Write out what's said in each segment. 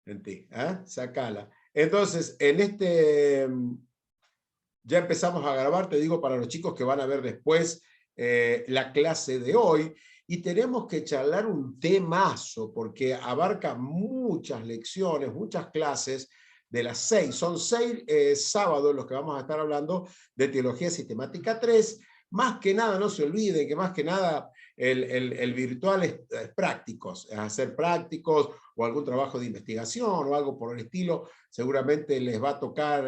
en ti, ¿eh? Sacala. Entonces, en este, ya empezamos a grabar, te digo, para los chicos que van a ver después la clase de hoy, y tenemos que charlar un temazo, porque abarca muchas lecciones, muchas clases, de las 6, son 6 sábados los que vamos a estar hablando de Teología Sistemática 3, más que nada, no se olviden que más que nada el virtual es prácticos, es hacer prácticos o algún trabajo de investigación o algo por el estilo, seguramente les va a tocar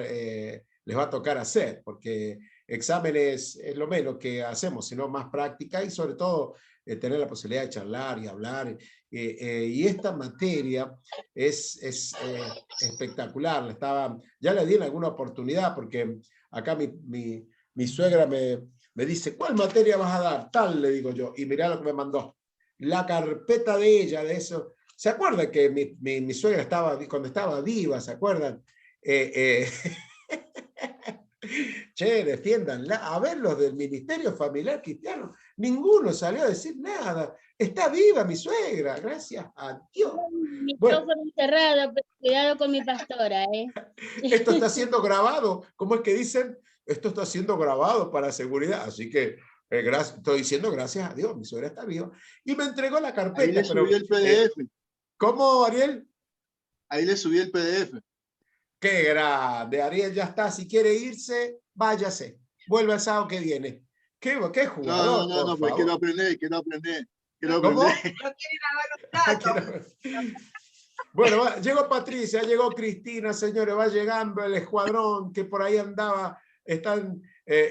hacer, porque exámenes es lo menos que hacemos, sino más práctica y sobre todo tener la posibilidad de charlar y hablar. Y esta materia es espectacular. Ya le di en alguna oportunidad, porque acá mi suegra me dice, ¿cuál materia vas a dar? Tal, le digo yo, y mirá lo que me mandó. La carpeta de ella, de eso. ¿Se acuerdan que mi suegra estaba, cuando estaba viva, se acuerdan? Che, defiéndanla. A ver, los del Ministerio Familiar Cristiano, ninguno salió a decir nada. Está viva mi suegra, gracias a Dios. Bueno, Micrófono cerrado, pero cuidado con mi pastora, ¿eh? esto está siendo grabado. ¿Cómo es que dicen? Esto está siendo grabado para seguridad. Así que estoy diciendo gracias a Dios, mi suegra está viva. Y me entregó la carpeta. Ahí le subí el PDF. ¿Cómo, Ariel? Ahí le subí el PDF. Qué grande, Ariel ya está. Si quiere irse, váyase. Vuelve el sábado que viene. Qué jugador, No, porque quiero aprender. ¿Cómo? No quieren lavar los platos. Bueno, llegó Patricia, llegó Cristina, señores, va llegando el escuadrón que por ahí andaba, están,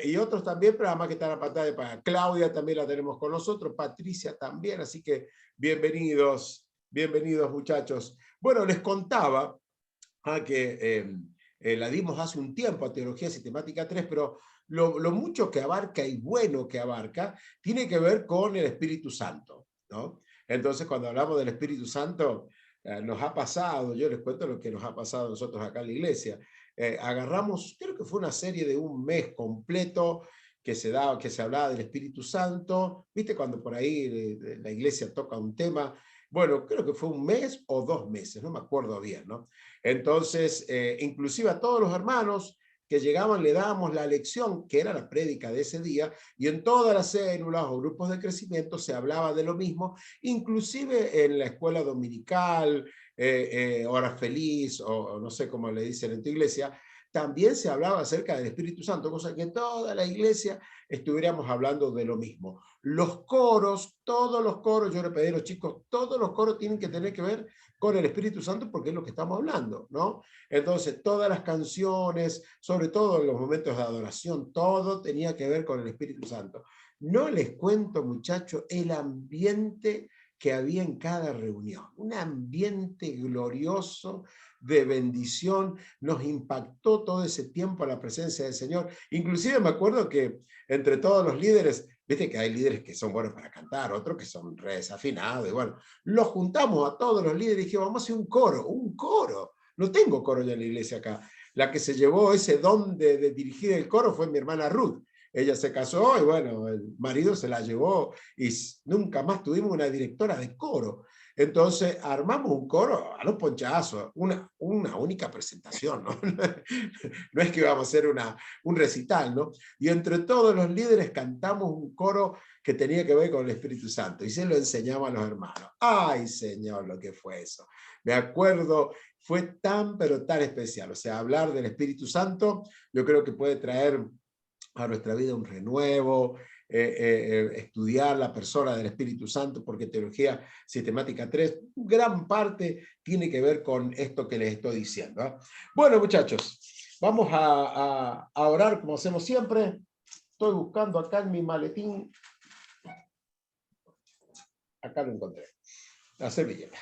y otros también, pero además que están a pantalla de paga. Claudia también la tenemos con nosotros, Patricia también, así que bienvenidos muchachos. Bueno, les contaba que la dimos hace un tiempo a Teología Sistemática 3, pero lo mucho que abarca y bueno que abarca tiene que ver con el Espíritu Santo, ¿no? Entonces, cuando hablamos del Espíritu Santo, nos ha pasado, yo les cuento lo que nos ha pasado a nosotros acá en la iglesia. Agarramos, creo que fue una serie de un mes completo que se hablaba del Espíritu Santo. ¿Viste cuando por ahí la iglesia toca un tema? Bueno, creo que fue un mes o 2 meses, no me acuerdo bien, ¿no? Entonces, inclusive a todos los hermanos que llegaban le dábamos la lección, que era la prédica de ese día, y en todas las células o grupos de crecimiento se hablaba de lo mismo, inclusive en la escuela dominical, hora feliz, o no sé cómo le dicen en tu iglesia, también se hablaba acerca del Espíritu Santo, cosa que toda la iglesia estuviéramos hablando de lo mismo. Los coros, todos los coros, yo le pedí a los chicos, todos los coros tienen que tener que ver con el Espíritu Santo porque es lo que estamos hablando, ¿no? Entonces, todas las canciones, sobre todo en los momentos de adoración, todo tenía que ver con el Espíritu Santo. No les cuento, muchachos, el ambiente que había en cada reunión, un ambiente glorioso de bendición, nos impactó todo ese tiempo la presencia del Señor. Inclusive me acuerdo que entre todos los líderes, viste que hay líderes que son buenos para cantar, otros que son re desafinados, y bueno, los juntamos a todos los líderes y dijimos, vamos a hacer un coro. No tengo coro ya en la iglesia acá. La que se llevó ese don de dirigir el coro fue mi hermana Ruth. Ella se casó y bueno, el marido se la llevó y nunca más tuvimos una directora de coro. Entonces armamos un coro a los ponchazos, una única presentación, ¿no? No es que íbamos a hacer un recital, ¿no? Y entre todos los líderes cantamos un coro que tenía que ver con el Espíritu Santo y se lo enseñamos a los hermanos. ¡Ay, Señor, lo que fue eso! Me acuerdo, fue tan, pero tan especial. O sea, hablar del Espíritu Santo, yo creo que puede traer a nuestra vida un renuevo, estudiar la persona del Espíritu Santo, porque Teología Sistemática 3, gran parte tiene que ver con esto que les estoy diciendo, ¿eh? Bueno, muchachos, vamos a orar como hacemos siempre. Estoy buscando acá en mi maletín. Acá lo encontré. La servilleta.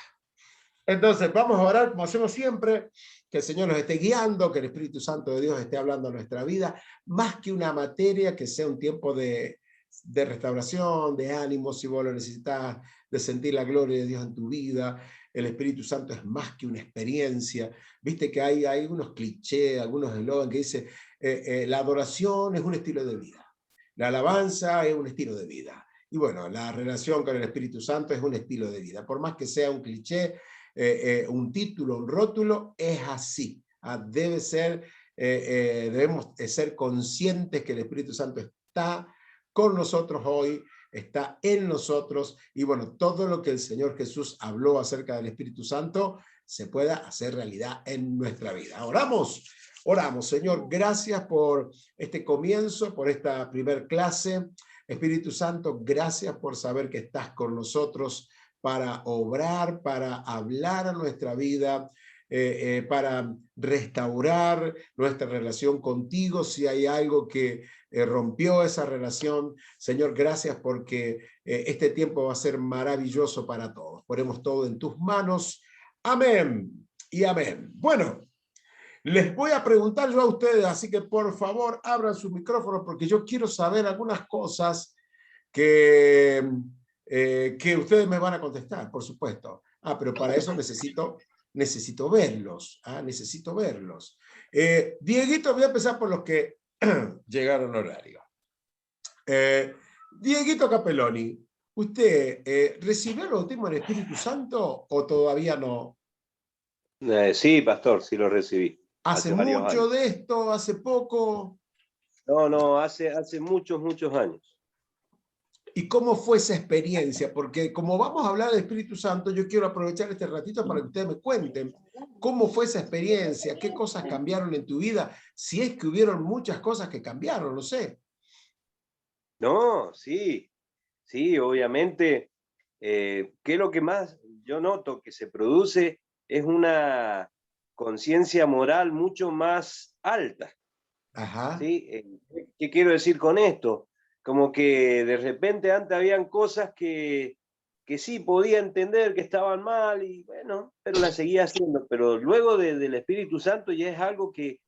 Entonces, vamos a orar como hacemos siempre, que el Señor nos esté guiando, que el Espíritu Santo de Dios esté hablando a nuestra vida, más que una materia, que sea un tiempo de restauración, de ánimo, si vos lo necesitas, de sentir la gloria de Dios en tu vida. El Espíritu Santo es más que una experiencia. Viste que hay unos clichés, algunos eslogans que dicen, la adoración es un estilo de vida, la alabanza es un estilo de vida. Y bueno, la relación con el Espíritu Santo es un estilo de vida. Por más que sea un cliché, un título, un rótulo, es así. Debe ser, debemos ser conscientes que el Espíritu Santo está con nosotros hoy, está en nosotros, y bueno, todo lo que el Señor Jesús habló acerca del Espíritu Santo se pueda hacer realidad en nuestra vida. Oramos, oramos. Señor, gracias por este comienzo, por esta primer clase. Espíritu Santo, gracias por saber que estás con nosotros para obrar, para hablar a nuestra vida, para restaurar nuestra relación contigo. Si hay algo que rompió esa relación, Señor, gracias porque este tiempo va a ser maravilloso para todos. Ponemos todo en tus manos. Amén y amén. Bueno, les voy a preguntar yo a ustedes, así que por favor abran su micrófono porque yo quiero saber algunas cosas que ustedes me van a contestar, por supuesto. Pero para eso necesito verlos. Necesito verlos. Dieguito, voy a empezar por los que llegaron horario. Dieguito Capelloni, ¿usted recibió el bautismo del Espíritu Santo o todavía no? Sí, pastor, sí lo recibí. ¿Hace mucho de esto? ¿Hace poco? No, hace muchos años. ¿Y cómo fue esa experiencia? Porque como vamos a hablar del Espíritu Santo, yo quiero aprovechar este ratito para que ustedes me cuenten cómo fue esa experiencia, qué cosas cambiaron en tu vida, si es que hubieron muchas cosas que cambiaron, no sé. No, sí, obviamente. ¿Qué es lo que más yo noto que se produce? Es una conciencia moral mucho más alta. Ajá. ¿Sí? ¿Qué quiero decir con esto? Como que de repente antes habían cosas que sí podía entender que estaban mal y bueno, pero las seguía haciendo. Pero luego del Espíritu Santo ya es algo que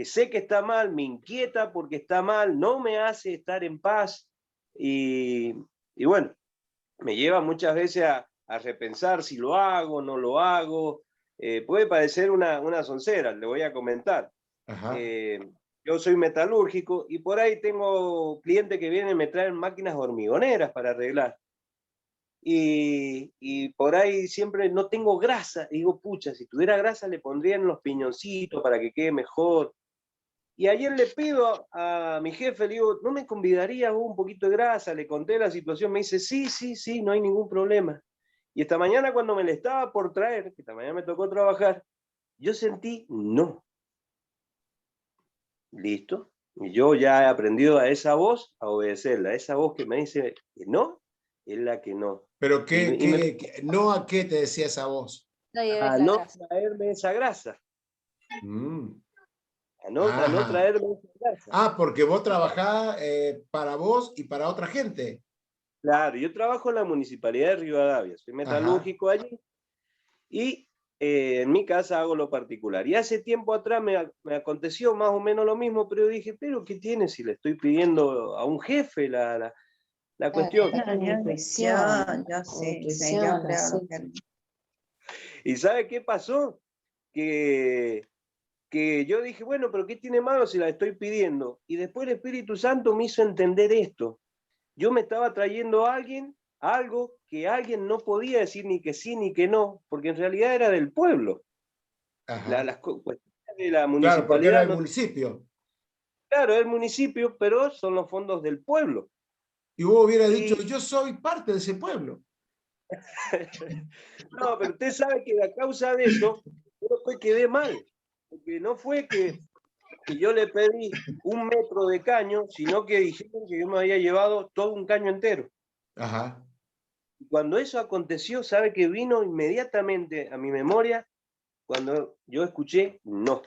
sé que está mal, me inquieta porque está mal, no me hace estar en paz y bueno, me lleva muchas veces a repensar si lo hago, no lo hago. Puede parecer una soncera, le voy a comentar. Ajá. Yo soy metalúrgico y por ahí tengo clientes que vienen y me traen máquinas hormigoneras para arreglar. Y por ahí siempre no tengo grasa. Y digo, pucha, si tuviera grasa le pondrían los piñoncitos para que quede mejor. Y ayer le pido a mi jefe, le digo, ¿no me convidarías un poquito de grasa? Le conté la situación, me dice, sí, no hay ningún problema. Y esta mañana cuando me le estaba por traer, que esta mañana me tocó trabajar, yo sentí no. Listo. Y yo ya he aprendido a esa voz a obedecerla. Esa voz que me dice que no, es la que no. ¿Pero no a qué te decía esa voz? A no traerme esa grasa. A no traerme esa grasa. Porque vos trabajás para vos y para otra gente. Claro, yo trabajo en la Municipalidad de Rivadavia, soy metalúrgico allí y en mi casa hago lo particular. Y hace tiempo atrás me aconteció más o menos lo mismo, pero dije, ¿pero qué tiene si le estoy pidiendo a un jefe la cuestión? Yo sé, yo creo que... ¿Y sabe qué pasó? Que yo dije, bueno, pero ¿qué tiene malo si la estoy pidiendo? Y después el Espíritu Santo me hizo entender esto. Yo me estaba trayendo a alguien, algo que alguien no podía decir ni que sí ni que no, porque en realidad era del pueblo. Las cuestiones de la municipalidad. Claro, porque era el municipio. Claro, es el municipio, pero son los fondos del pueblo. Y vos hubieras dicho, yo soy parte de ese pueblo. No, pero usted sabe que a causa de eso, yo quedé mal. Porque no fue que yo le pedí 1 metro de caño, sino que dijeron que yo me había llevado todo un caño entero. Ajá. Y cuando eso aconteció, sabe que vino inmediatamente a mi memoria cuando yo escuché no.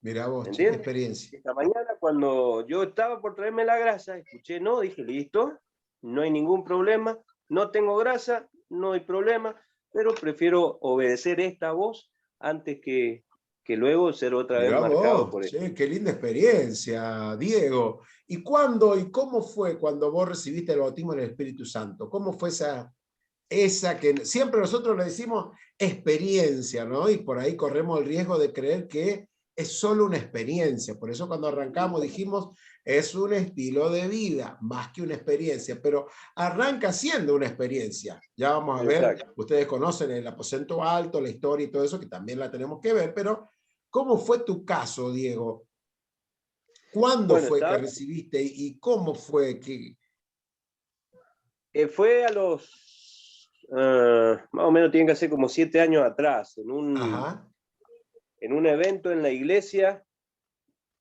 Mirá vos, ¿Entiendes? experiencia. Esta mañana cuando yo estaba por traerme la grasa, escuché no, dije listo, no hay ningún problema, no tengo grasa, no hay problema, pero prefiero obedecer esta voz antes que luego ser otra vez marcado por eso. Qué linda experiencia, Diego. ¿Y cuándo y cómo fue cuando vos recibiste el bautismo del Espíritu Santo? ¿Cómo fue esa que siempre nosotros le decimos experiencia, ¿no? Y por ahí corremos el riesgo de creer que es solo una experiencia. Por eso cuando arrancamos dijimos, es un estilo de vida, más que una experiencia, pero arranca siendo una experiencia. Ya vamos a ver, Exacto. ustedes conocen el aposento alto, la historia y todo eso, que también la tenemos que ver, pero ¿cómo fue tu caso, Diego? ¿Cuándo Bueno, fue que recibiste y cómo fue que...? Fue a los, más o menos tienen que ser como 7 años atrás, en un evento en la iglesia,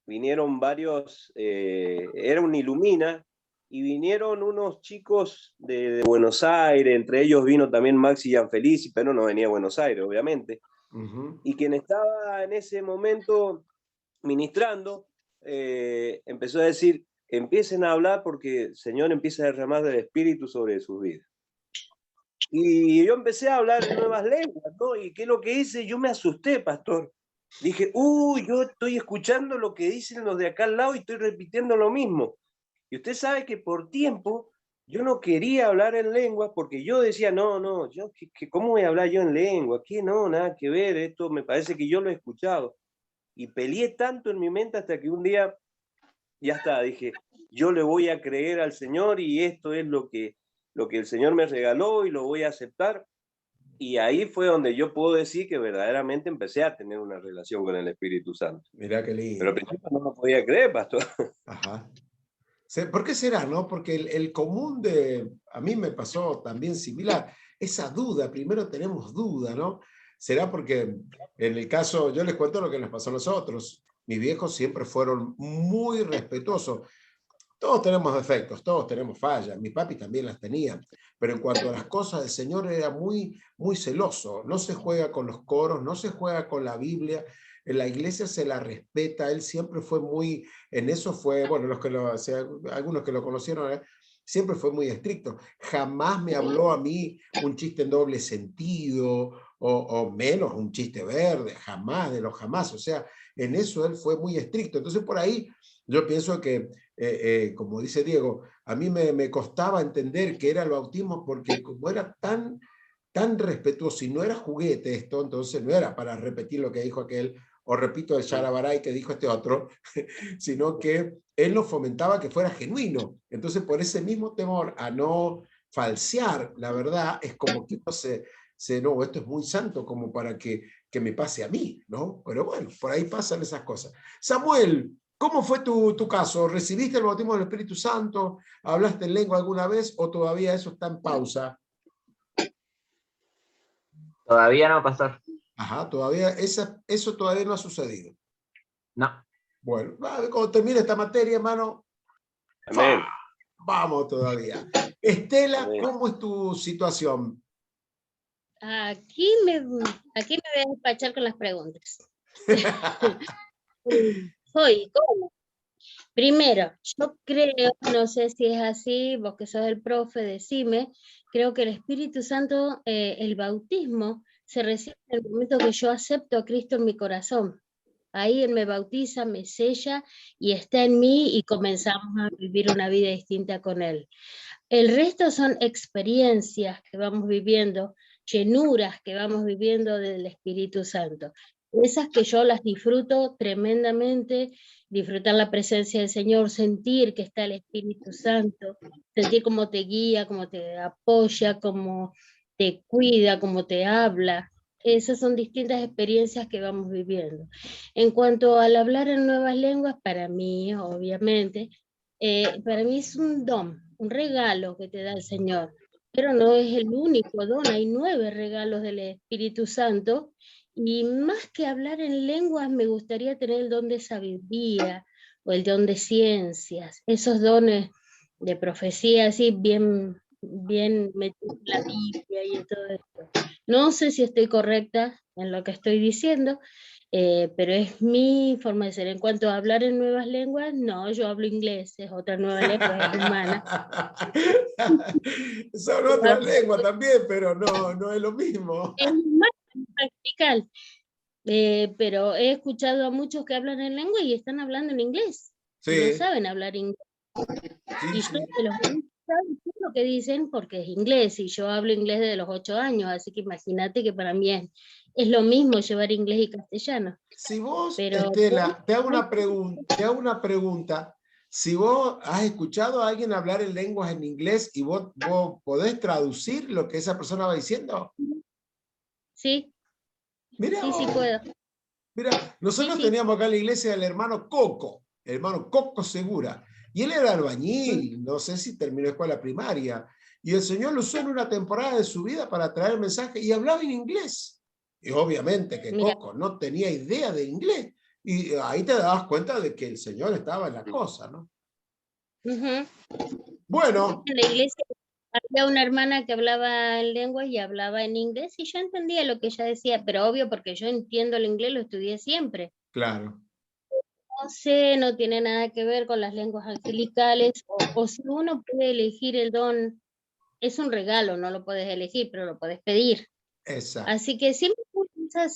vinieron varios, era un Ilumina, y vinieron unos chicos de Buenos Aires, entre ellos vino también Maxi Gianfelici, pero no venía a Buenos Aires, obviamente. Y quien estaba en ese momento ministrando, empezó a decir, empiecen a hablar porque el Señor empieza a derramar del Espíritu sobre sus vidas. Y yo empecé a hablar en nuevas lenguas, ¿no? ¿Y qué es lo que hice? Yo me asusté, pastor. Dije, yo estoy escuchando lo que dicen los de acá al lado y estoy repitiendo lo mismo. Y usted sabe que por tiempo yo no quería hablar en lenguas porque yo decía, no, ¿cómo voy a hablar yo en lengua? ¿Qué? No, nada que ver, esto me parece que yo lo he escuchado. Y peleé tanto en mi mente hasta que un día, ya está, dije, yo le voy a creer al Señor y esto es lo que el Señor me regaló y lo voy a aceptar. Y ahí fue donde yo puedo decir que verdaderamente empecé a tener una relación con el Espíritu Santo. Mirá qué lindo. Pero al principio no lo podía creer, pastor. Ajá. ¿Por qué será, no? Porque el común a mí me pasó también similar, esa duda, primero tenemos duda, ¿no? Será porque en el caso, yo les cuento lo que nos pasó a nosotros, mis viejos siempre fueron muy respetuosos. Todos tenemos defectos, todos tenemos fallas, mi papi también las tenía, pero en cuanto a las cosas, el Señor era muy, muy celoso, no se juega con los coros, no se juega con la Biblia, en la iglesia se la respeta, él siempre fue muy, en eso fue, bueno, algunos que lo conocieron, siempre fue muy estricto, jamás me habló a mí un chiste en doble sentido, o menos un chiste verde, jamás, de los jamás, o sea, en eso él fue muy estricto, entonces por ahí yo pienso que como dice Diego, a mí me costaba entender qué era el bautismo porque como era tan respetuoso y no era juguete esto, entonces no era para repetir lo que dijo aquel, o repito el Sharabaray que dijo este otro, sino que él nos fomentaba que fuera genuino. Entonces por ese mismo temor a no falsear la verdad, es como que no, esto es muy santo como para que me pase a mí, ¿no? Pero bueno, por ahí pasan esas cosas. Samuel, ¿cómo fue tu caso? ¿Recibiste el bautismo del Espíritu Santo? ¿Hablaste en lengua alguna vez o todavía eso está en pausa? Todavía no, pastor. Ajá, todavía, eso todavía no ha sucedido. No. Bueno, cuando termine esta materia, hermano, Amén. vamos todavía. Estela, Amén. ¿cómo es tu situación? Aquí me voy a despachar con las preguntas. ¿Cómo? Primero, yo creo, no sé si es así, vos que sos el profe, decime, creo que el Espíritu Santo, el bautismo, se recibe en el momento que yo acepto a Cristo en mi corazón. Ahí Él me bautiza, me sella y está en mí y comenzamos a vivir una vida distinta con Él. El resto son experiencias que vamos viviendo, llenuras que vamos viviendo del Espíritu Santo. Esas que yo las disfruto tremendamente, disfrutar la presencia del Señor, sentir que está el Espíritu Santo, sentir cómo te guía, cómo te apoya, cómo te cuida, cómo te habla. Esas son distintas experiencias que vamos viviendo. En cuanto al hablar en nuevas lenguas, para mí, obviamente, para mí es un don, un regalo que te da el Señor, pero no es el único don, hay 9 regalos del Espíritu Santo, y más que hablar en lenguas me gustaría tener el don de sabiduría o el don de ciencias, esos dones de profecía así bien metidos en la Biblia y todo esto. No sé si estoy correcta en lo que estoy diciendo, pero es mi forma de ser. En cuanto a hablar en nuevas lenguas, no, yo hablo inglés, es otra nueva lengua, es humana. Son otras lenguas también, pero no es lo mismo. Es humana, es practical. Pero he escuchado a muchos que hablan en lengua y están hablando en inglés. Sí. No saben hablar inglés. Sí, y yo de los saben lo que dicen porque es inglés, y yo hablo inglés desde los 8 años, así que imagínate que para mí es lo mismo llevar inglés y castellano. Si vos, Pero Estela, te hago una pregunta. si vos has escuchado a alguien hablar en lenguas en inglés y vos podés traducir lo que esa persona va diciendo. Sí, Mira, sí, sí puedo. mira, nosotros Sí. teníamos acá en la iglesia el hermano Coco Segura, y él era albañil, no sé si terminó escuela primaria, y el Señor lo usó en una temporada de su vida para traer mensajes y hablaba en inglés. Y obviamente que Mira. Coco no tenía idea de inglés, y ahí te dabas cuenta de que el Señor estaba en la cosa, ¿no? Ujú. Bueno, En la iglesia había una hermana que hablaba en lengua y hablaba en inglés y yo entendía lo que ella decía, pero obvio porque yo entiendo el inglés, lo estudié siempre. claro, No sé, no tiene nada que ver con las lenguas angelicales, o si uno puede elegir el don, es un regalo, no lo puedes elegir, pero lo puedes pedir. exacto. Así que siempre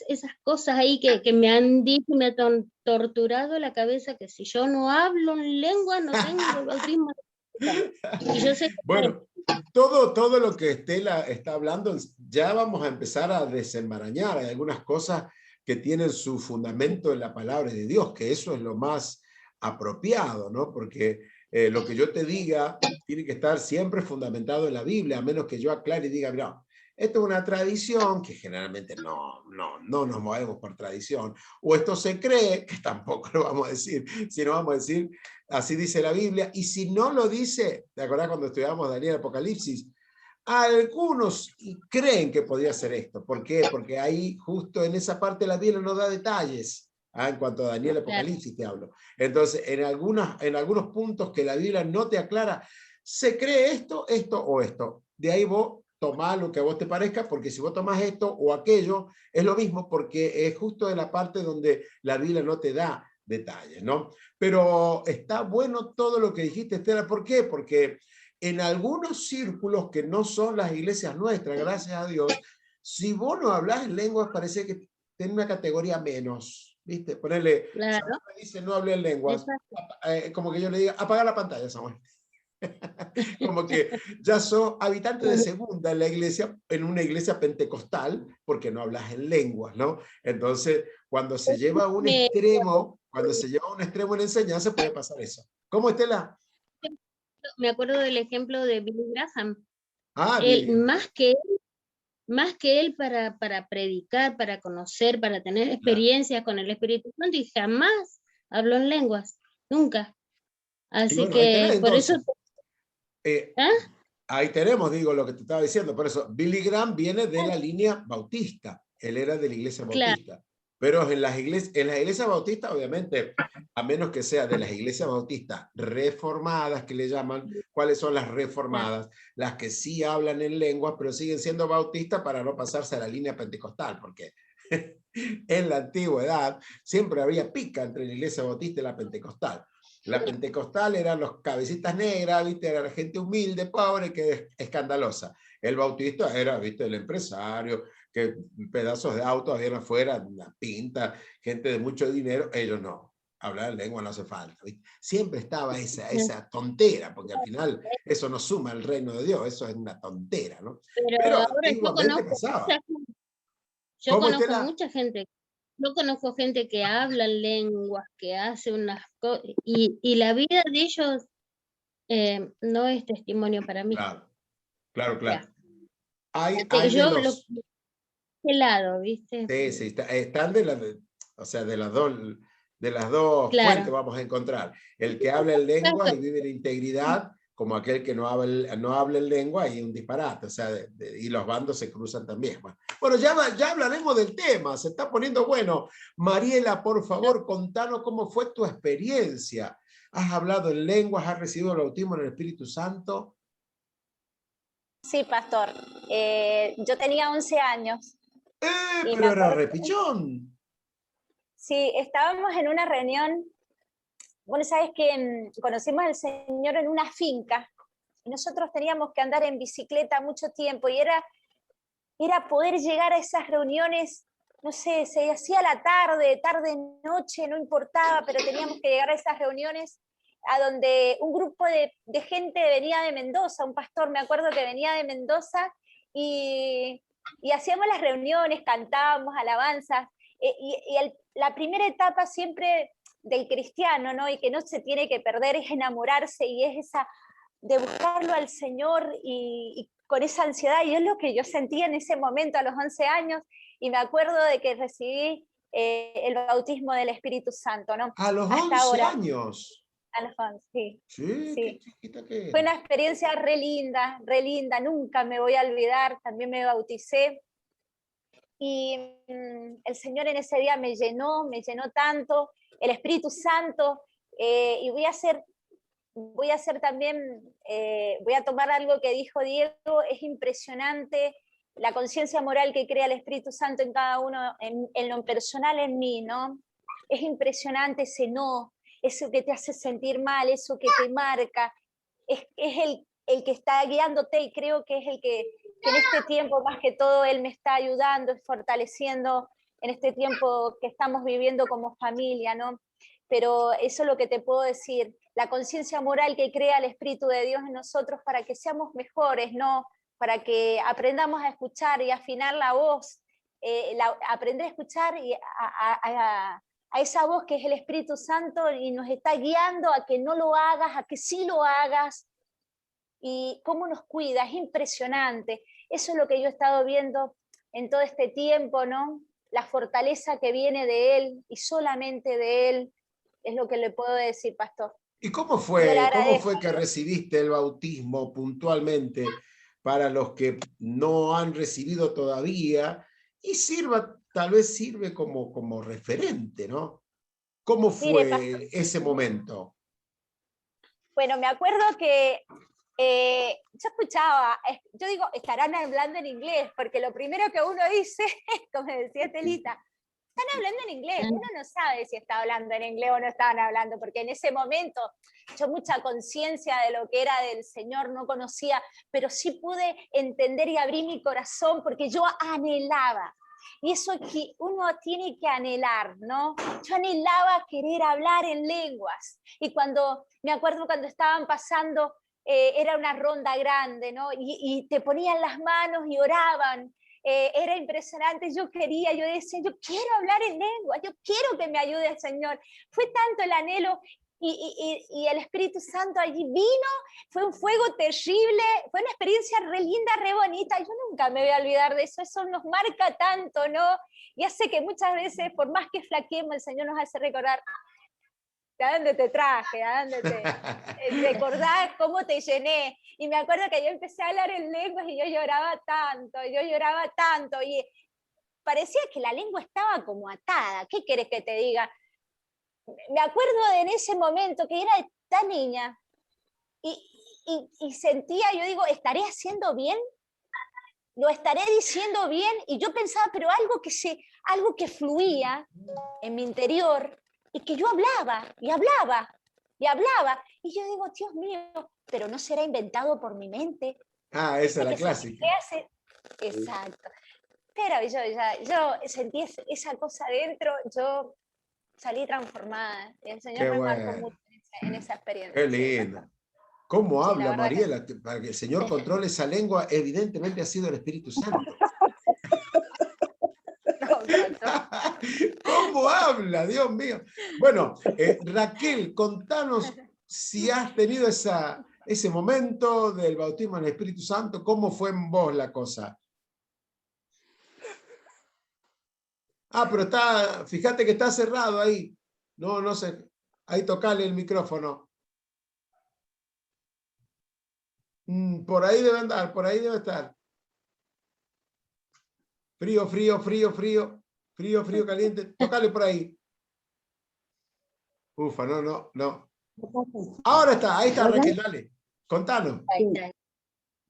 esas cosas ahí que me han dicho y me han torturado la cabeza, que si yo no hablo en lengua no tengo el bautismo. Y yo sé que Bueno, todo lo que Estela está hablando, ya vamos a empezar a desenmarañar. Hay algunas cosas que tienen su fundamento en la palabra de Dios, que eso es lo más apropiado, ¿no? Porque lo que yo te diga tiene que estar siempre fundamentado en la Biblia, a menos que yo aclare y diga, mira, esto es una tradición, que generalmente no nos movemos por tradición, o esto se cree, que tampoco lo vamos a decir, sino vamos a decir, así dice la Biblia, y si no lo dice, ¿te acordás cuando estudiamos Daniel Apocalipsis? Algunos creen que podría ser esto. ¿Por qué? Porque ahí justo en esa parte la Biblia no da detalles. En cuanto a Daniel Apocalipsis te hablo. Entonces, en algunos puntos que la Biblia no te aclara, se cree esto, esto o esto. De ahí vos tomás lo que a vos te parezca, porque si vos tomás esto o aquello, es lo mismo, porque es justo en la parte donde la Biblia no te da detalles, ¿no? Pero está bueno todo lo que dijiste, Estela. ¿Por qué? Porque en algunos círculos que no son las iglesias nuestras, gracias a Dios, si vos no hablas en lenguas, parece que tiene una categoría menos, ¿viste? Ponerle, claro, Samuel me dice, no hablé en lenguas, como que yo le diga, apaga la pantalla, Samuel. Como que ya sos habitante de segunda en la iglesia, en una iglesia pentecostal, porque no hablas en lenguas, ¿no? Entonces, cuando se lleva a un extremo en la enseñanza, puede pasar eso. ¿Cómo, Estela? me acuerdo del ejemplo de Billy Graham. Ah, Él, Billy. más que él para predicar, para conocer, para tener experiencias con el Espíritu Santo, y jamás habló en lenguas, nunca. Y Así bueno, ahí tenés que por eso... entonces. ¿Ah? Ahí tenemos, digo, lo que te estaba diciendo. Por eso, Billy Graham viene de la línea bautista. Él era de la iglesia Claro, bautista. Pero en las iglesias bautistas, obviamente, a menos que sea de las iglesias bautistas reformadas, que le llaman, ¿cuáles son las reformadas? Las que sí hablan en lenguas, pero siguen siendo bautistas para no pasarse a la línea pentecostal, porque en la antigüedad siempre había pica entre la iglesia bautista y la pentecostal. La pentecostal eran los cabecitas negras, ¿viste? Era la gente humilde, pobre, que es escandalosa. El bautista era, ¿viste? El empresario, que pedazos de autos habían afuera, una pinta, gente de mucho dinero. Ellos no. Hablar lengua no hace falta, ¿viste? Siempre estaba esa tontera, porque al final eso no suma al reino de Dios, eso es una tontera, ¿no? pero Pero ahora antiguamente pasaba. yo ¿Cómo, conozco Estela? mucha gente. Yo conozco gente que habla en lenguas, que hace unas cosas, y la vida de ellos no es testimonio para mí. Claro, claro, O claro. sea, Hay de yo lo los... lado, ¿viste? Sí, sí, están o sea, de las dos fuentes Claro. vamos a encontrar. El que habla en lengua y vive en integridad, como aquel que no habla en lengua y un disparate, o sea, y los bandos se cruzan también. Bueno, ya hablaremos del tema, se está poniendo bueno. Mariela, por favor, contanos cómo fue tu experiencia. ¿Has hablado en lenguas? ¿Has recibido el bautismo en el Espíritu Santo? Sí, pastor. Yo tenía 11 años y me Pero era acuerdo, repichón. sí, estábamos en una reunión. Bueno, sabes que conocimos al Señor en una finca y nosotros teníamos que andar en bicicleta mucho tiempo y era poder llegar a esas reuniones, no sé, se hacía la tarde, noche, no importaba, pero teníamos que llegar a esas reuniones a donde un grupo de gente venía de Mendoza, un pastor, me acuerdo que venía de Mendoza, y hacíamos las reuniones, cantábamos alabanzas, la primera etapa siempre del cristiano, ¿no? Y que no se tiene que perder, es enamorarse y es esa de buscarlo al Señor y con esa ansiedad, y es lo que yo sentía en ese momento a los 11 años, y me acuerdo de que recibí el bautismo del Espíritu Santo, ¿no? A los Hasta 11 ahora, años. a los 11, sí. Sí, Sí. qué chiquita que Fue eres. una experiencia re linda, nunca me voy a olvidar, también me bauticé, y el Señor en ese día me llenó tanto, el Espíritu Santo, y voy a hacer también, voy a tomar algo que dijo Diego, es impresionante la conciencia moral que crea el Espíritu Santo en cada uno, en lo personal en mí, ¿no? Es impresionante ese no, eso que te hace sentir mal, eso que te marca, es el que está guiándote, y creo que es el que en este tiempo más que todo Él me está ayudando, fortaleciendo en este tiempo que estamos viviendo como familia, ¿no? Pero eso es lo que te puedo decir, la conciencia moral que crea el Espíritu de Dios en nosotros para que seamos mejores, ¿no? Para que aprendamos a escuchar y afinar la voz, aprender a escuchar y a esa voz que es el Espíritu Santo y nos está guiando a que no lo hagas, a que sí lo hagas, y cómo nos cuida, es impresionante. Eso es lo que yo he estado viendo en todo este tiempo, ¿no? La fortaleza que viene de Él y solamente de Él, es lo que le puedo decir, pastor. ¿Y Yo le cómo agradezco. fue que recibiste el bautismo puntualmente para los que no han recibido todavía? Y tal vez sirve como referente, ¿no? ¿Cómo Mire, pastor, fue ese momento? bueno, me acuerdo que yo escuchaba, yo digo, estarán hablando en inglés, porque lo primero que uno dice, como decía Estelita, están hablando en inglés, uno no sabe si está hablando en inglés o no estaban hablando, porque en ese momento yo mucha conciencia de lo que era del Señor no conocía, pero sí pude entender y abrir mi corazón, porque yo anhelaba. Y eso que uno tiene que anhelar, ¿no? Yo anhelaba querer hablar en lenguas. Y me acuerdo cuando estaban pasando, era una ronda grande, ¿no? Y te ponían las manos y oraban. Era impresionante, yo decía, yo quiero hablar en lengua, yo quiero que me ayude el Señor. Fue tanto el anhelo y el Espíritu Santo allí vino, fue un fuego terrible, fue una experiencia re linda, re bonita, yo nunca me voy a olvidar de eso, eso nos marca tanto, ¿no? Y hace que muchas veces, por más que flaqueemos, el Señor nos hace recordar, ¿a dónde te traje? ¿A dónde te recordás cómo te llené? Y me acuerdo que yo empecé a hablar en lenguas y yo lloraba tanto, y parecía que la lengua estaba como atada. ¿Qué querés que te diga? Me acuerdo en ese momento que era tan niña y sentía, yo digo, ¿estaré haciendo bien? ¿Lo estaré diciendo bien? Y yo pensaba, pero algo que fluía en mi interior, y que yo hablaba. Y yo digo, Dios mío, pero no será inventado por mi mente. Ah, esa es la clásica. Exacto. Pero yo sentí esa cosa dentro, yo salí transformada. Y el Señor Qué me marcó bueno. mucho en esa experiencia. Qué lindo. ¿Cómo Sí, la habla verdad que Mariela? Para que el Señor controle esa lengua, evidentemente ha sido el Espíritu Santo. ¿Cómo habla? Dios mío. Bueno, Raquel, contanos si has tenido ese momento del bautismo en el Espíritu Santo, ¿cómo fue en vos la cosa? Ah, pero fíjate que está cerrado ahí. No sé. Ahí tocale el micrófono. Por ahí debe andar, por ahí debe estar. Frío, caliente. Tocale por ahí. Ufa, no. Ahora está, ahí está Raquel, dale. Contanos.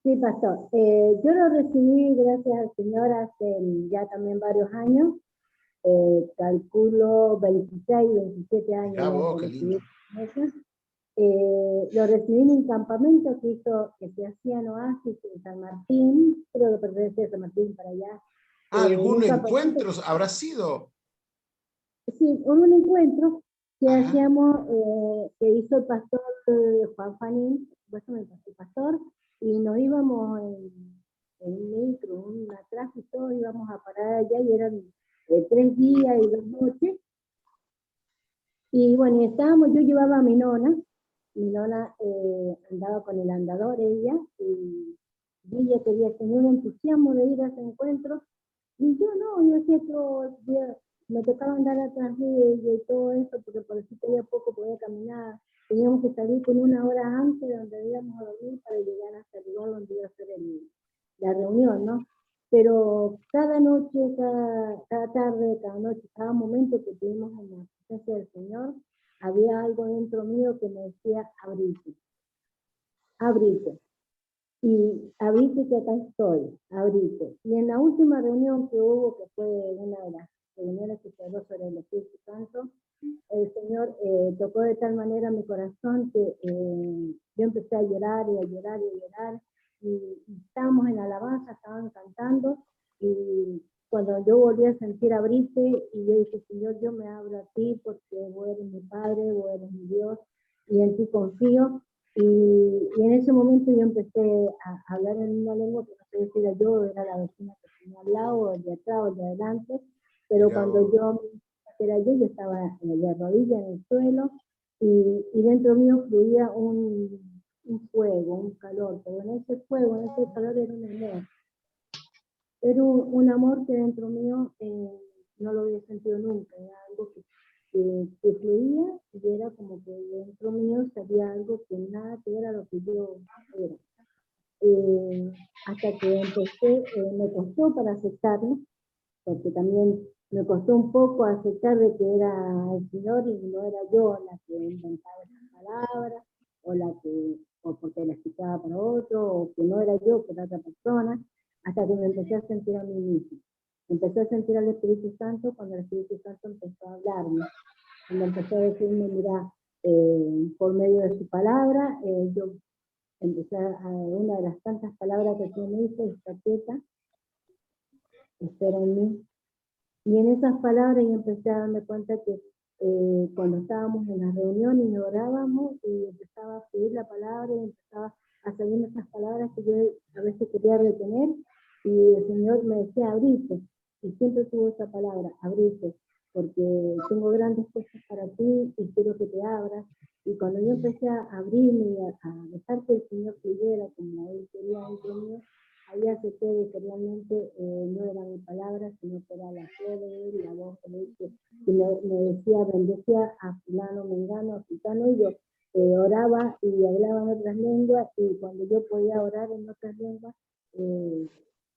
Sí, pastor. Yo lo recibí, gracias al Señor, hace ya también varios años. Calculo 26, 27 años. Ya vos, qué lindo. Lo recibí en un campamento que se hacía en Oasis, en San Martín, creo que pertenece a San Martín para allá. ¿Algún encuentro habrá sido? Sí, un encuentro que Ajá. hacíamos, que hizo el pastor Juan Fanín, el pastor, y nos íbamos en un micro, un atrás y todo, íbamos a parar allá y eran 3 días y 2 noches. Y bueno, yo llevaba a mi nona andaba con el andador ella, y ella quería tener un entusiasmo de ir a ese encuentro, y yo no, yo siempre me tocaba andar atrás de ella y todo eso, porque por si tenía poco podía caminar, teníamos que salir con 1 hora antes de donde íbamos a dormir para llegar hasta el lugar donde iba a ser la reunión, ¿no? Pero cada noche, cada tarde, cada noche, cada momento que tuvimos en la presencia del Señor, había algo dentro mío que me decía, abrite, abrite. Y abrite que acá estoy, abrite. Y en la última reunión que hubo, que fue una de las reuniones que se habló sobre el Espíritu Santo, el Señor tocó de tal manera mi corazón que yo empecé a llorar y a llorar y a llorar. Y estábamos en alabanza, estaban cantando, y cuando yo volví a sentir abrirte, y yo dije, Señor, yo me abro a ti porque vos eres mi Padre, vos eres mi Dios, y en ti confío. Y en ese momento yo empecé a hablar en una lengua que no sé si era yo, era la vecina que tenía al lado, o el de atrás, o el de adelante, pero Mirá cuando vos. yo era yo estaba de rodillas en el suelo, y dentro mío fluía un fuego, un calor, pero en ese fuego, en ese calor era un amor. Era un amor que dentro mío no lo había sentido nunca, era algo que fluía, y era como que dentro mío salía algo que nada que era lo que yo era. Hasta que empecé, me costó para aceptarlo, porque también me costó un poco aceptar de que era el Señor y no era yo la que inventaba esas palabras, o porque la explicaba para otro, o que no era yo, que era otra persona, hasta que me empecé a sentir a mí misma. Empecé a sentir al Espíritu Santo cuando el Espíritu Santo empezó a hablarme, cuando empezó a decirme, mira, por medio de su palabra, yo empecé una de las tantas palabras que tiene esta quieta, espera en mí. Y en esas palabras yo empecé a darme cuenta que cuando estábamos en las reuniones y orábamos, y empezaba a seguir la palabra, y empezaba a salir esas palabras que yo a veces quería retener, y el Señor me decía, abrite, y siempre tuvo esa palabra, abrite, porque tengo grandes cosas para ti y quiero que te abras. Y cuando yo empecé a abrirme y a dejar que el Señor fluyera como Él quería dentro mío, ahí acepté de que realmente no era mi palabra, sino que era la fe de Él, la voz de Él, que me decía, bendecía a fulano, mengano, a gitano, y yo oraba y hablaba en otras lenguas, y cuando yo podía orar en otras lenguas,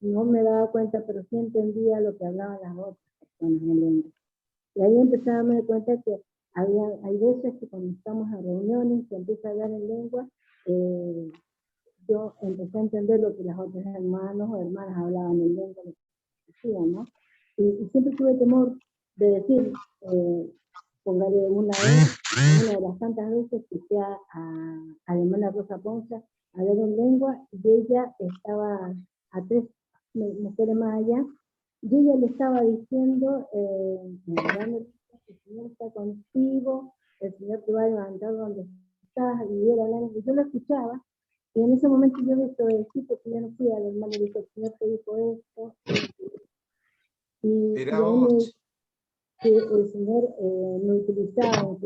no me daba cuenta, pero sí entendía lo que hablaban las otras personas en lengua. Y ahí empecé a darme cuenta que hay veces que cuando estamos en reuniones, que empieza a hablar en lengua, yo empecé a entender lo que las otras hermanos o hermanas hablaban en lengua, lo que decían, ¿no? Y siempre tuve temor de decir, póngale una de las tantas veces que fui a la hermana Rosa Ponce a hablar en lengua, y ella estaba a 3 mujeres más allá, y ella le estaba diciendo, el Señor está contigo, el Señor te va a levantar donde estás, y yo lo escuchaba. Y en ese momento yo desobedecí, porque yo no fui al hermano y le dije, el Señor te dijo esto. Y ahí me dijo que el Señor me utilizaba.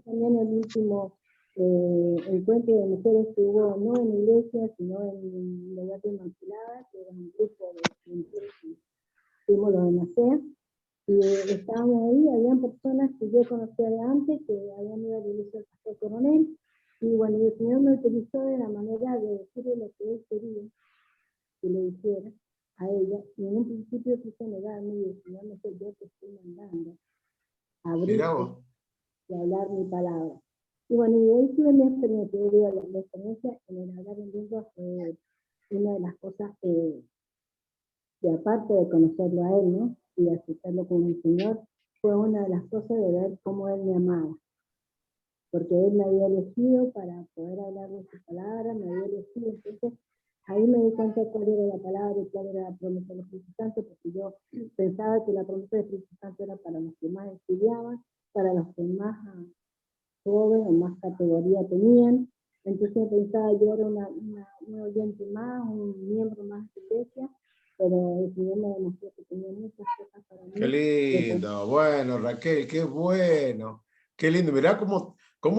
También el último encuentro de mujeres que hubo, no en iglesia, sino en la Edad Inmaculada, que era un grupo de mujeres que fuimos los de Nacea. Y estábamos ahí, habían personas que yo conocía de antes, que habían ido a la iglesia del Pastor Coronel. Y bueno, el Señor me utilizó de la manera de decirle lo que Él quería que le dijera a ella. Y en un principio quise negarme, y el Señor me dijo, yo te estoy mandando a abrirte y a hablar mi palabra. Y bueno, y ahí tuve mi experiencia. Yo digo, la experiencia en el hablar en lengua fue una de las cosas que aparte de conocerlo a Él, ¿no? Y de aceptarlo como el Señor, fue una de las cosas de ver cómo Él me amaba. Porque Él me había elegido para poder hablar de su palabra, me había elegido. Entonces ahí me di cuenta cuál era la palabra y cuál era la promesa del Espíritu Santo, porque yo pensaba que la promesa del Espíritu Santo era para los que más estudiaban, para los que más jóvenes o más categoría tenían. Entonces pensaba yo era un oyente más, un miembro más de la iglesia, pero el Señor me demostró que tenía muchas cosas para mí. Qué lindo, bueno, Raquel, qué bueno, qué lindo. Mirá cómo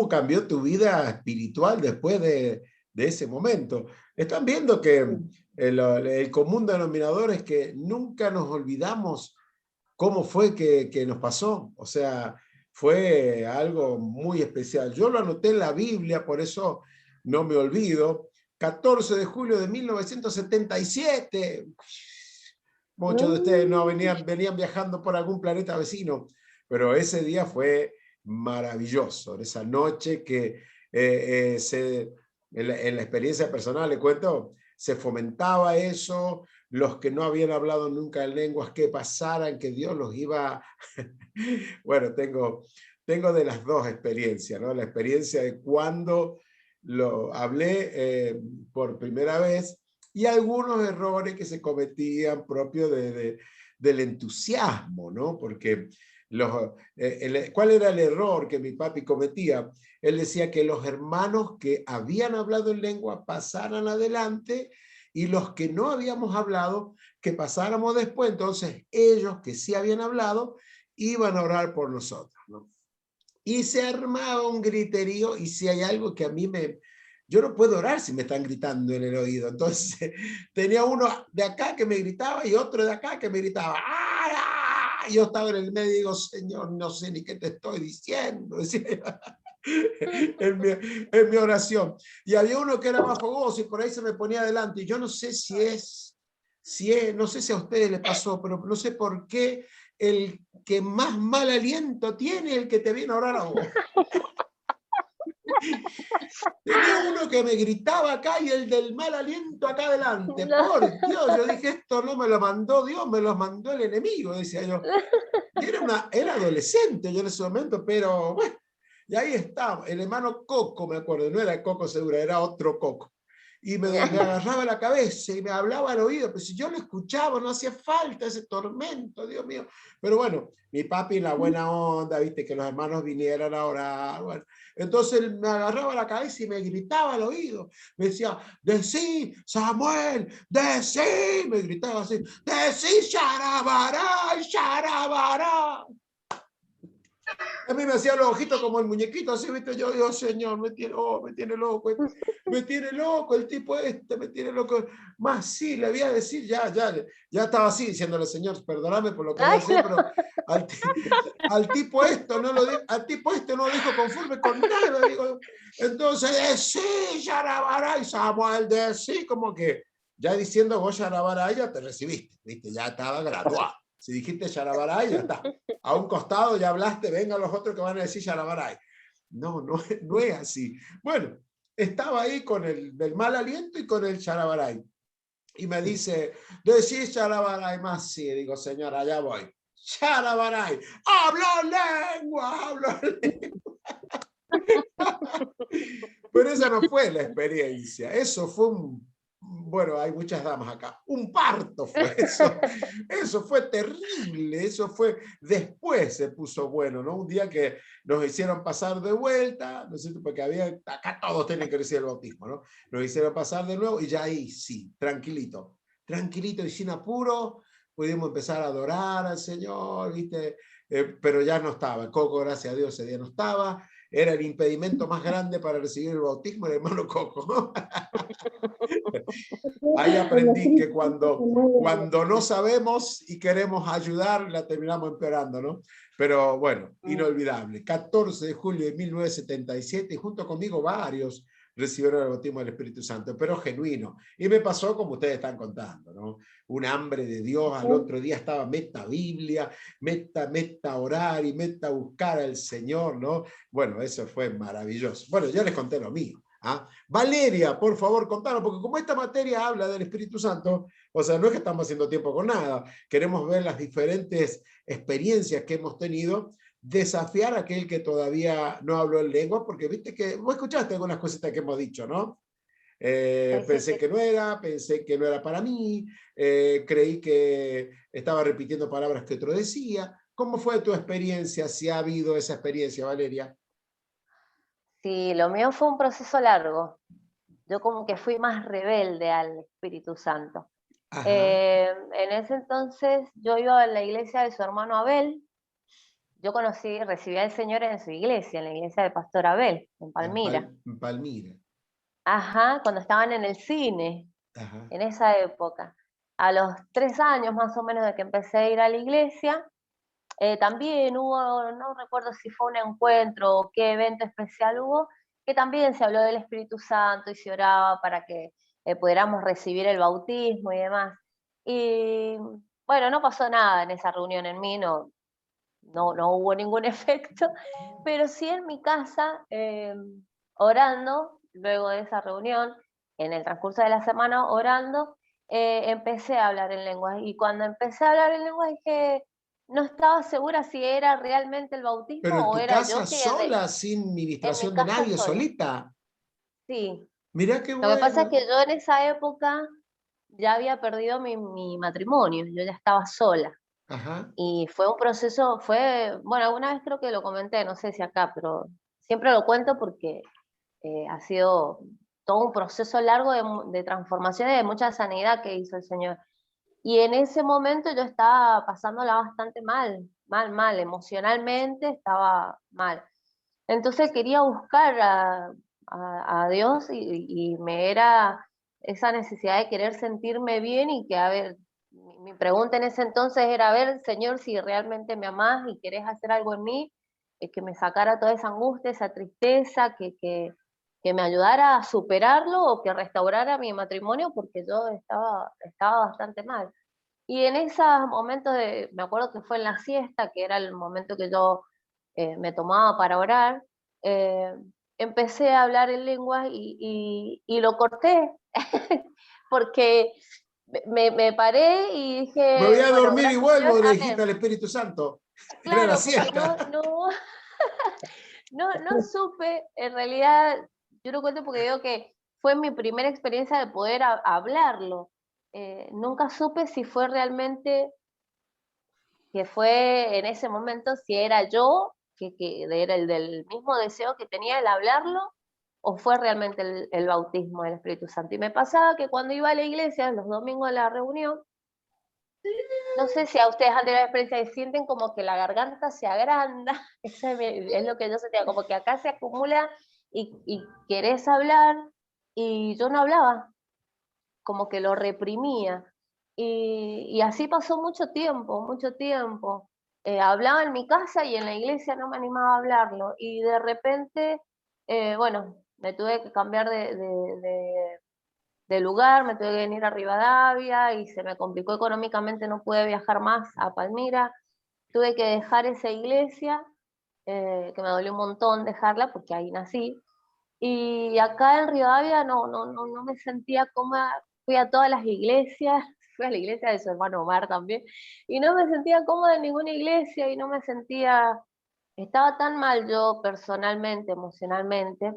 cambió tu vida espiritual después de ese momento. Están viendo que el común denominador es que nunca nos olvidamos cómo fue que nos pasó. O sea, fue algo muy especial. Yo lo anoté en la Biblia, por eso no me olvido. 14 de julio de 1977. Muchos de ustedes no venían viajando por algún planeta vecino, pero ese día fue maravilloso. Esa noche que en la experiencia personal, le cuento, se fomentaba eso, los que no habían hablado nunca en lenguas, que pasaran, que Dios los iba... Bueno, tengo de las dos experiencias, ¿no? La experiencia de cuando lo hablé por primera vez y algunos errores que se cometían propios del entusiasmo, ¿no? Porque ¿cuál era el error que mi papi cometía? Él decía que los hermanos que habían hablado en lengua pasaran adelante y los que no habíamos hablado, que pasáramos después. Entonces ellos que sí habían hablado iban a orar por nosotros, ¿no? Y se armaba un griterío, y si hay algo que a mí yo no puedo orar si me están gritando en el oído. Entonces tenía uno de acá que me gritaba y otro de acá que me gritaba. ¡Ah! Yo estaba en el medio y digo, Señor, no sé ni qué te estoy diciendo, decía en mi oración. Y había uno que era más fogoso y por ahí se me ponía adelante. Y yo no sé si es, no sé si a ustedes les pasó, pero no sé por qué el que más mal aliento tiene el que te viene a orar a vos. Tenía uno que me gritaba acá y el del mal aliento acá adelante. No. Por Dios, yo dije, esto no me lo mandó Dios, me lo mandó el enemigo, decía yo. Y era adolescente yo en ese momento, pero bueno, y ahí estaba, el hermano Coco, me acuerdo, no era el Coco seguro, era otro Coco. Y me agarraba la cabeza y me hablaba al oído, pero si yo lo escuchaba, no hacía falta ese tormento, Dios mío. Pero bueno, mi papi en la buena onda, viste, que los hermanos vinieran a orar. Bueno, entonces él me agarraba la cabeza y me gritaba al oído. Me decía, decí, Samuel, decí, me gritaba así, decí, Sharabará, Sharabará. A mí me hacía los ojitos como el muñequito, así, ¿viste? Yo digo, Señor, me tiene loco, el tipo me tiene loco. Más sí, le voy a decir, ya estaba así, diciéndole, Señor, perdóname por lo que voy a hacer, pero al tipo esto no lo dijo conforme con nada, digo. Entonces, sí, Yarabara, y Samuel, sí, como que ya diciendo vos Yarabara, ya te recibiste, ¿viste? Ya estaba graduado. Si dijiste Sharabaray, ya está. A un costado ya hablaste, vengan los otros que van a decir Sharabaray. No es así. Bueno, estaba ahí con el del mal aliento y con el Sharabaray. Y me dice, decís Sharabaray más, sí. Digo, señora, allá voy. Sharabaray, hablo lengua. Pero esa no fue la experiencia. Eso fue bueno, hay muchas damas acá. Un parto fue eso. Eso fue terrible. Eso fue, después se puso bueno, ¿no? Un día que nos hicieron pasar de vuelta, ¿no es cierto? Porque acá todos tienen que recibir el bautismo, ¿no? Nos hicieron pasar de nuevo y ya ahí sí, tranquilito y sin apuro, pudimos empezar a adorar al Señor, ¿viste? Pero ya no estaba. Coco, gracias a Dios, ese día no estaba. Era el impedimento más grande para recibir el bautismo, el hermano Coco. Ahí aprendí que cuando no sabemos y queremos ayudar, la terminamos empeorando, ¿no? Pero bueno, inolvidable. 14 de julio de 1977, y junto conmigo varios recibieron el bautismo del Espíritu Santo, pero genuino. Y me pasó como ustedes están contando, ¿no? Un hambre de Dios. Al otro día estaba meta Biblia, meta orar y meta buscar al Señor, ¿no? Bueno, eso fue maravilloso. Bueno, ya les conté lo mío. ¿Ah? Valeria, por favor, contanos, porque como esta materia habla del Espíritu Santo, o sea, no es que estamos haciendo tiempo con nada, queremos ver las diferentes experiencias que hemos tenido, desafiar a aquel que todavía no habló en lengua, porque viste que vos escuchaste algunas cositas que hemos dicho, ¿no? Pensé que no era para mí, creí que estaba repitiendo palabras que otro decía. ¿Cómo fue tu experiencia, si ha habido esa experiencia, Valeria? Sí, lo mío fue un proceso largo. Yo como que fui más rebelde al Espíritu Santo. Ajá. En ese entonces yo iba a la iglesia de su hermano Abel. Yo recibí al Señor en su iglesia, en la iglesia del pastor Abel, en Palmira. En Palmira. Ajá, cuando estaban en el cine, Ajá. en esa época. A los 3 años más o menos de que empecé a ir a la iglesia, también hubo, no recuerdo si fue un encuentro o qué evento especial hubo, que también se habló del Espíritu Santo y se oraba para que pudiéramos recibir el bautismo y demás. Y bueno, no pasó nada en esa reunión en mí, no hubo ningún efecto, pero sí en mi casa, orando, luego de esa reunión, en el transcurso de la semana orando, empecé a hablar en lenguas. Y cuando empecé a hablar en lenguas dije, no estaba segura si era realmente el bautismo Pero en o tu era casa yo que... sola, sin En mi ministración de casa nadie, sola, solita. sí. Mirá qué Lo que pasa es bueno. que yo en esa época ya había perdido mi matrimonio, yo ya estaba sola. Ajá. Y fue un proceso, bueno, alguna vez creo que lo comenté, no sé si acá, pero siempre lo cuento porque ha sido todo un proceso largo de transformación y de mucha sanidad que hizo el Señor. Y en ese momento yo estaba pasándola bastante mal, emocionalmente estaba mal. Entonces quería buscar a Dios y me era esa necesidad de querer sentirme bien y que, a ver, mi pregunta en ese entonces era, a ver, Señor, si realmente me amás y querés hacer algo en mí, que me sacara toda esa angustia, esa tristeza, que me ayudara a superarlo o que restaurara mi matrimonio porque yo estaba bastante mal. Y en esos momentos, me acuerdo que fue en la siesta, que era el momento que yo me tomaba para orar, eh, empecé a hablar en lenguas y lo corté, porque me paré y Me voy dije, a bueno, dormir y gracias vuelvo, Señor, le dijiste amén. al Espíritu Santo. Era la Claro, porque siesta. no supe, en realidad, yo lo cuento porque digo que fue mi primera experiencia de poder hablarlo. Nunca supe si fue realmente que fue en ese momento si era yo, que era el del mismo deseo que tenía el hablarlo, o fue realmente el bautismo del Espíritu Santo. Y me pasaba que cuando iba a la iglesia, los domingos de la reunión, no sé si a ustedes han tenido la experiencia y sienten como que la garganta se agranda, eso es lo que yo sentía, como que acá se acumula y querés hablar, y yo no hablaba, como que lo reprimía. Y así pasó mucho tiempo, mucho tiempo. Hablaba en mi casa y en la iglesia no me animaba a hablarlo. Y de repente, bueno, me tuve que cambiar de lugar, me tuve que venir a Rivadavia y se me complicó económicamente, no pude viajar más a Palmira. Tuve que dejar esa iglesia, que me dolió un montón dejarla porque ahí nací. Y acá en Rivadavia no me sentía cómoda, fui a todas las iglesias, fui a la iglesia de su hermano Omar también, y no me sentía cómoda en ninguna iglesia y no me sentía, estaba tan mal yo personalmente, emocionalmente,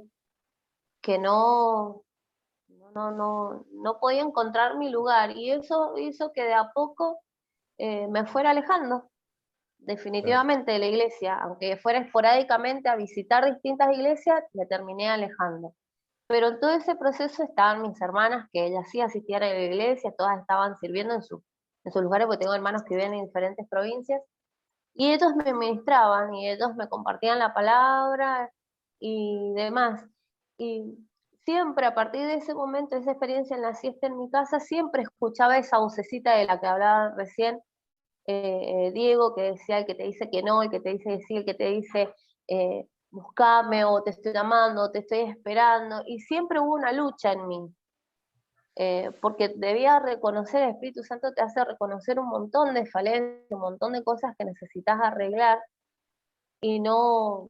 que no podía encontrar mi lugar y eso hizo que de a poco me fuera alejando definitivamente de la iglesia, aunque fuera esporádicamente a visitar distintas iglesias, me terminé alejando. Pero en todo ese proceso estaban mis hermanas, que ellas sí asistían a la iglesia, todas estaban sirviendo en sus lugares, porque tengo hermanos que viven en diferentes provincias, y ellos me ministraban, y ellos me compartían la palabra y demás. Y siempre a partir de ese momento, esa experiencia en la siesta en mi casa, siempre escuchaba esa vocecita de la que hablaba recién Diego, que decía el que te dice que no, el que te dice que sí, el que te dice buscame, o te estoy llamando, o te estoy esperando, y siempre hubo una lucha en mí, porque debía reconocer, el Espíritu Santo te hace reconocer un montón de falencias, un montón de cosas que necesitas arreglar, y yo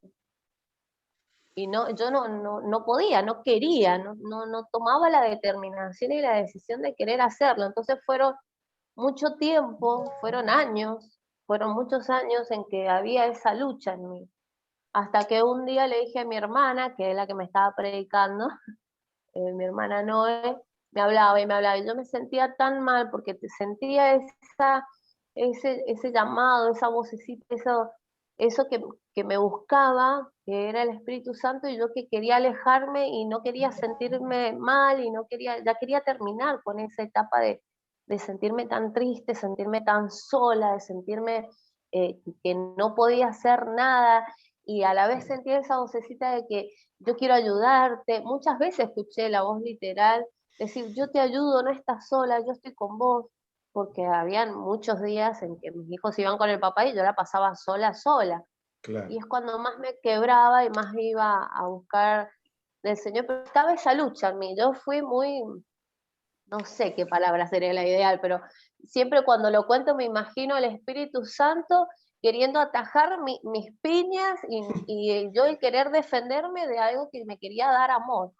no podía, no quería, no tomaba la determinación y la decisión de querer hacerlo, entonces fueron mucho tiempo, fueron muchos años en que había esa lucha en mí. Hasta que un día le dije a mi hermana, que es la que me estaba predicando, mi hermana Noé, me hablaba y me hablaba, y yo me sentía tan mal porque sentía ese llamado, esa vocecita, eso que me buscaba, que era el Espíritu Santo, y yo que quería alejarme y no quería sentirme mal y ya quería terminar con esa etapa de sentirme tan triste, sentirme tan sola, de sentirme que no podía hacer nada, y a la vez sentía esa vocecita de que yo quiero ayudarte. Muchas veces escuché la voz literal decir, yo te ayudo, no estás sola, yo estoy con vos, porque habían muchos días en que mis hijos iban con el papá y yo la pasaba sola. Claro. Y es cuando más me quebraba y más iba a buscar del Señor, pero estaba esa lucha en mí. Yo fui muy, no sé qué palabra sería la ideal, pero siempre cuando lo cuento me imagino el Espíritu Santo queriendo atajar mis piñas y yo el querer defenderme de algo que me quería dar amor.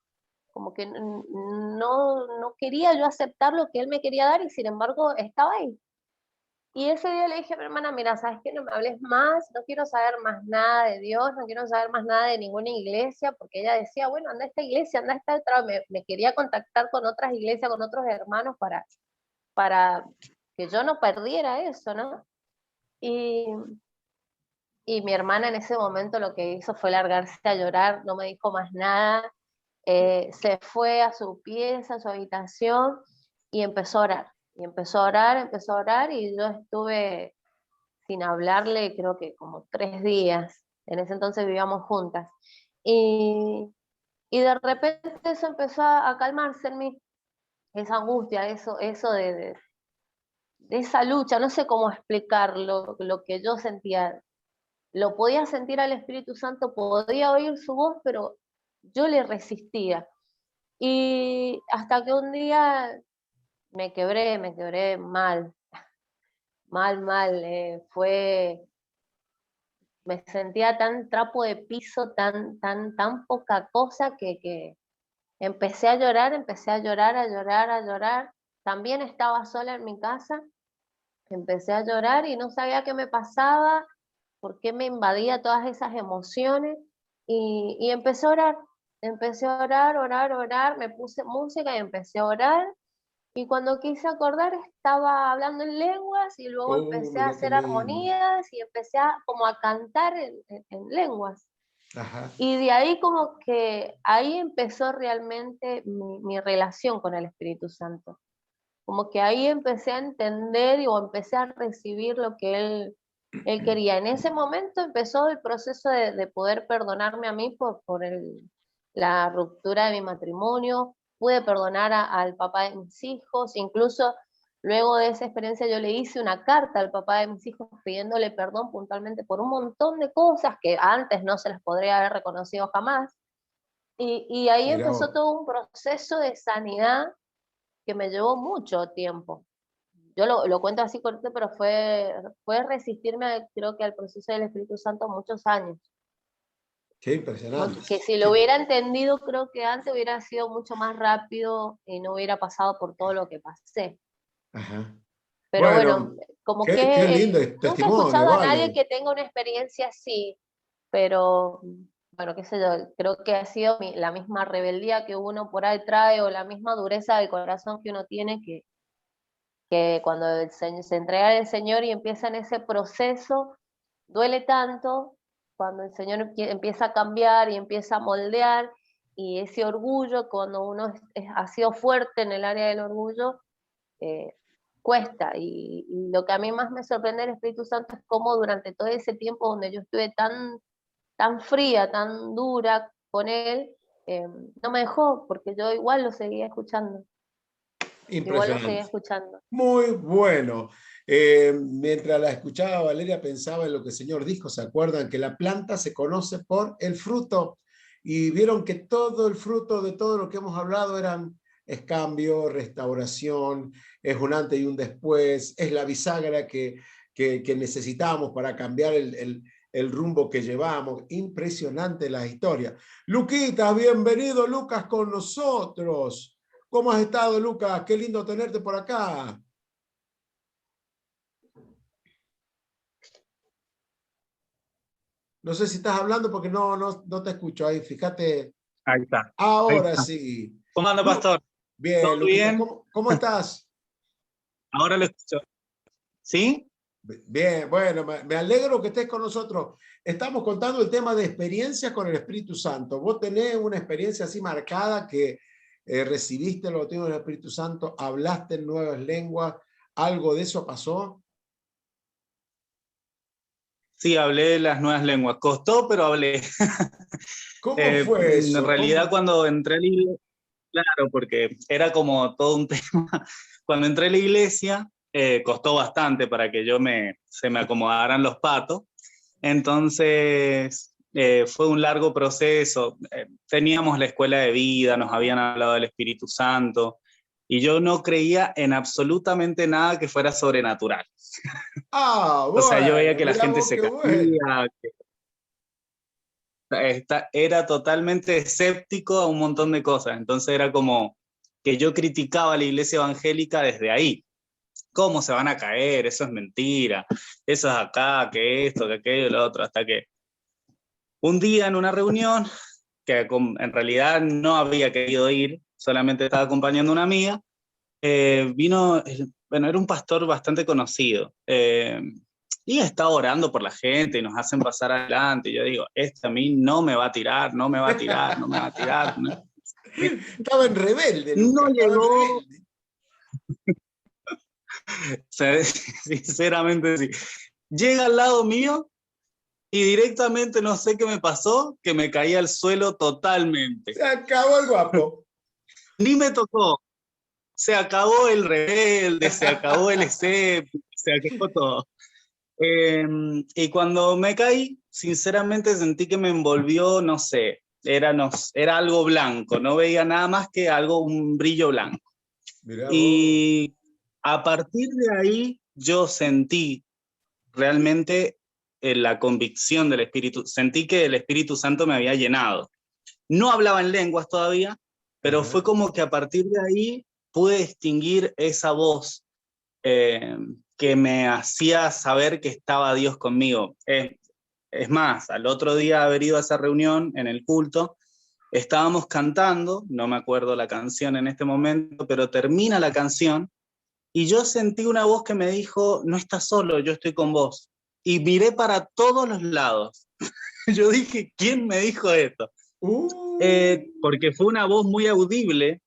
Como que no quería yo aceptar lo que él me quería dar y sin embargo estaba ahí. Y ese día le dije a mi hermana, mira, ¿sabes qué? No me hables más, no quiero saber más nada de Dios, no quiero saber más nada de ninguna iglesia, porque ella decía, bueno, anda a esta iglesia, anda a esta otra, me quería contactar con otras iglesias, con otros hermanos para que yo no perdiera eso, ¿no? Y mi hermana en ese momento lo que hizo fue largarse a llorar, no me dijo más nada, se fue a su pieza, a su habitación, y empezó a orar. Y empezó a orar, y yo estuve sin hablarle creo que como 3 días. En ese entonces vivíamos juntas. Y de repente eso empezó a calmarse en mí, esa angustia, eso de esa lucha, no sé cómo explicarlo, lo que yo sentía. Lo podía sentir al Espíritu Santo, podía oír su voz, pero yo le resistía. Y hasta que un día me quebré mal, me sentía tan trapo de piso, tan poca cosa que empecé a llorar, a llorar. También estaba sola en mi casa, empecé a llorar y no sabía qué me pasaba, por qué me invadía todas esas emociones, y empecé a orar, me puse música y empecé a orar. Y cuando quise acordar estaba hablando en lenguas y luego empecé a Mira qué hacer lindo. armonías y empecé como a cantar en lenguas. Ajá. Y de ahí como que ahí empezó realmente mi relación con el Espíritu Santo. Como que ahí empecé a entender o empecé a recibir lo que él quería. En ese momento empezó el proceso de poder perdonarme a mí por la ruptura de mi matrimonio. Pude perdonar al papá de mis hijos, incluso luego de esa experiencia yo le hice una carta al papá de mis hijos pidiéndole perdón puntualmente por un montón de cosas que antes no se las podría haber reconocido jamás. Y ahí Mira empezó vos. todo un proceso de sanidad que me llevó mucho tiempo. Yo lo cuento así corto, pero fue resistirme, creo que al proceso del Espíritu Santo muchos años. Qué impresionante. Que si lo hubiera entendido, creo que antes hubiera sido mucho más rápido y no hubiera pasado por todo lo que pasé. Ajá. Pero bueno, como qué que lindo nunca he testimonio, escuchado a nadie vale. que tenga una experiencia así, pero bueno, qué sé yo, creo que ha sido la misma rebeldía que uno por ahí trae o la misma dureza del corazón que uno tiene que cuando se entrega al Señor y empieza en ese proceso, duele tanto cuando el Señor empieza a cambiar y empieza a moldear, y ese orgullo, cuando uno ha sido fuerte en el área del orgullo, cuesta. Y lo que a mí más me sorprende del Espíritu Santo es cómo durante todo ese tiempo donde yo estuve tan fría, tan dura con Él, no me dejó, porque yo igual lo seguía escuchando. Igual lo seguía Impresionante. escuchando. Muy bueno. Mientras la escuchaba Valeria pensaba en lo que el Señor dijo. ¿Se acuerdan que la planta se conoce por el fruto? Y vieron que todo el fruto de todo lo que hemos hablado es cambio, restauración, es un antes y un después, es la bisagra que necesitamos para cambiar el rumbo que llevamos. Impresionante la historia. Luquita, bienvenido Lucas con nosotros. ¿Cómo has estado, Lucas? Qué lindo tenerte por acá. No sé si estás hablando porque no te escucho. Ahí, fíjate. Ahí está. Ahora Ahí está. sí. ¿Cómo anda, pastor? Bien, ¿Todo Luquita, bien? ¿cómo estás? Ahora lo escucho. ¿Sí? Bien, bueno, me alegro que estés con nosotros. Estamos contando el tema de experiencias con el Espíritu Santo. Vos tenés una experiencia así marcada que recibiste el bautismo del Espíritu Santo, hablaste en nuevas lenguas, ¿algo de eso pasó? Sí, hablé de las nuevas lenguas. Costó, pero hablé. ¿Cómo fue eso? En realidad, cuando entré a la iglesia, claro, porque era como todo un tema. Cuando entré a la iglesia, costó bastante para que se me acomodaran los patos. Entonces, fue un largo proceso. Teníamos la escuela de vida, nos habían hablado del Espíritu Santo, y yo no creía en absolutamente nada que fuera sobrenatural. Ah, O sea, yo veía bueno, que la mirá gente vos se qué bueno. caía, era totalmente escéptico a un montón de cosas. Entonces era como que yo criticaba a la iglesia evangélica desde ahí. ¿Cómo se van a caer? Eso es mentira. Eso es acá, que esto, que aquello, lo otro. Hasta que un día en una reunión, que en realidad no había querido ir, solamente estaba acompañando a una amiga, vino, bueno, era un pastor bastante conocido, y estaba orando por la gente y nos hacen pasar adelante. Y yo digo, este a mí no me va a tirar, no me va a tirar, no me va a tirar. No. Estaba en rebelde, Lucas, No estaba en llegó, rebelde. sinceramente sí. Llega al lado mío y directamente no sé qué me pasó, que me caí al suelo totalmente. Se acabó el guapo. Ni me tocó. Se acabó el rebelde, se acabó el escéptico, se acabó todo. Y cuando me caí, sinceramente sentí que me envolvió, no sé, era algo blanco, no veía nada más que un brillo blanco. Mirá Y a partir de ahí yo sentí realmente la convicción del Espíritu, sentí que el Espíritu Santo me había llenado. No hablaba en lenguas todavía, pero fue como que a partir de ahí pude distinguir esa voz que me hacía saber que estaba Dios conmigo. Es más, al otro día de haber ido a esa reunión en el culto, estábamos cantando, no me acuerdo la canción en este momento, pero termina la canción y yo sentí una voz que me dijo, no estás solo, yo estoy con vos. Y miré para todos los lados. Yo dije, ¿quién me dijo esto? Porque fue una voz muy audible,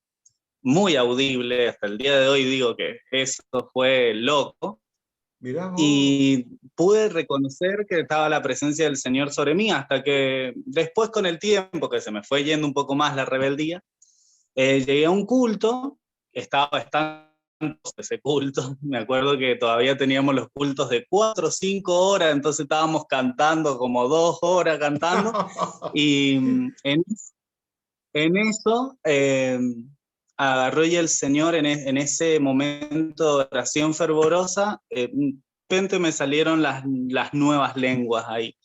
hasta el día de hoy digo que eso fue loco, Mirá vos. y pude reconocer que estaba la presencia del Señor sobre mí, hasta que después con el tiempo, que se me fue yendo un poco más la rebeldía, llegué a un culto, estaba bastante ese culto, me acuerdo que todavía teníamos los cultos de 4 o 5 horas, entonces estábamos cantando como 2 horas cantando, y en eso agarró y el Señor en ese momento de oración fervorosa, de repente me salieron las nuevas lenguas ahí.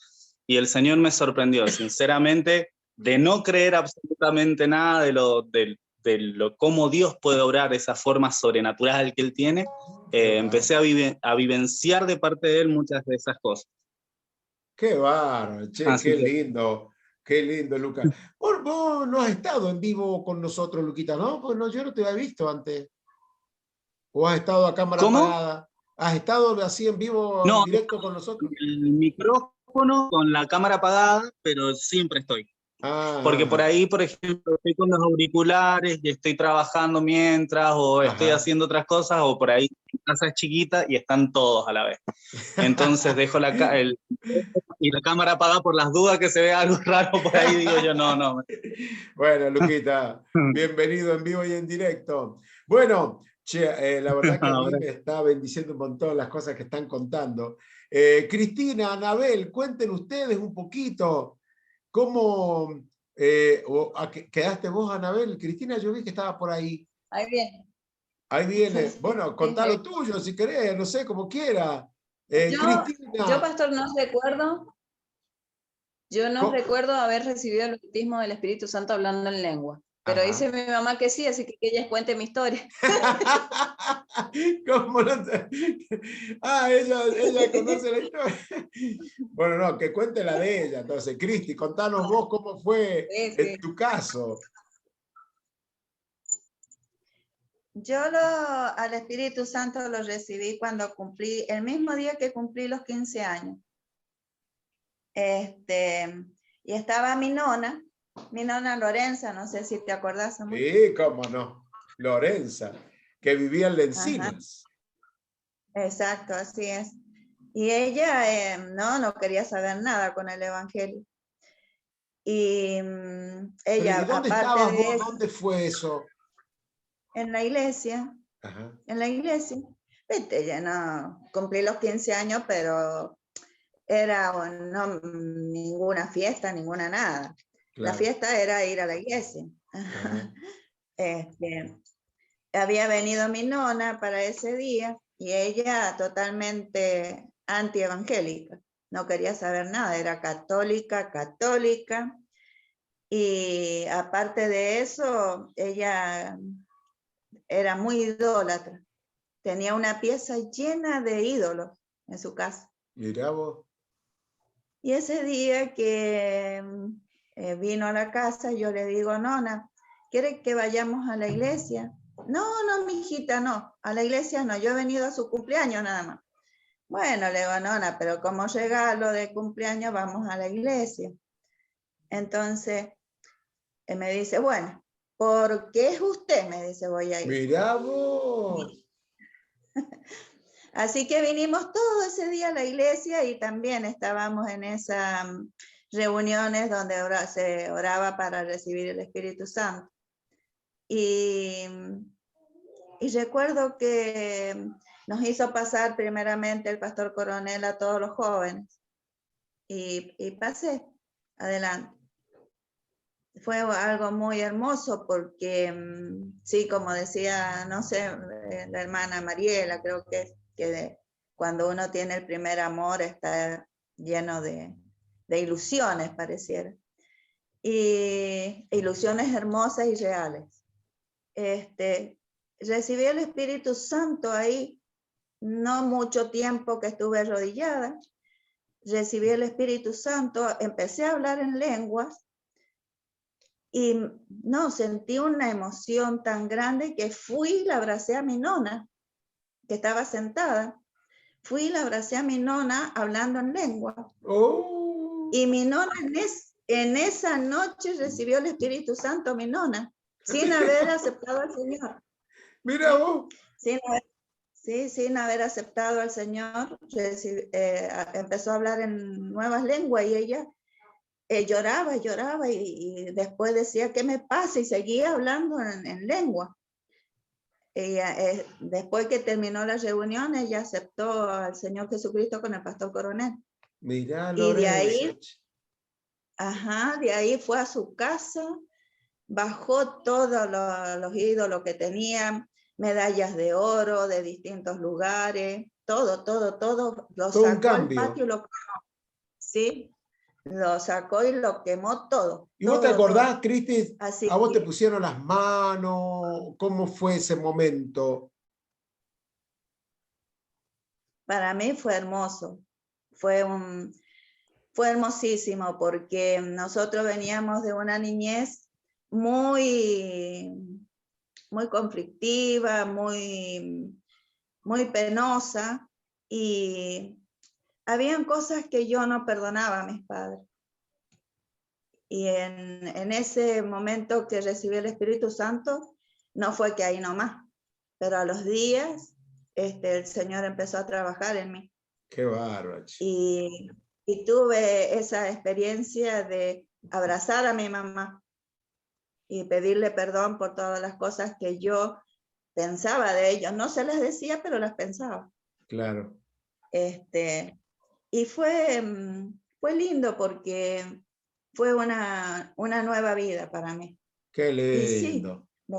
Y el Señor me sorprendió, sinceramente, de no creer absolutamente nada de lo cómo Dios puede obrar, esa forma sobrenatural que Él tiene. Empecé a vivenciar de parte de Él muchas de esas cosas. Qué bárbaro, che, Así qué lindo, Lucas. Vos no has estado en vivo con nosotros, Luquita, ¿no? Pues no, yo no te había visto antes. ¿O has estado a cámara ¿Cómo? apagada? ¿Has estado así en vivo, en No, directo con nosotros? el micrófono con la cámara apagada, pero siempre estoy. Porque por ahí, por ejemplo, estoy con los auriculares y estoy trabajando mientras, o estoy haciendo otras cosas, o por ahí mi casa es chiquita y están todos a la vez. Entonces dejo y la cámara apagada por las dudas que se vea algo raro por ahí, digo yo, no. Bueno, Luquita, bienvenido en vivo y en directo. Bueno, che, la verdad que a mí me está bendiciendo un montón las cosas que están contando. Cristina, Anabel, cuenten ustedes un poquito cómo quedaste vos, Anabel. Cristina, yo vi que estaba por ahí. Ahí viene. Ahí viene. Bueno, contá lo tuyo si querés, no sé, como quiera. Cristina. Yo, pastor, no recuerdo. Yo no recuerdo haber recibido el bautismo del Espíritu Santo hablando en lengua. Pero dice mi mamá que sí, así que ella cuente mi historia. ¿Cómo no te... ella conoce la historia. Bueno, no, que cuente la de ella. Entonces, Cristi, contanos vos cómo fue en tu caso. Yo al Espíritu Santo lo recibí cuando cumplí, el mismo día que cumplí los 15 años. Y estaba mi nona, Mi nona Lorenza, no sé si te acordás, amor. Sí, cómo no. Lorenza, que vivía en Lencinas. Exacto, así es. Y ella no quería saber nada con el Evangelio. Y ella, ¿Y dónde aparte estabas de vos? eso, ¿Dónde fue eso? en la iglesia, Ajá. en la iglesia. Viste, ya no cumplí los 15 años, pero era no, ninguna fiesta, ninguna nada. La Claro. fiesta era ir a la iglesia. Ajá. Había venido mi nona para ese día y ella totalmente anti-evangélica. No quería saber nada, era católica. Y aparte de eso, ella era muy idólatra. Tenía una pieza llena de ídolos en su casa. Mirá vos. Y ese día que vino a la casa, yo le digo, nona, ¿quiere que vayamos a la iglesia? No, mijita, no, a la iglesia no, yo he venido a su cumpleaños nada más. Bueno, le digo, nona, pero como regalo de cumpleaños vamos a la iglesia. Entonces, me dice, bueno, ¿por qué es usted? Me dice, voy a ir. Mirá vos. Así que vinimos todo ese día a la iglesia y también estábamos en esas reuniones donde se oraba para recibir el Espíritu Santo. Y recuerdo que nos hizo pasar primeramente el pastor Coronel a todos los jóvenes. Y pasé adelante. Fue algo muy hermoso porque, sí, como decía, no sé, la hermana Mariela, creo que cuando uno tiene el primer amor está lleno de ilusiones, pareciera. Y ilusiones hermosas y reales. Recibí el Espíritu Santo ahí, no mucho tiempo que estuve arrodillada. Recibí el Espíritu Santo, empecé a hablar en lenguas. Y no, sentí una emoción tan grande que fui y la abracé a mi nona, que estaba sentada. Fui y la abracé a mi nona hablando en lengua. Oh. Y mi nona en esa noche recibió el Espíritu Santo, mi nona, sin haber aceptado al Señor. Mira vos. Sin haber aceptado al Señor, empezó a hablar en nuevas lenguas y ella lloraba y después decía, ¿qué me pasa? Y seguía hablando en lengua. Ella, después que terminó la reunión, ella aceptó al Señor Jesucristo con el pastor Coronel. Mirá, Y Lorenza. de ahí fue a su casa, bajó todos los ídolos que tenía, medallas de oro de distintos lugares, todo, lo sacó al patio y lo quemó. ¿Sí? Lo sacó y lo quemó todo. ¿Y vos te acordás, todo. Cristi, Así a vos que, te pusieron las manos? ¿Cómo fue ese momento? para mí fue hermoso. Fue hermosísimo porque nosotros veníamos de una niñez muy conflictiva, muy penosa, y habían cosas que yo no perdonaba a mis padres. Y en ese momento que recibí el Espíritu Santo, no fue que ahí nomás, pero a los días el Señor empezó a trabajar en mí. Qué bárbaro. Y tuve esa experiencia de abrazar a mi mamá y pedirle perdón por todas las cosas que yo pensaba de ellos. No se las decía, pero las pensaba. Claro. Y fue lindo porque fue una nueva vida para mí. Qué lindo. Sí,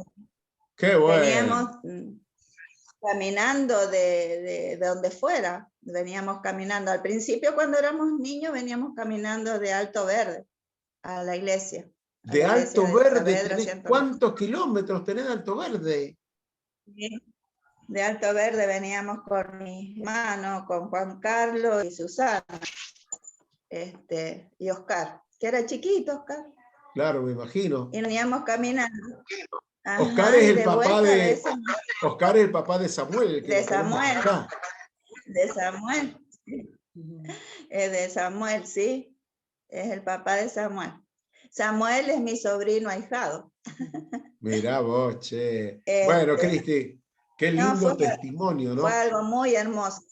qué bueno. Veníamos caminando de donde fuera. Veníamos caminando. Al principio, cuando éramos niños, veníamos caminando de Alto Verde a la iglesia. De Alto Verde, ¿cuántos kilómetros tenés de Alto Verde? De Alto Verde veníamos con mi hermano, con Juan Carlos y Susana, y Oscar, que era chiquito, Oscar. Claro, me imagino. Y veníamos caminando. Ajá, Oscar es el papá de Oscar es el papá de Samuel. De Samuel. De Samuel. De Samuel, sí. Es el papá de Samuel. Samuel es mi sobrino ahijado. Mirá vos, che. Bueno, Cristi, qué lindo testimonio, ¿no? Fue algo muy hermoso.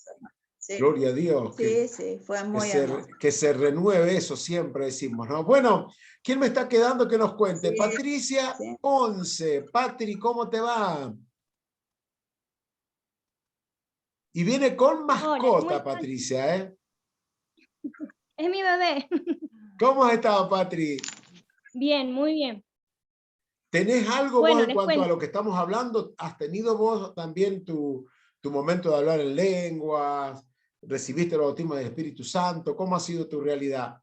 Sí. Gloria a Dios. Sí, sí, fue muy hermoso. Que se renueve eso, siempre decimos, ¿no? Bueno, ¿quién me está quedando que nos cuente? Sí, Patricia Ponce. Patri, ¿cómo te va? Y viene con mascota. Hola, Patricia, ¿eh? Es mi bebé. ¿Cómo has estado, Patri? Bien, muy bien. ¿Tenés algo vos en cuanto a lo que estamos hablando? ¿Has tenido vos también tu momento de hablar en lenguas? ¿Recibiste el bautismo del Espíritu Santo? ¿Cómo ha sido tu realidad?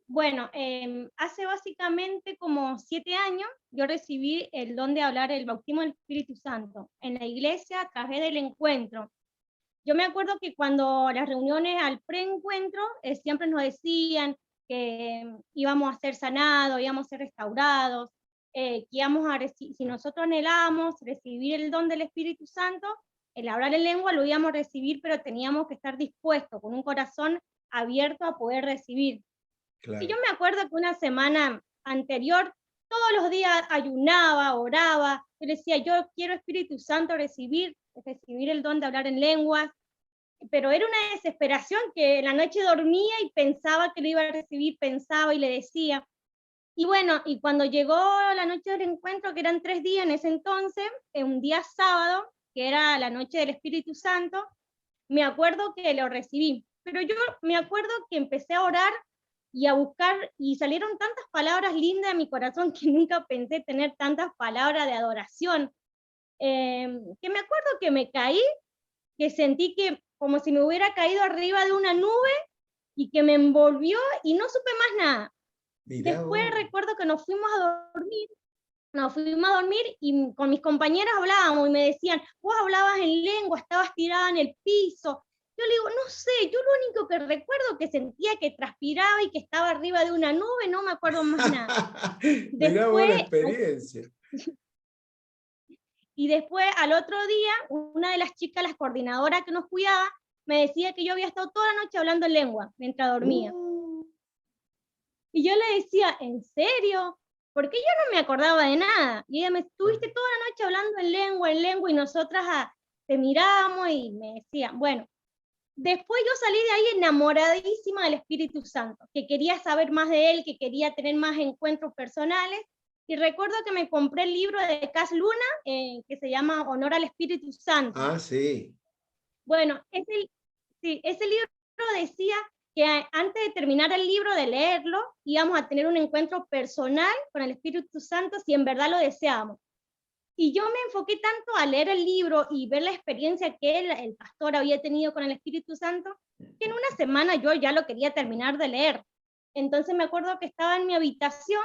Bueno, hace básicamente como 7 años yo recibí el don de hablar el bautismo del Espíritu Santo en la iglesia a través del encuentro. Yo me acuerdo que cuando las reuniones al preencuentro siempre nos decían que íbamos a ser sanados, íbamos a ser restaurados, que íbamos a si nosotros anhelábamos recibir el don del Espíritu Santo, el hablar en lengua lo íbamos a recibir, pero teníamos que estar dispuestos, con un corazón abierto a poder recibir. Claro. Y yo me acuerdo que una semana anterior, todos los días ayunaba, oraba, yo decía, yo quiero Espíritu Santo recibir el don de hablar en lenguas, pero era una desesperación que en la noche dormía y pensaba que lo iba a recibir, pensaba y le decía. Y bueno, y cuando llegó la noche del encuentro, que eran 3 días en ese entonces, un día sábado, que era la noche del Espíritu Santo, me acuerdo que lo recibí. Pero yo me acuerdo que empecé a orar y a buscar, y salieron tantas palabras lindas de mi corazón que nunca pensé tener tantas palabras de adoración. Que me acuerdo que me caí, que sentí que como si me hubiera caído arriba de una nube y que me envolvió y no supe más nada. Mirá, después recuerdo que nos fuimos a dormir y con mis compañeras hablábamos y me decían, vos hablabas en lengua, estabas tirada en el piso. Yo le digo, no sé, yo lo único que recuerdo que sentía que transpiraba y que estaba arriba de una nube, no me acuerdo más nada. Mirá, buena experiencia. Y después, al otro día, una de las chicas, las coordinadoras que nos cuidaba, me decía que yo había estado toda la noche hablando en lengua mientras dormía. Y yo le decía, ¿en serio? Porque yo no me acordaba de nada. Y ella me estuviste toda la noche hablando en lengua, y nosotras te miramos y me decía, bueno, después yo salí de ahí enamoradísima del Espíritu Santo, que quería saber más de él, que quería tener más encuentros personales. Y recuerdo que me compré el libro de Cas Luna, que se llama Honor al Espíritu Santo. Ah, sí. Bueno, ese libro decía que antes de terminar el libro, de leerlo, íbamos a tener un encuentro personal con el Espíritu Santo si en verdad lo deseábamos. Y yo me enfoqué tanto a leer el libro y ver la experiencia que el pastor había tenido con el Espíritu Santo, que en una semana yo ya lo quería terminar de leer. Entonces me acuerdo que estaba en mi habitación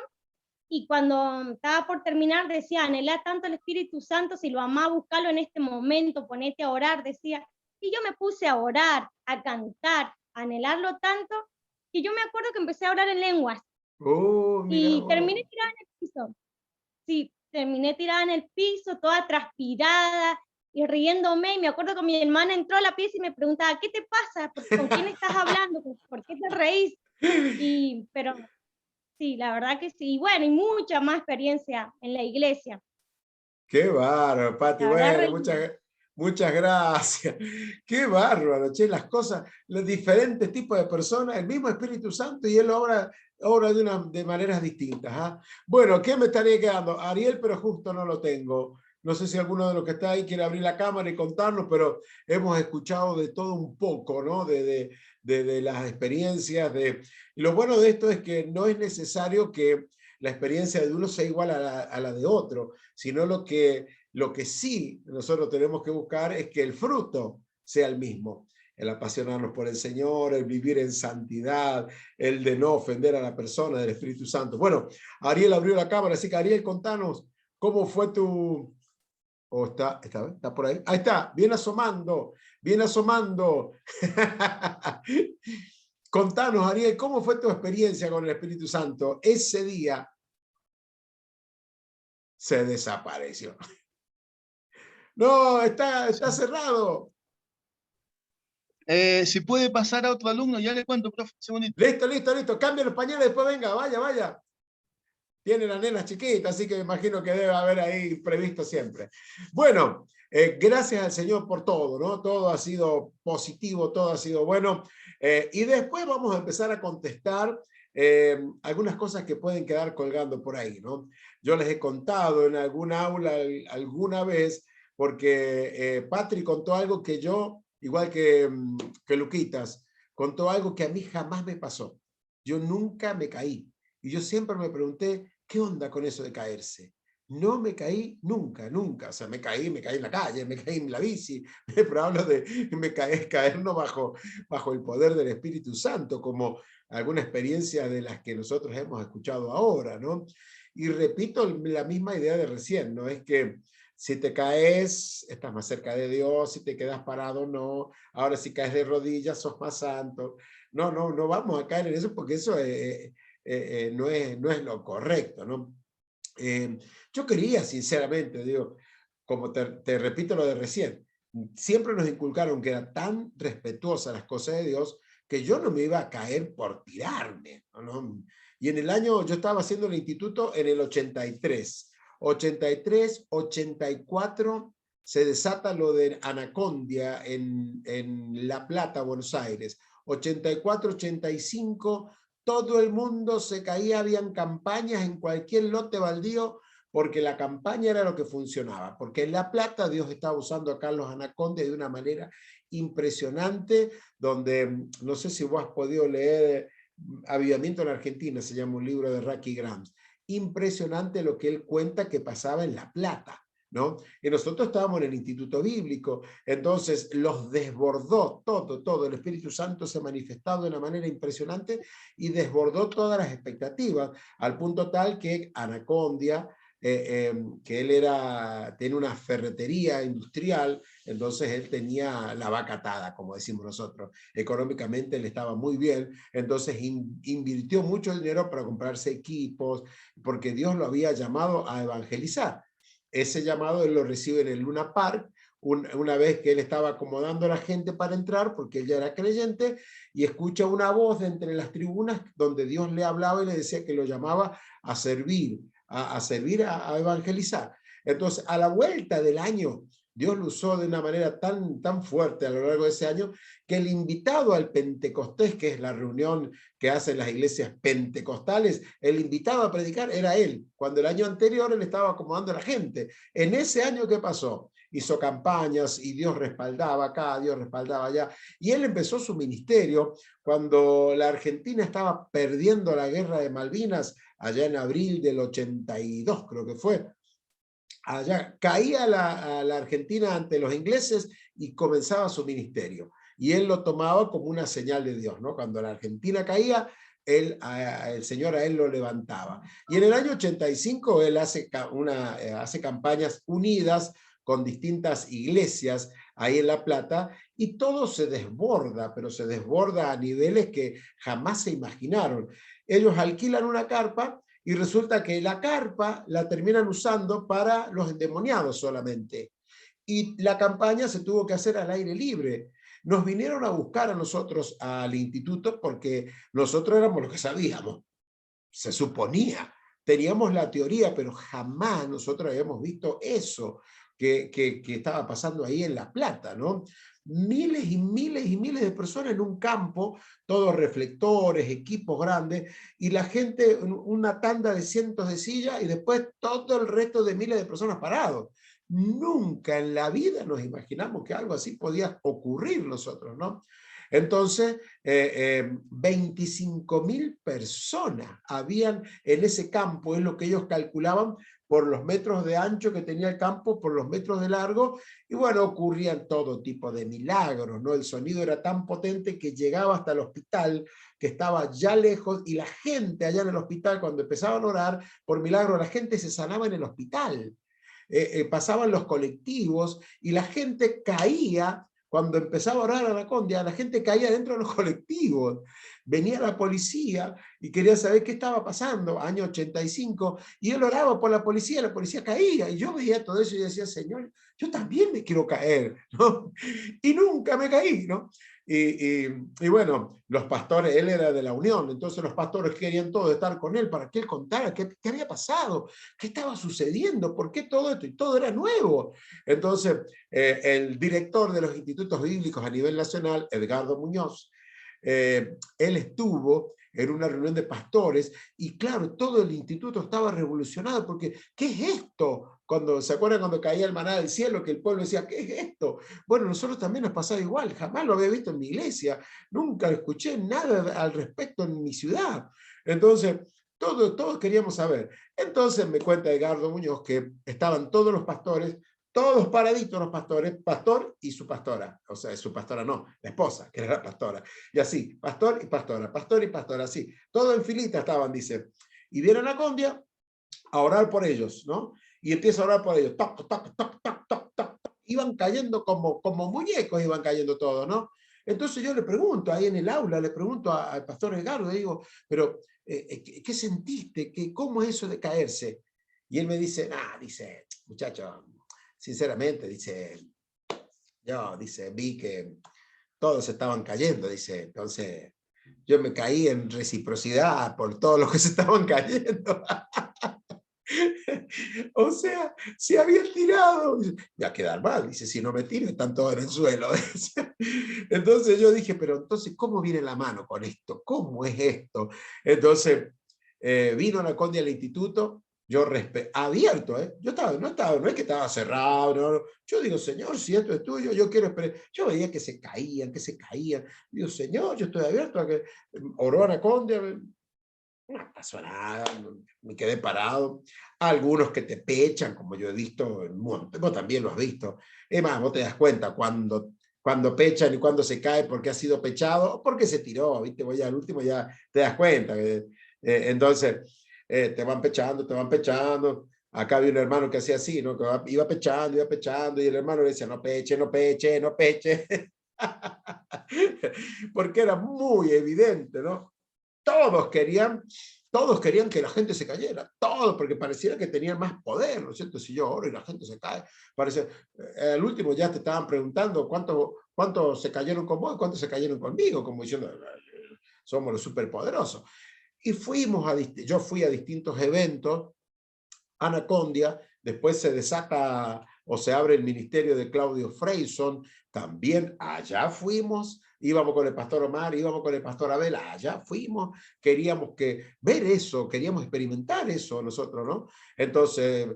y cuando estaba por terminar decía, anhelá tanto el Espíritu Santo, si lo amás, buscalo en este momento, ponete a orar, decía. Y yo me puse a orar, a cantar, a anhelarlo tanto, que yo me acuerdo que empecé a orar en lenguas. Y terminé tirada en el piso. Sí, terminé tirada en el piso, toda transpirada y riéndome. Y me acuerdo que mi hermana entró a la pieza y me preguntaba, ¿qué te pasa? ¿Con quién estás hablando? ¿Por qué te reís? Pero sí, la verdad que sí. Y bueno, y mucha más experiencia en la iglesia. Qué bárbaro, Pati. Bueno, muchas gracias. Qué bárbaro, che, las cosas, los diferentes tipos de personas, el mismo Espíritu Santo y él obra de maneras distintas. ¿Ah? Bueno, ¿qué me estaría quedando? Ariel, pero justo no lo tengo. No sé si alguno de los que está ahí quiere abrir la cámara y contarnos, pero hemos escuchado de todo un poco, ¿no? De las experiencias. Y lo bueno de esto es que no es necesario que la experiencia de uno sea igual a la de otro, sino lo que sí nosotros tenemos que buscar es que el fruto sea el mismo. El apasionarnos por el Señor, el vivir en santidad, el de no ofender a la persona del Espíritu Santo. Bueno, Ariel abrió la cámara, así que Ariel, contanos cómo fue tu... ¿O está por ahí? Ahí está, viene asomando, viene asomando. Contanos, Ariel, ¿cómo fue tu experiencia con el Espíritu Santo? Ese día se desapareció. No, está cerrado. Si puede pasar a otro alumno, ya le cuento, profe, un segundito. Listo. Cambia los pañales, después venga, vaya. Tiene la nena chiquita, así que me imagino que debe haber ahí previsto siempre. Bueno, gracias al Señor por todo, ¿no? Todo ha sido positivo, todo ha sido bueno. Y después vamos a empezar a contestar algunas cosas que pueden quedar colgando por ahí, ¿no? Yo les he contado en algún aula alguna vez, porque Patri contó algo que yo, igual que Luquitas, contó algo que a mí jamás me pasó. Yo nunca me caí. Y yo siempre me pregunté, ¿qué onda con eso de caerse? No me caí nunca. O sea, me caí en la calle, me caí en la bici, pero hablo de caernos bajo el poder del Espíritu Santo, como alguna experiencia de las que nosotros hemos escuchado ahora, ¿no? Y repito la misma idea de recién, ¿no? Es que si te caes, estás más cerca de Dios, si te quedas parado, no. Ahora si caes de rodillas, sos más santo. No vamos a caer en eso porque eso no es lo correcto, ¿no? Yo quería, sinceramente, digo, como te repito lo de recién, siempre nos inculcaron que eran tan respetuosas las cosas de Dios que yo no me iba a caer por tirarme, ¿no? Y en el año, yo estaba haciendo el instituto en el 83, 84, se desata lo de Anacondia en La Plata, Buenos Aires. 84, 85, todo el mundo se caía, habían campañas en cualquier lote baldío, porque la campaña era lo que funcionaba, porque en La Plata Dios estaba usando a Carlos Anacondia de una manera impresionante, donde, no sé si vos has podido leer Avivamiento en Argentina, se llama un libro de Raki Grams, impresionante lo que él cuenta que pasaba en La Plata, ¿no? Y nosotros estábamos en el Instituto Bíblico, entonces los desbordó todo, el Espíritu Santo se ha manifestado de una manera impresionante y desbordó todas las expectativas, al punto tal que Anacondia, que él tiene una ferretería industrial, entonces él tenía la vaca atada, como decimos nosotros, económicamente él estaba muy bien, entonces invirtió mucho dinero para comprarse equipos, porque Dios lo había llamado a evangelizar. Ese llamado él lo recibe en el Luna Park, una vez que él estaba acomodando a la gente para entrar, porque él ya era creyente, y escucha una voz de entre las tribunas donde Dios le hablaba y le decía que lo llamaba a servir, a evangelizar. Entonces, a la vuelta del año, Dios lo usó de una manera tan fuerte a lo largo de ese año, que el invitado al Pentecostés, que es la reunión que hacen las iglesias pentecostales, el invitado a predicar era él, cuando el año anterior él estaba acomodando a la gente. En ese año, ¿qué pasó? Hizo campañas y Dios respaldaba acá, Dios respaldaba allá, y él empezó su ministerio cuando la Argentina estaba perdiendo la guerra de Malvinas, allá en abril del 82, creo que fue. Allá caía la Argentina ante los ingleses y comenzaba su ministerio. Y él lo tomaba como una señal de Dios, ¿no? Cuando la Argentina caía, el Señor a él lo levantaba. Y en el año 85 él hace campañas unidas con distintas iglesias ahí en La Plata, y todo se desborda, pero se desborda a niveles que jamás se imaginaron. Ellos alquilan una carpa, y resulta que la carpa la terminan usando para los endemoniados solamente. Y la campaña se tuvo que hacer al aire libre. Nos vinieron a buscar a nosotros al instituto porque nosotros éramos los que sabíamos. Se suponía. Teníamos la teoría, pero jamás nosotros habíamos visto eso que estaba pasando ahí en La Plata, ¿no? Miles y miles de personas en un campo, todos reflectores, equipos grandes, y la gente, una tanda de cientos de sillas, y después todo el resto de miles de personas parados. Nunca en la vida nos imaginamos que algo así podía ocurrir nosotros, ¿no? Entonces, 25.000 personas habían en ese campo, es lo que ellos calculaban por los metros de ancho que tenía el campo, por los metros de largo, y bueno, ocurrían todo tipo de milagros, ¿no? El sonido era tan potente que llegaba hasta el hospital, que estaba ya lejos, y la gente allá en el hospital, cuando empezaban a orar, por milagro, la gente se sanaba en el hospital. Pasaban los colectivos, y la gente caía. Cuando empezaba a orar Anacondia, la gente caía dentro de los colectivos. Venía la policía y quería saber qué estaba pasando, año 85, y él oraba por la policía caía. Y yo veía todo eso y decía, Señor, yo también me quiero caer, ¿no? Y nunca me caí, ¿no? Y bueno, los pastores, él era de la Unión, entonces los pastores querían todos estar con él para que él contara qué había pasado, qué estaba sucediendo, por qué todo esto, y todo era nuevo. Entonces, el director de los institutos bíblicos a nivel nacional, Edgardo Muñoz, él estuvo en una reunión de pastores y claro, todo el instituto estaba revolucionado porque ¿qué es esto? ¿Se acuerdan cuando caía el maná del cielo que el pueblo decía, ¿qué es esto? Bueno, nosotros también nos pasaba igual, jamás lo había visto en mi iglesia, nunca escuché nada al respecto en mi ciudad. Entonces, todos queríamos saber. Entonces me cuenta Edgardo Muñoz que estaban todos los pastores, todos paraditos los pastores, pastor y su pastora, o sea, su pastora no, la esposa, que era la pastora, y así, pastor y pastora, así, todo en filita estaban, dice, y vienen a Condia a orar por ellos, ¿no? Y empieza a orar por ellos, toc, toc, toc, toc, toc, toc, iban cayendo como muñecos, iban cayendo todos, ¿no? Entonces yo le pregunto, ahí en el aula, le pregunto al pastor Edgardo, le digo, pero, ¿qué sentiste? ¿Cómo es eso de caerse? Y él me dice, dice, muchacho, sinceramente, dice, vi que todos estaban cayendo, dice, entonces yo me caí en reciprocidad por todos los que se estaban cayendo. O sea, si habían tirado, va a quedar mal, dice, si no me tiro, están todos en el suelo. Entonces yo dije, pero entonces, ¿cómo viene la mano con esto? ¿Cómo es esto? Entonces, vino la Condia al instituto, yo abierto, no es que estaba cerrado, no. Yo digo, Señor, si esto es tuyo, yo quiero esperar. Yo veía que se caían. Digo, Señor, yo estoy abierto a que oró a la Condia, no pasó nada, me quedé parado. Algunos que te pechan, como yo he visto, vos también lo has visto. Es más, vos te das cuenta cuando pechan y cuando se cae porque ha sido pechado o porque se tiró, ¿viste? Voy al último ya te das cuenta. Entonces, te van pechando. Acá había un hermano que hacía así, ¿no? Que iba pechando, y el hermano le decía, no peche. Porque era muy evidente, ¿no? Todos querían que la gente se cayera, todos, porque pareciera que tenían más poder, ¿no es cierto? Si yo oro y la gente se cae, parece, al último ya te estaban preguntando cuántos se cayeron con vos y cuántos se cayeron conmigo, como diciendo, somos los superpoderosos. Y yo fui a distintos eventos, Anacondia, después se desata o se abre el ministerio de Claudio Freyson, también allá fuimos, íbamos con el pastor Omar, íbamos con el pastor Abel, allá fuimos, queríamos ver eso, queríamos experimentar eso nosotros, ¿no? Entonces,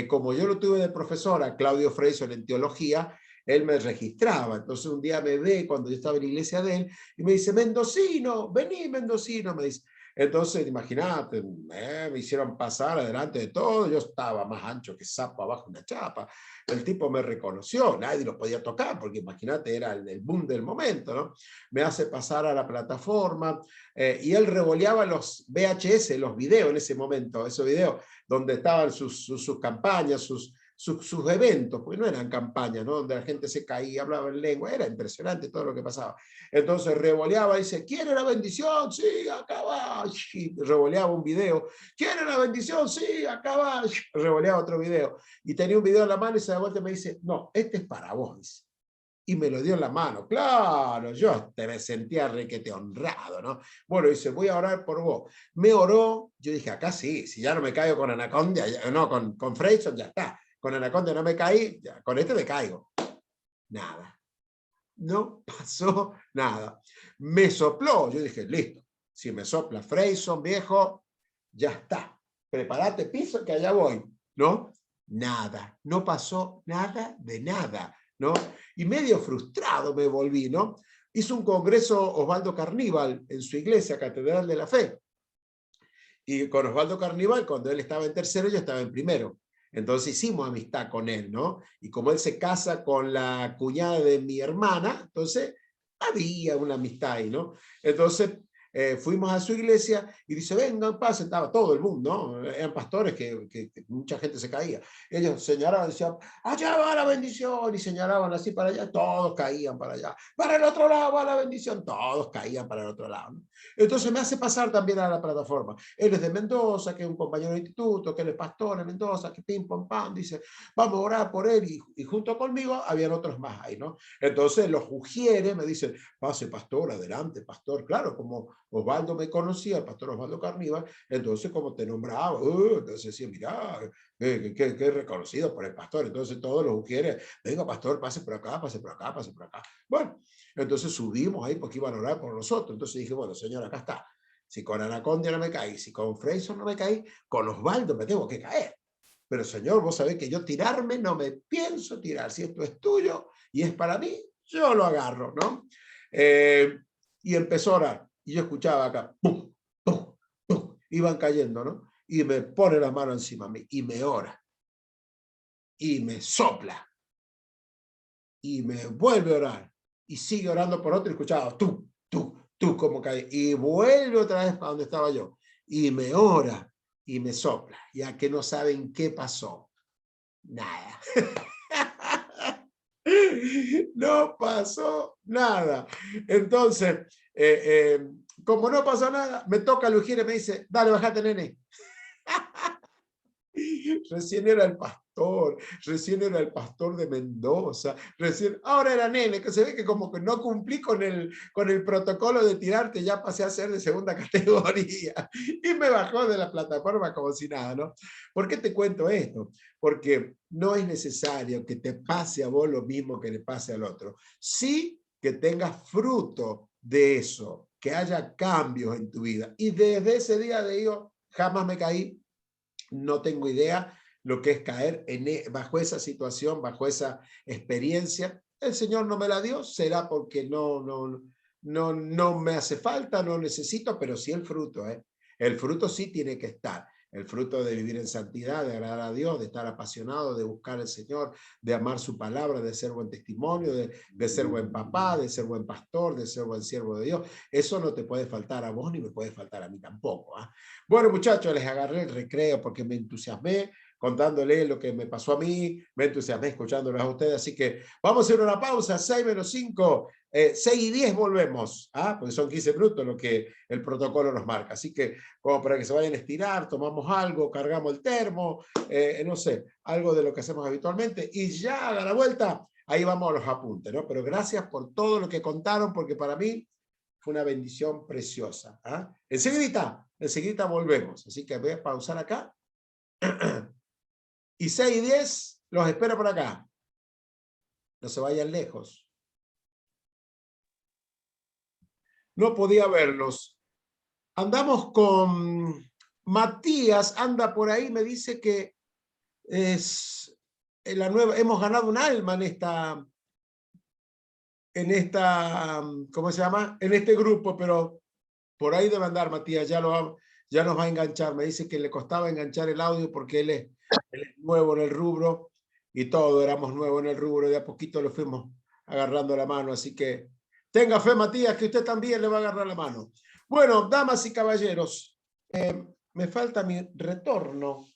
como yo lo tuve de profesora, Claudio Freyson en teología, él me registraba, entonces un día me ve cuando yo estaba en la iglesia de él, y me dice, Mendocino, vení Mendocino, me dice. Entonces, imagínate, me hicieron pasar adelante de todo, yo estaba más ancho que sapo abajo de una chapa, el tipo me reconoció, nadie lo podía tocar, porque imagínate, era el boom del momento, ¿no? Me hace pasar a la plataforma, y él revoleaba los VHS, los videos en ese momento, esos videos donde estaban sus campañas, sus eventos, porque no eran campañas, ¿no? Donde la gente se caía, hablaba en lengua, era impresionante todo lo que pasaba. Entonces revoleaba y dice, ¿quiere la bendición? Sí, acá va. Y revoleaba un video. ¿Quiere la bendición? Sí, acá va. Revoleaba otro video. Y tenía un video en la mano y se da vuelta y me dice, no, este es para vos, dice. Y me lo dio en la mano. Claro, yo me sentía requete honrado, ¿no? Bueno, dice, voy a orar por vos. Me oró, yo dije, acá sí, si ya no me caigo con Anaconda, no, con Freyson ya está. Con Anaconda no me caí, ya, con este me caigo. Nada. No pasó nada. Me sopló, yo dije, listo. Si me sopla Freyson, viejo, ya está. Prepárate, piso, que allá voy, ¿no? Nada. No pasó nada de nada, ¿no? Y medio frustrado me volví, ¿no? Hizo un congreso Osvaldo Carníbal en su iglesia, Catedral de la Fe. Y con Osvaldo Carníbal, cuando él estaba en tercero, yo estaba en primero. Entonces hicimos amistad con él, ¿no? Y como él se casa con la cuñada de mi hermana, entonces había una amistad ahí, ¿no? Entonces fuimos a su iglesia y dice, vengan, pasen, estaba todo el mundo, ¿no? Eran pastores que mucha gente se caía. Ellos señalaban, decían, allá va la bendición, y señalaban así para allá, todos caían para allá. Para el otro lado va la bendición, todos caían para el otro lado, ¿no? Entonces me hace pasar también a la plataforma. Él es de Mendoza, que es un compañero de instituto, que él es pastor en Mendoza, que pim, pam, pam, dice, vamos a orar por él, y junto conmigo habían otros más ahí, ¿no? Entonces los ujieres me dicen, pase pastor, adelante pastor, claro, como Osvaldo me conocía, el pastor Osvaldo Carníbal, entonces como te nombraba, entonces decía, mirá, qué reconocido por el pastor, entonces todos los ujieres, venga pastor, pase por acá, pase por acá, pase por acá. Bueno, entonces subimos ahí porque iban a orar por nosotros, entonces dije, bueno señor, acá está, si con Anacondia no me caí, si con Freyson no me caí, con Osvaldo me tengo que caer. Pero señor, vos sabés que yo tirarme no me pienso tirar, si esto es tuyo y es para mí, yo lo agarro, ¿no? Y empezó a orar, y yo escuchaba acá, ¡pum, pum, pum! Iban cayendo, ¿no? Y me pone la mano encima a mí, y me ora, y me sopla, y me vuelve a orar, y sigue orando por otro, y escuchaba, tú, como cae, y vuelve otra vez para donde estaba yo, y me ora, y me sopla, ya que no saben qué pasó, nada. No pasó nada. Entonces, como no pasó nada, me toca Lujiere y me dice, dale, bájate, nene. Recién era el pastor de Mendoza, ahora era nene, que se ve que como que no cumplí con el protocolo de tirarte, ya pasé a ser de segunda categoría, y me bajó de la plataforma como si nada, ¿no? ¿Por qué te cuento esto? Porque no es necesario que te pase a vos lo mismo que le pase al otro, sí que tengas fruto de eso, que haya cambios en tu vida, y desde ese día de yo jamás me caí. No tengo idea lo que es caer bajo esa situación, bajo esa experiencia. El Señor no me la dio, será porque no me hace falta, no necesito, pero sí el fruto. El fruto sí tiene que estar. El fruto de vivir en santidad, de agradar a Dios, de estar apasionado, de buscar al Señor, de amar su palabra, de ser buen testimonio, de ser buen papá, de ser buen pastor, de ser buen siervo de Dios. Eso no te puede faltar a vos ni me puede faltar a mí tampoco. Bueno, muchachos, les agarré el recreo porque me entusiasmé contándoles lo que me pasó a mí, me entusiasmé escuchándolos a ustedes, así que vamos a hacer una pausa, 6 menos 5, 6 y 10 volvemos, porque son 15 minutos lo que el protocolo nos marca, así que como para que se vayan a estirar, tomamos algo, cargamos el termo, no sé, algo de lo que hacemos habitualmente, y ya a la vuelta, ahí vamos a los apuntes, ¿no? Pero gracias por todo lo que contaron, porque para mí fue una bendición preciosa. Enseguida volvemos, así que voy a pausar acá. Y 6 y 10 los espero por acá. No se vayan lejos. No podía verlos. Andamos con Matías, anda por ahí, me dice que es la nueva, hemos ganado un alma en esta, ¿cómo se llama? En este grupo, pero por ahí debe andar Matías, ya nos va a enganchar. Me dice que le costaba enganchar el audio porque él es nuevo en el rubro y todos éramos nuevos en el rubro, y de a poquito le fuimos agarrando la mano, así que tenga fe, Matías, que usted también le va a agarrar la mano. Bueno, damas y caballeros, me falta mi retorno.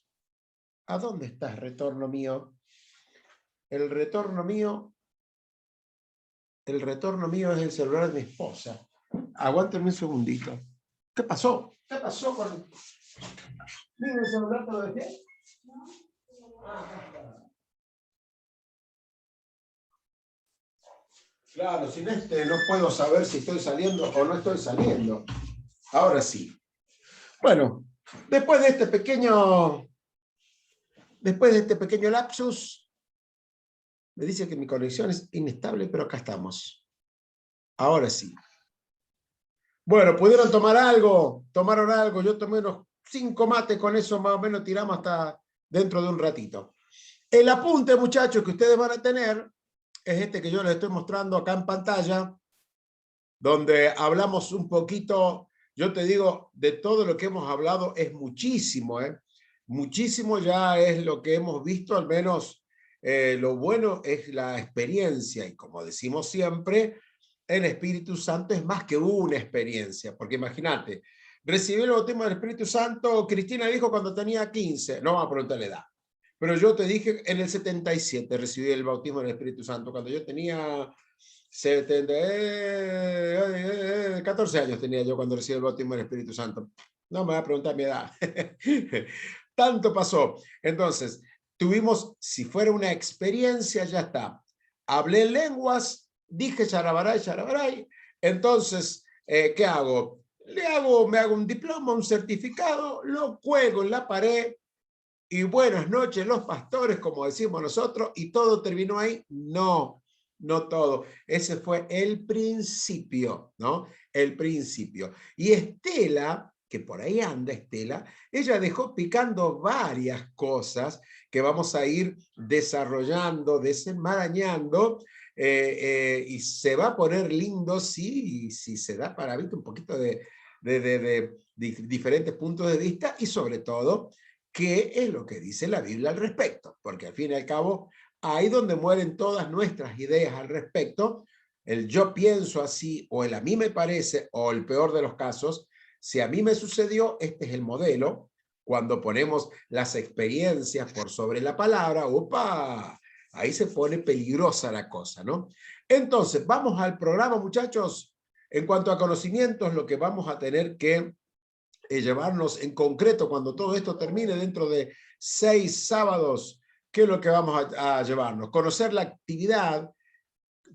¿A dónde está el retorno mío? El retorno mío es el celular de mi esposa. Aguántenme un segundito. ¿Qué pasó? ¿Qué pasó con el celular? ¿Te lo dejé? Claro, sin no puedo saber si estoy saliendo o no estoy saliendo. Ahora sí. Bueno, después de este pequeño lapsus, me dice que mi conexión es inestable, pero acá estamos. Ahora sí. Bueno, ¿pudieron tomar algo? ¿Tomaron algo? Yo tomé unos 5 mates, con eso más o menos tiramos hasta dentro de un ratito. El apunte, muchachos, que ustedes van a tener es este que yo les estoy mostrando acá en pantalla, donde hablamos un poquito, yo te digo, de todo lo que hemos hablado es muchísimo, muchísimo ya es lo que hemos visto, al menos lo bueno es la experiencia, y como decimos siempre, el Espíritu Santo es más que una experiencia, porque imagínate, recibí el bautismo del Espíritu Santo, Cristina dijo cuando tenía 15, no vamos a preguntar la edad, pero yo te dije en el 77 recibí el bautismo del Espíritu Santo, cuando yo tenía 14 años tenía yo cuando recibí el bautismo del Espíritu Santo. No me va a preguntar mi edad. Tanto pasó. Entonces, tuvimos, si fuera una experiencia, ya está. Hablé en lenguas, dije charabaray, charabaray. Entonces, ¿qué hago? Me hago un diploma, un certificado, lo cuelgo en la pared y buenas noches los pastores, como decimos nosotros, y todo terminó ahí. No, no todo. Ese fue el principio, ¿no? El principio. Y Estela, que por ahí anda Estela, ella dejó picando varias cosas que vamos a ir desarrollando, desenmarañando, y se va a poner lindo si se da para ver un poquito de diferentes puntos de vista y sobre todo qué es lo que dice la Biblia al respecto, porque al fin y al cabo ahí donde mueren todas nuestras ideas al respecto, el yo pienso así o el a mí me parece o el peor de los casos, si a mí me sucedió, este es el modelo. Cuando ponemos las experiencias por sobre la palabra, ¡opa! Ahí se pone peligrosa la cosa, ¿no? Entonces, vamos al programa, muchachos. En cuanto a conocimientos, lo que vamos a tener que llevarnos en concreto cuando todo esto termine dentro de 6 sábados, ¿qué es lo que vamos a llevarnos? Conocer la actividad,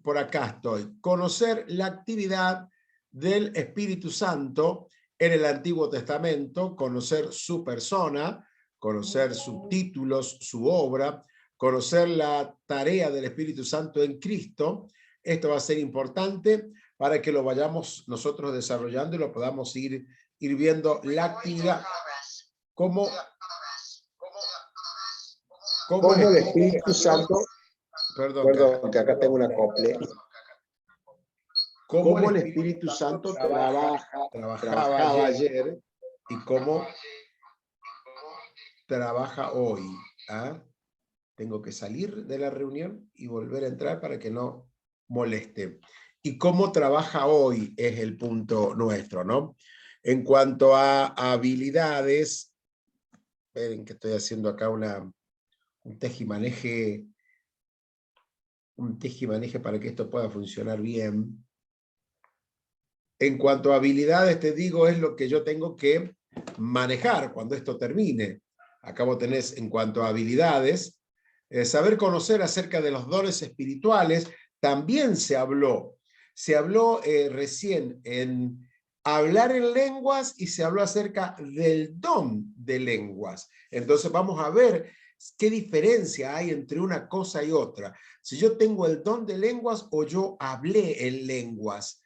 por acá estoy, conocer la actividad del Espíritu Santo en el Antiguo Testamento, conocer su persona, conocer sus títulos, su obra, conocer la tarea del Espíritu Santo en Cristo. Esto va a ser importante para que lo vayamos nosotros desarrollando y lo podamos ir viendo la actividad como el Espíritu Santo, perdón, que acá tengo una acople, cómo el Espíritu Santo trabajaba ayer y cómo trabaja hoy. ¿Ah? Tengo que salir de la reunión y volver a entrar para que no moleste. Y cómo trabaja hoy es el punto nuestro, ¿no? En cuanto a habilidades, esperen que estoy haciendo acá un tejimaneje para que esto pueda funcionar bien. En cuanto a habilidades, te digo, es lo que yo tengo que manejar cuando esto termine. Acá vos tenés, en cuanto a habilidades, saber conocer acerca de los dones espirituales. También se habló recién en hablar en lenguas y se habló acerca del don de lenguas. Entonces vamos a ver qué diferencia hay entre una cosa y otra. Si yo tengo el don de lenguas o yo hablé en lenguas,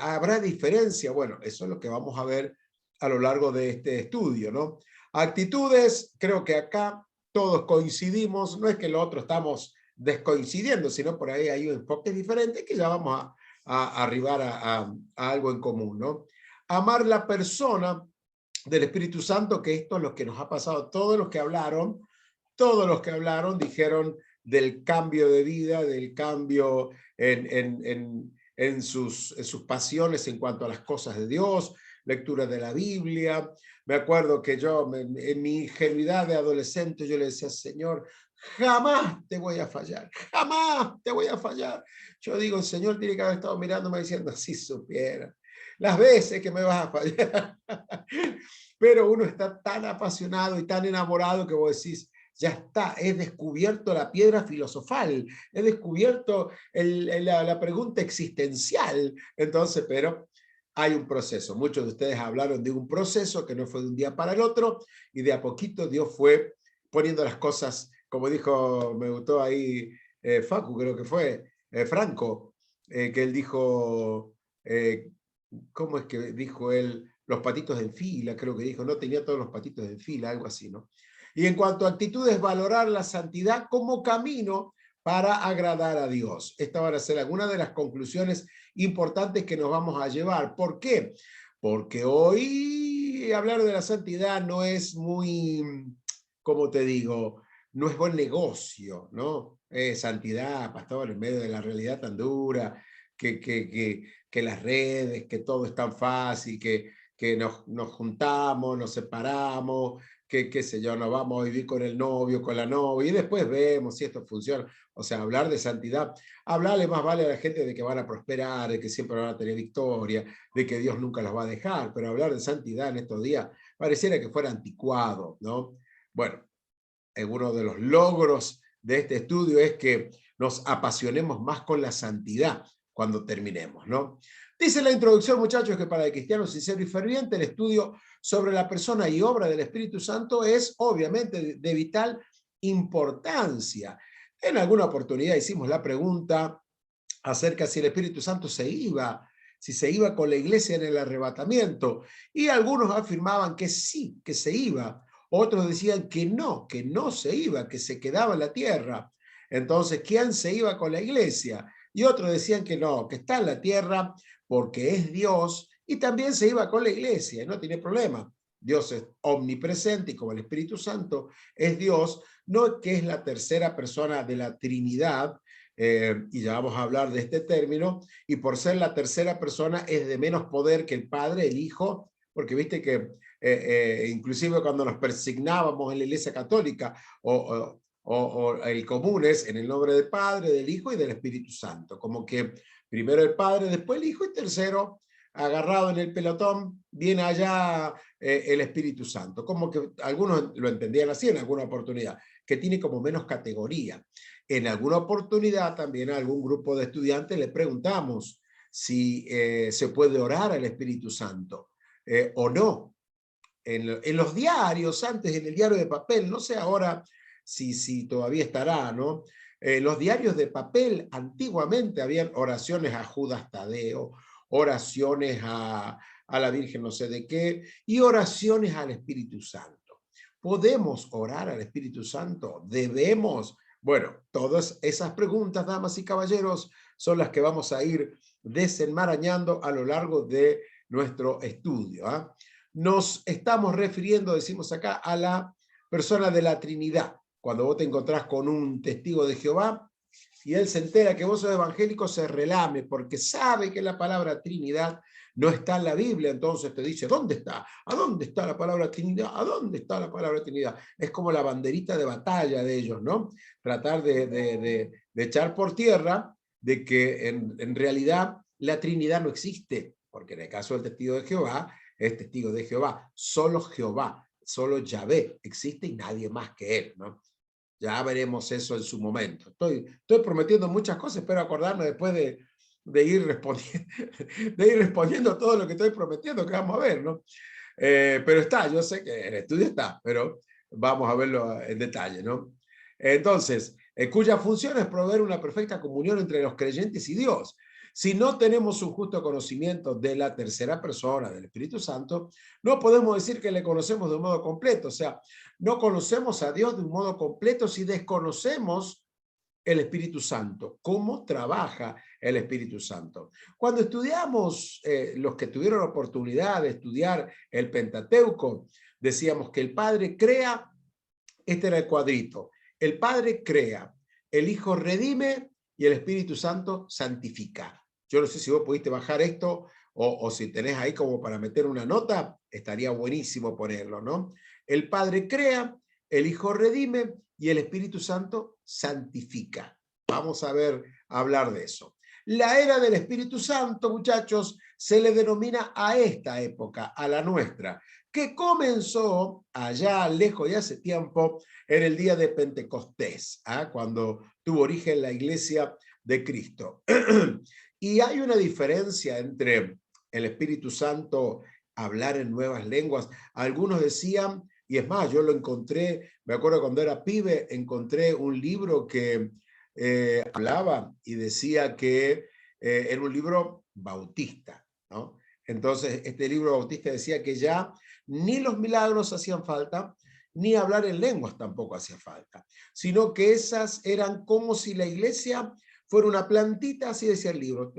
¿habrá diferencia? Bueno, eso es lo que vamos a ver a lo largo de este estudio, ¿no? Actitudes, creo que acá todos coincidimos, no es que lo otro estamos descoincidiendo, sino por ahí hay un enfoque diferente que ya vamos a arribar a algo en común, ¿no? Amar la persona del Espíritu Santo, que esto es lo que nos ha pasado. Todos los que hablaron dijeron del cambio de vida, del cambio en sus pasiones en cuanto a las cosas de Dios, lectura de la Biblia. Me acuerdo que yo, en mi ingenuidad de adolescente, yo le decía, Señor, jamás te voy a fallar, jamás te voy a fallar. Yo digo, el Señor tiene que haber estado mirándome diciendo, si supiera las veces que me vas a fallar. Pero uno está tan apasionado y tan enamorado que vos decís, ya está, he descubierto la piedra filosofal, he descubierto la pregunta existencial. Entonces, pero hay un proceso. Muchos de ustedes hablaron de un proceso que no fue de un día para el otro, y de a poquito Dios fue poniendo las cosas, como dijo, me gustó ahí Facu, creo que fue, Franco, que él dijo, ¿cómo es que dijo él? Los patitos en fila, creo que dijo, no tenía todos los patitos en fila, algo así, ¿no? Y en cuanto a actitudes, valorar la santidad como camino para agradar a Dios. Esta van a ser algunas de las conclusiones importantes que nos vamos a llevar. ¿Por qué? Porque hoy hablar de la santidad no es muy, ¿cómo te digo? No es buen negocio, ¿no? Santidad, pastor, en medio de la realidad tan dura. que las redes, que todo es tan fácil, que nos juntamos, nos separamos, que qué sé yo, nos vamos a vivir con el novio, con la novia, y después vemos si esto funciona. O sea, hablar de santidad, hablarle más vale a la gente de que van a prosperar, de que siempre van a tener victoria, de que Dios nunca los va a dejar, pero hablar de santidad en estos días pareciera que fuera anticuado, ¿no? Bueno, uno de los logros de este estudio es que nos apasionemos más con la santidad cuando terminemos, ¿no? Dice la introducción, muchachos, que para el cristiano sincero y ferviente el estudio sobre la persona y obra del Espíritu Santo es obviamente de vital importancia. En alguna oportunidad hicimos la pregunta acerca si el Espíritu Santo si se iba con la iglesia en el arrebatamiento, y algunos afirmaban que sí, que se iba. Otros decían que no se iba, que se quedaba en la tierra. Entonces, ¿quién se iba con la iglesia? Y otros decían que no, que está en la tierra porque es Dios, y también se iba con la iglesia, y no tiene problema. Dios es omnipresente, y como el Espíritu Santo es Dios, no que es la tercera persona de la Trinidad, y ya vamos a hablar de este término, y por ser la tercera persona es de menos poder que el Padre, el Hijo, porque viste que inclusive cuando nos persignábamos en la Iglesia Católica o el común es en el nombre del Padre, del Hijo y del Espíritu Santo, como que primero el Padre, después el Hijo y tercero, agarrado en el pelotón, viene allá el Espíritu Santo, como que algunos lo entendían así en alguna oportunidad, que tiene como menos categoría. En alguna oportunidad también a algún grupo de estudiantes le preguntamos si se puede orar al Espíritu Santo o no. En los diarios, antes en el diario de papel, no sé ahora si todavía estará, ¿no? Los diarios de papel antiguamente habían oraciones a Judas Tadeo, oraciones a la Virgen no sé de qué, y oraciones al Espíritu Santo. ¿Podemos orar al Espíritu Santo? ¿Debemos? Bueno, todas esas preguntas, damas y caballeros, son las que vamos a ir desenmarañando a lo largo de nuestro estudio, ¿eh? Nos estamos refiriendo, decimos acá, a la persona de la Trinidad. Cuando vos te encontrás con un testigo de Jehová y él se entera que vos sos evangélico, se relame porque sabe que la palabra Trinidad no está en la Biblia, entonces te dice, ¿dónde está? ¿A dónde está la palabra Trinidad? ¿A dónde está la palabra Trinidad? Es como la banderita de batalla de ellos, ¿no? Tratar de echar por tierra de que en realidad la Trinidad no existe, porque en el caso del testigo de Jehová, es testigo de Jehová, solo Yahvé existe y nadie más que él, ¿no? Ya veremos eso en su momento. Estoy prometiendo muchas cosas, espero acordarme después de ir respondiendo todo lo que estoy prometiendo, que vamos a ver, ¿no? Pero está, yo sé que el estudio está, pero vamos a verlo en detalle, ¿no? Entonces, cuya función es proveer una perfecta comunión entre los creyentes y Dios. Si no tenemos un justo conocimiento de la tercera persona del Espíritu Santo, no podemos decir que le conocemos de un modo completo. O sea, no conocemos a Dios de un modo completo si desconocemos el Espíritu Santo, cómo trabaja el Espíritu Santo. Cuando estudiamos, los que tuvieron la oportunidad de estudiar el Pentateuco, decíamos que el Padre crea, este era el cuadrito, el Padre crea, el Hijo redime y el Espíritu Santo santifica. Yo no sé si vos pudiste bajar esto o si tenés ahí como para meter una nota, estaría buenísimo ponerlo, ¿no? El Padre crea, el Hijo redime y el Espíritu Santo santifica. Vamos a hablar de eso. La era del Espíritu Santo, muchachos, se le denomina a esta época, a la nuestra, que comenzó allá lejos de hace tiempo, en el día de Pentecostés, cuando tuvo origen la iglesia de Cristo. Y hay una diferencia entre el Espíritu Santo, hablar en nuevas lenguas. Algunos decían, y es más, yo lo encontré, me acuerdo cuando era pibe, encontré un libro que hablaba y decía que era un libro bautista, ¿no? Entonces, este libro bautista decía que ya ni los milagros hacían falta, ni hablar en lenguas tampoco hacía falta, sino que esas eran como si la iglesia fuera una plantita, así decía el libro.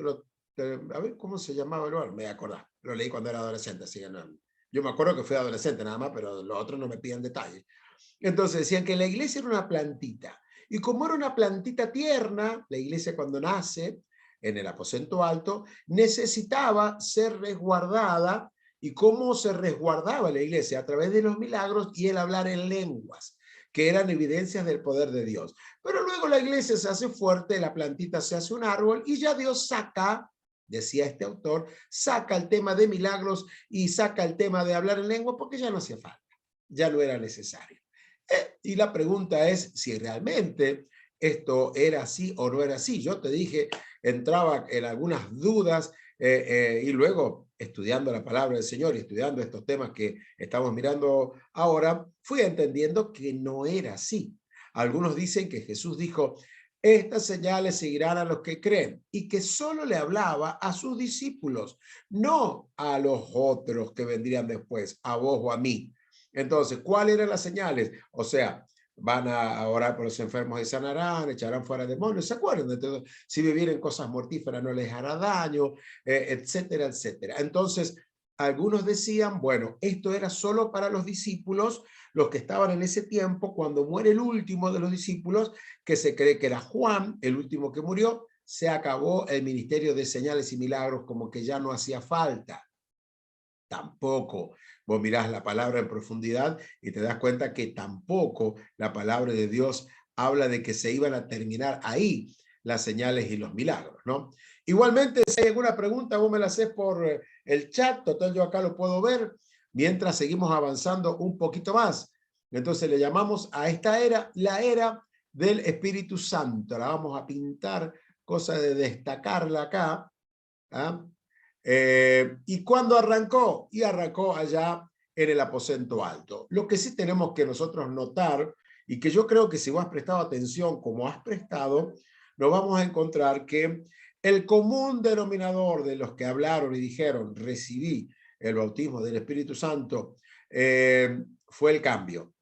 A ver, ¿cómo se llamaba? No me voy a acordar, lo leí cuando era adolescente, así que no. Yo me acuerdo que fui adolescente nada más, pero los otros no me piden detalles. Entonces decían que la iglesia era una plantita, y como era una plantita tierna, la iglesia cuando nace, en el aposento alto, necesitaba ser resguardada. ¿Y cómo se resguardaba la iglesia? A través de los milagros y el hablar en lenguas, que eran evidencias del poder de Dios. Pero luego la iglesia se hace fuerte, la plantita se hace un árbol y ya Dios saca, decía este autor, saca el tema de milagros y saca el tema de hablar en lengua porque ya no hacía falta, ya no era necesario. Y la pregunta es si realmente esto era así o no era así. Yo te dije, entraba en algunas dudas y luego estudiando la palabra del Señor y estudiando estos temas que estamos mirando ahora, fui entendiendo que no era así. Algunos dicen que Jesús dijo, estas señales seguirán a los que creen, y que solo le hablaba a sus discípulos, no a los otros que vendrían después, a vos o a mí. Entonces, ¿cuáles eran las señales? O sea, van a orar por los enfermos y sanarán, echarán fuera demonios, ¿se acuerdan? Entonces, si vivieren cosas mortíferas no les hará daño, etcétera, etcétera. Entonces, algunos decían, bueno, esto era solo para los discípulos, los que estaban en ese tiempo, cuando muere el último de los discípulos, que se cree que era Juan, el último que murió, se acabó el ministerio de señales y milagros, como que ya no hacía falta. Tampoco. Vos mirás la palabra en profundidad y te das cuenta que tampoco la palabra de Dios habla de que se iban a terminar ahí las señales y los milagros, ¿no? Igualmente, si hay alguna pregunta, vos me la haces por el chat, total yo acá lo puedo ver, mientras seguimos avanzando un poquito más. Entonces le llamamos a esta era la era del Espíritu Santo. La vamos a pintar, cosa de destacarla acá, ¿ah? ¿Y cuándo arrancó? Y arrancó allá en el aposento alto. Lo que sí tenemos que nosotros notar, y que yo creo que si vos has prestado atención como has prestado, nos vamos a encontrar que el común denominador de los que hablaron y dijeron, recibí el bautismo del Espíritu Santo, fue el cambio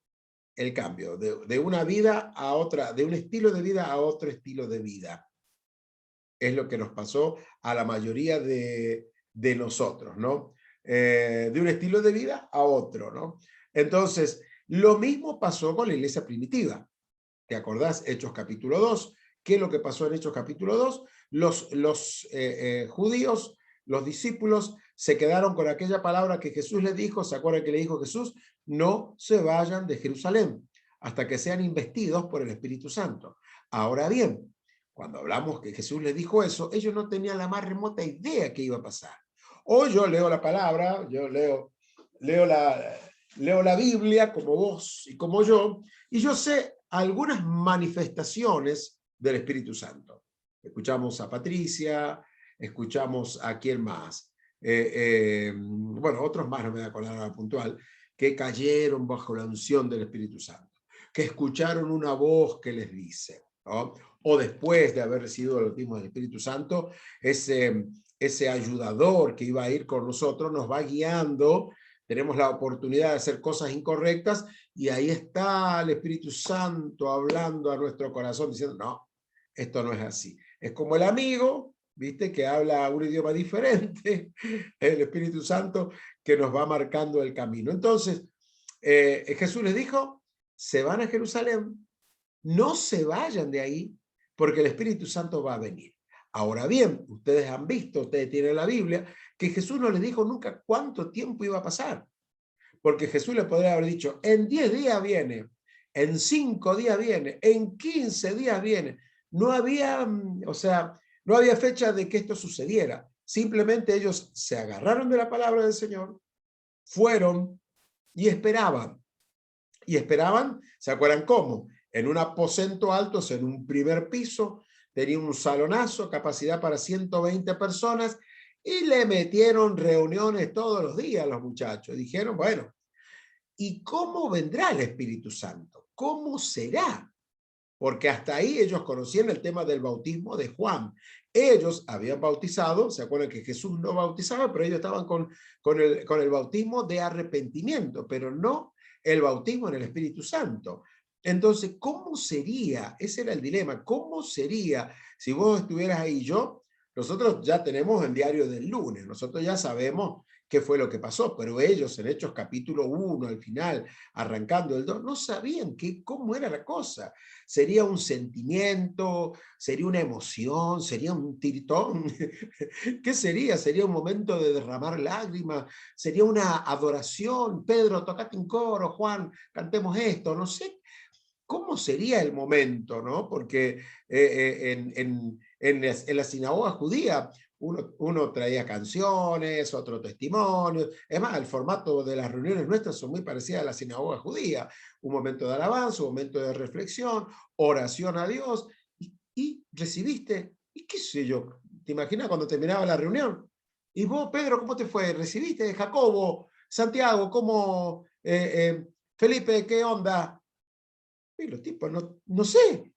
de una vida a otra, de un estilo de vida a otro estilo de vida. Es lo que nos pasó a la mayoría de nosotros, ¿no? De un estilo de vida a otro, ¿no? Entonces, lo mismo pasó con la iglesia primitiva. ¿Te acordás? Hechos capítulo 2. ¿Qué es lo que pasó en Hechos capítulo 2? Los judíos, los discípulos, se quedaron con aquella palabra que Jesús les dijo. ¿Se acuerdan que le dijo Jesús? No se vayan de Jerusalén hasta que sean investidos por el Espíritu Santo. Ahora bien, cuando hablamos que Jesús les dijo eso, ellos no tenían la más remota idea que iba a pasar. Hoy yo leo la palabra, yo leo la Biblia como vos y como yo, y yo sé algunas manifestaciones del Espíritu Santo. Escuchamos a Patricia, escuchamos a quién más. Bueno, otros más, no me da con la hora puntual, que cayeron bajo la unción del Espíritu Santo, que escucharon una voz que les dice, ¿no? O después de haber recibido el bautismo del Espíritu Santo, ese ayudador que iba a ir con nosotros nos va guiando, tenemos la oportunidad de hacer cosas incorrectas y ahí está el Espíritu Santo hablando a nuestro corazón diciendo, no, esto no es así. Es como el amigo, ¿viste? Que habla un idioma diferente, el Espíritu Santo que nos va marcando el camino. Entonces, Jesús les dijo, se van a Jerusalén, no se vayan de ahí, porque el Espíritu Santo va a venir. Ahora bien, ustedes han visto, ustedes tienen la Biblia, que Jesús no les dijo nunca cuánto tiempo iba a pasar. Porque Jesús le podría haber dicho, en 10 días viene, en 5 días viene, en 15 días viene. No había, o sea, no había fecha de que esto sucediera. Simplemente ellos se agarraron de la palabra del Señor, fueron y esperaban. Y esperaban, ¿se acuerdan cómo? En un aposento alto, en un primer piso, tenía un salonazo, capacidad para 120 personas, y le metieron reuniones todos los días a los muchachos. Dijeron, bueno, ¿y cómo vendrá el Espíritu Santo? ¿Cómo será? Porque hasta ahí ellos conocían el tema del bautismo de Juan. Ellos habían bautizado, se acuerdan que Jesús no bautizaba, pero ellos estaban con el bautismo de arrepentimiento, pero no el bautismo en el Espíritu Santo. Entonces, ¿cómo sería? Ese era el dilema. ¿Cómo sería si vos estuvieras ahí y yo? Nosotros ya tenemos el diario del lunes. Nosotros ya sabemos qué fue lo que pasó, pero ellos en Hechos capítulo 1, al final, arrancando el 2, no sabían cómo era la cosa. ¿Sería un sentimiento? ¿Sería una emoción? ¿Sería un tiritón? ¿Qué sería? ¿Sería un momento de derramar lágrimas? ¿Sería una adoración? Pedro, tocate un coro, Juan, cantemos esto, no sé. ¿Cómo sería el momento, no? Porque en la sinagoga judía uno traía canciones, otro testimonios. Es más, el formato de las reuniones nuestras son muy parecidas a la sinagoga judía. Un momento de alabanza, un momento de reflexión, oración a Dios. Y recibiste, y qué sé yo, ¿te imaginas cuando terminaba la reunión? Y vos, Pedro, ¿cómo te fue? ¿Recibiste? Jacobo, Santiago, ¿cómo? Felipe, ¿qué onda? Y los tipos, no sé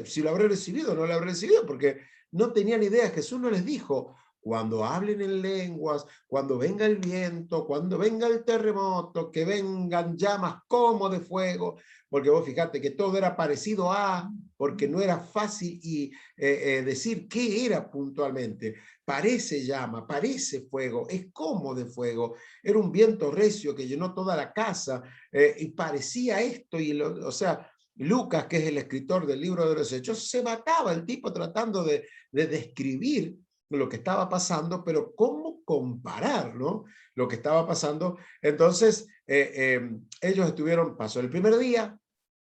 si lo habré recibido o no lo habré recibido, porque no tenían idea. Jesús no les dijo, cuando hablen en lenguas, cuando venga el viento, cuando venga el terremoto, que vengan llamas como de fuego, porque vos fíjate que todo era parecido a, porque no era fácil decir qué era puntualmente. Parece llama, parece fuego, es como de fuego. Era un viento recio que llenó toda la casa y parecía esto, o sea, Lucas, que es el escritor del libro de los Hechos, se mataba el tipo tratando de describir lo que estaba pasando, pero cómo comparar, ¿no? Lo que estaba pasando. Entonces, ellos pasó el primer día,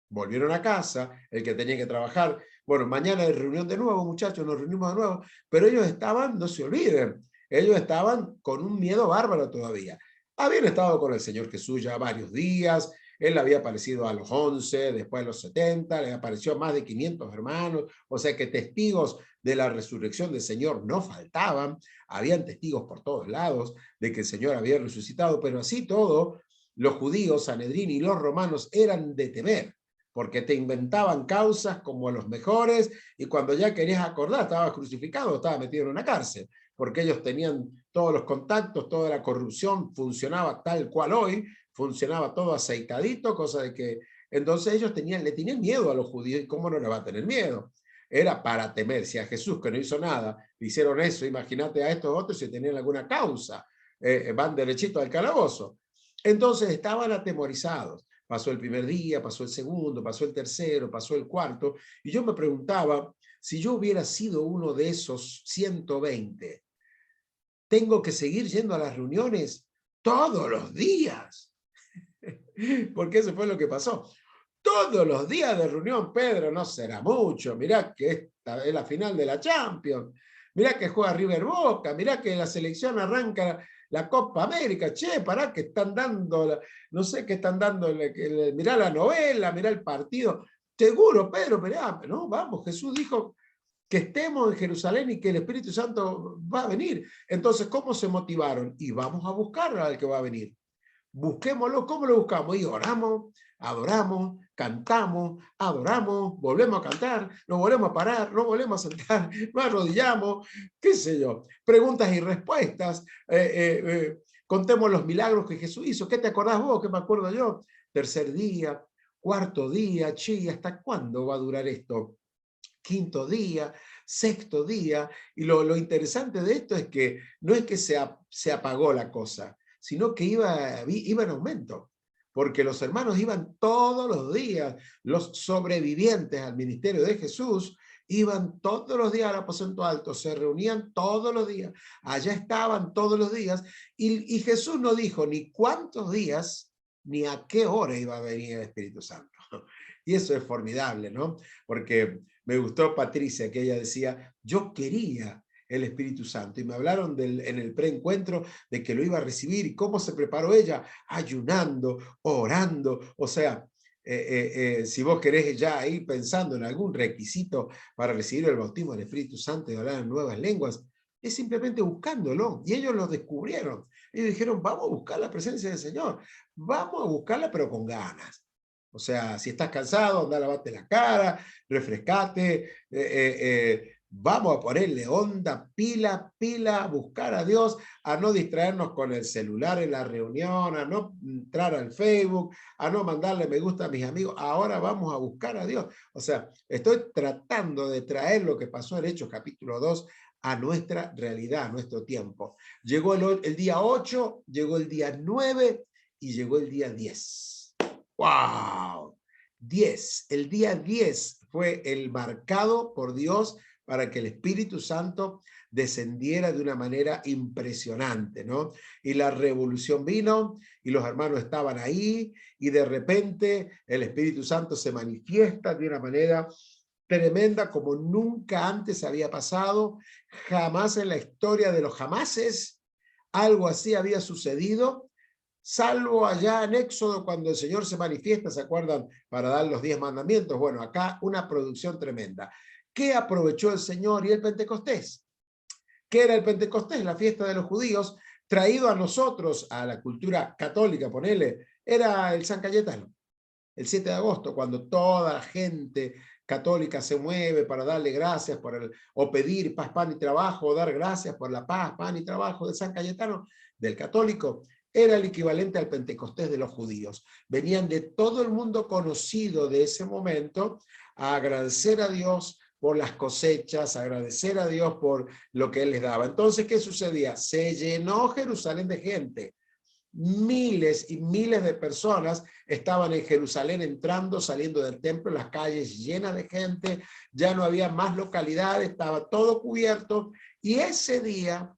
volvieron a casa, el que tenía que trabajar, bueno, mañana hay reunión de nuevo, muchachos, nos reunimos de nuevo, pero ellos estaban, no se olviden, ellos estaban con un miedo bárbaro todavía. Habían estado con el Señor Jesús ya varios días, él había aparecido a los 11, después a los 70, le apareció a más de 500 hermanos, o sea que testigos de la resurrección del Señor no faltaban, habían testigos por todos lados de que el Señor había resucitado, pero así todo, los judíos, Sanedrín y los romanos eran de temer, porque te inventaban causas como los mejores, y cuando ya querías acordar, estabas crucificado, estabas metido en una cárcel, porque ellos tenían todos los contactos, toda la corrupción funcionaba tal cual hoy, funcionaba todo aceitadito, cosa de que entonces ellos le tenían miedo a los judíos. ¿Y cómo no le va a tener miedo? Era para temer. Si a Jesús, que no hizo nada, le hicieron eso, imagínate a estos otros si tenían alguna causa, van derechito al calabozo. Entonces estaban atemorizados. Pasó el primer día, pasó el segundo, pasó el tercero, pasó el cuarto, y yo me preguntaba, si yo hubiera sido uno de esos 120, ¿tengo que seguir yendo a las reuniones todos los días? Porque eso fue lo que pasó. Todos los días de reunión, Pedro, no será mucho. Mirá que esta es la final de la Champions. Mirá que juega River Boca. Mirá que la selección arranca la Copa América. Che, pará que están dando, no sé qué están dando. Mirá la novela, mirá el partido. Seguro, Pedro, mirá, no, vamos, Jesús dijo que estemos en Jerusalén y que el Espíritu Santo va a venir. Entonces, ¿cómo se motivaron? Y vamos a buscar al que va a venir. Busquémoslo. ¿Cómo lo buscamos? Y oramos, adoramos, cantamos, adoramos, volvemos a cantar, nos volvemos a parar, nos volvemos a sentar, nos arrodillamos, qué sé yo. Preguntas y respuestas. Contemos los milagros que Jesús hizo. ¿Qué te acordás vos? ¿Qué me acuerdo yo? Tercer día, cuarto día, che, ¿hasta cuándo va a durar esto? Quinto día, sexto día. Y lo interesante de esto es que no es que se apagó la cosa, sino que iba en aumento, porque los hermanos iban todos los días, los sobrevivientes al ministerio de Jesús, iban todos los días al aposento alto, se reunían todos los días, allá estaban todos los días, y Jesús no dijo ni cuántos días, ni a qué hora iba a venir el Espíritu Santo. Y eso es formidable, ¿no? Porque me gustó Patricia, que ella decía, yo quería el Espíritu Santo, y me hablaron en el preencuentro de que lo iba a recibir, y cómo se preparó ella, ayunando, orando. O sea, si vos querés ya ir pensando en algún requisito para recibir el bautismo del Espíritu Santo y hablar en nuevas lenguas, es simplemente buscándolo, y ellos lo descubrieron. Ellos dijeron, vamos a buscar la presencia del Señor, vamos a buscarla pero con ganas. O sea, si estás cansado, anda a lavarte la cara, refrescate, vamos a ponerle onda, pila, a buscar a Dios, a no distraernos con el celular en la reunión, a no entrar al Facebook, a no mandarle me gusta a mis amigos. Ahora vamos a buscar a Dios. O sea, estoy tratando de traer lo que pasó en Hechos capítulo 2 a nuestra realidad, a nuestro tiempo. Llegó el día 8, llegó el día 9 y llegó el día 10. ¡Wow! 10. El día 10 fue el marcado por Dios para que el Espíritu Santo descendiera de una manera impresionante, ¿no? Y la revolución vino, y los hermanos estaban ahí, y de repente el Espíritu Santo se manifiesta de una manera tremenda como nunca antes había pasado. Jamás en la historia de los jamases algo así había sucedido, salvo allá en Éxodo cuando el Señor se manifiesta, ¿se acuerdan? Para dar los 10 mandamientos. Bueno, acá una producción tremenda. ¿Qué aprovechó el Señor y el Pentecostés? ¿Qué era el Pentecostés? La fiesta de los judíos, traído a nosotros, a la cultura católica, ponele, era el San Cayetano, el 7 de agosto, cuando toda la gente católica se mueve para darle gracias o pedir paz, pan y trabajo, o dar gracias por la paz, pan y trabajo de San Cayetano, del católico. Era el equivalente al Pentecostés de los judíos. Venían de todo el mundo conocido de ese momento a agradecer a Dios por las cosechas, agradecer a Dios por lo que Él les daba. Entonces, ¿qué sucedía? Se llenó Jerusalén de gente. Miles y miles de personas estaban en Jerusalén entrando, saliendo del templo, las calles llenas de gente, ya no había más localidades, estaba todo cubierto. Y ese día,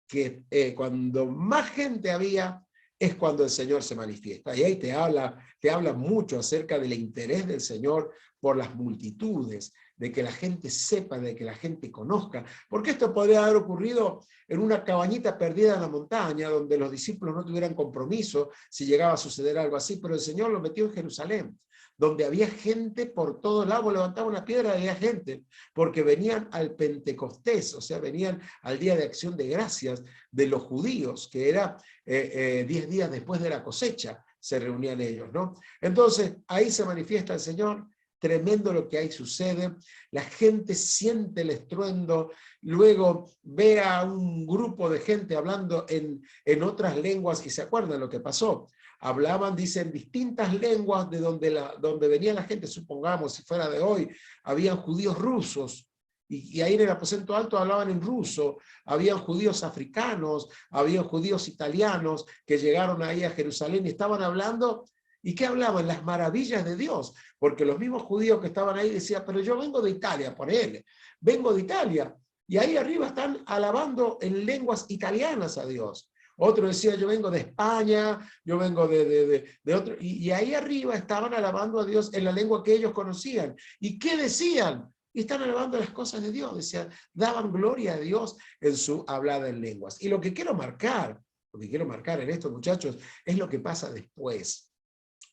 que cuando más gente había, es cuando el Señor se manifiesta. Y ahí te habla mucho acerca del interés del Señor por las multitudes, de que la gente sepa, de que la gente conozca, porque esto podría haber ocurrido en una cabañita perdida en la montaña, donde los discípulos no tuvieran compromiso si llegaba a suceder algo así, pero el Señor lo metió en Jerusalén, donde había gente por todos lados, levantaba una piedra y había gente, porque venían al Pentecostés, o sea, venían al Día de Acción de Gracias de los judíos, que era 10 días después de la cosecha, se reunían ellos, ¿no? Entonces, ahí se manifiesta el Señor. Tremendo lo que ahí sucede, la gente siente el estruendo, luego ve a un grupo de gente hablando en otras lenguas y se acuerdan lo que pasó. Hablaban, dicen, distintas lenguas de donde venía la gente, supongamos, si fuera de hoy, habían judíos rusos, y ahí en el aposento alto hablaban en ruso, habían judíos africanos, habían judíos italianos que llegaron ahí a Jerusalén y estaban hablando. ¿Y qué hablaban? Las maravillas de Dios, porque los mismos judíos que estaban ahí decían, pero yo vengo de Italia, ponele, vengo de Italia, y ahí arriba están alabando en lenguas italianas a Dios. Otro decía, yo vengo de España, yo vengo de otro, y ahí arriba estaban alabando a Dios en la lengua que ellos conocían. ¿Y qué decían? Y están alabando las cosas de Dios, decían, daban gloria a Dios en su hablada en lenguas. Y lo que quiero marcar en esto, muchachos, es lo que pasa después.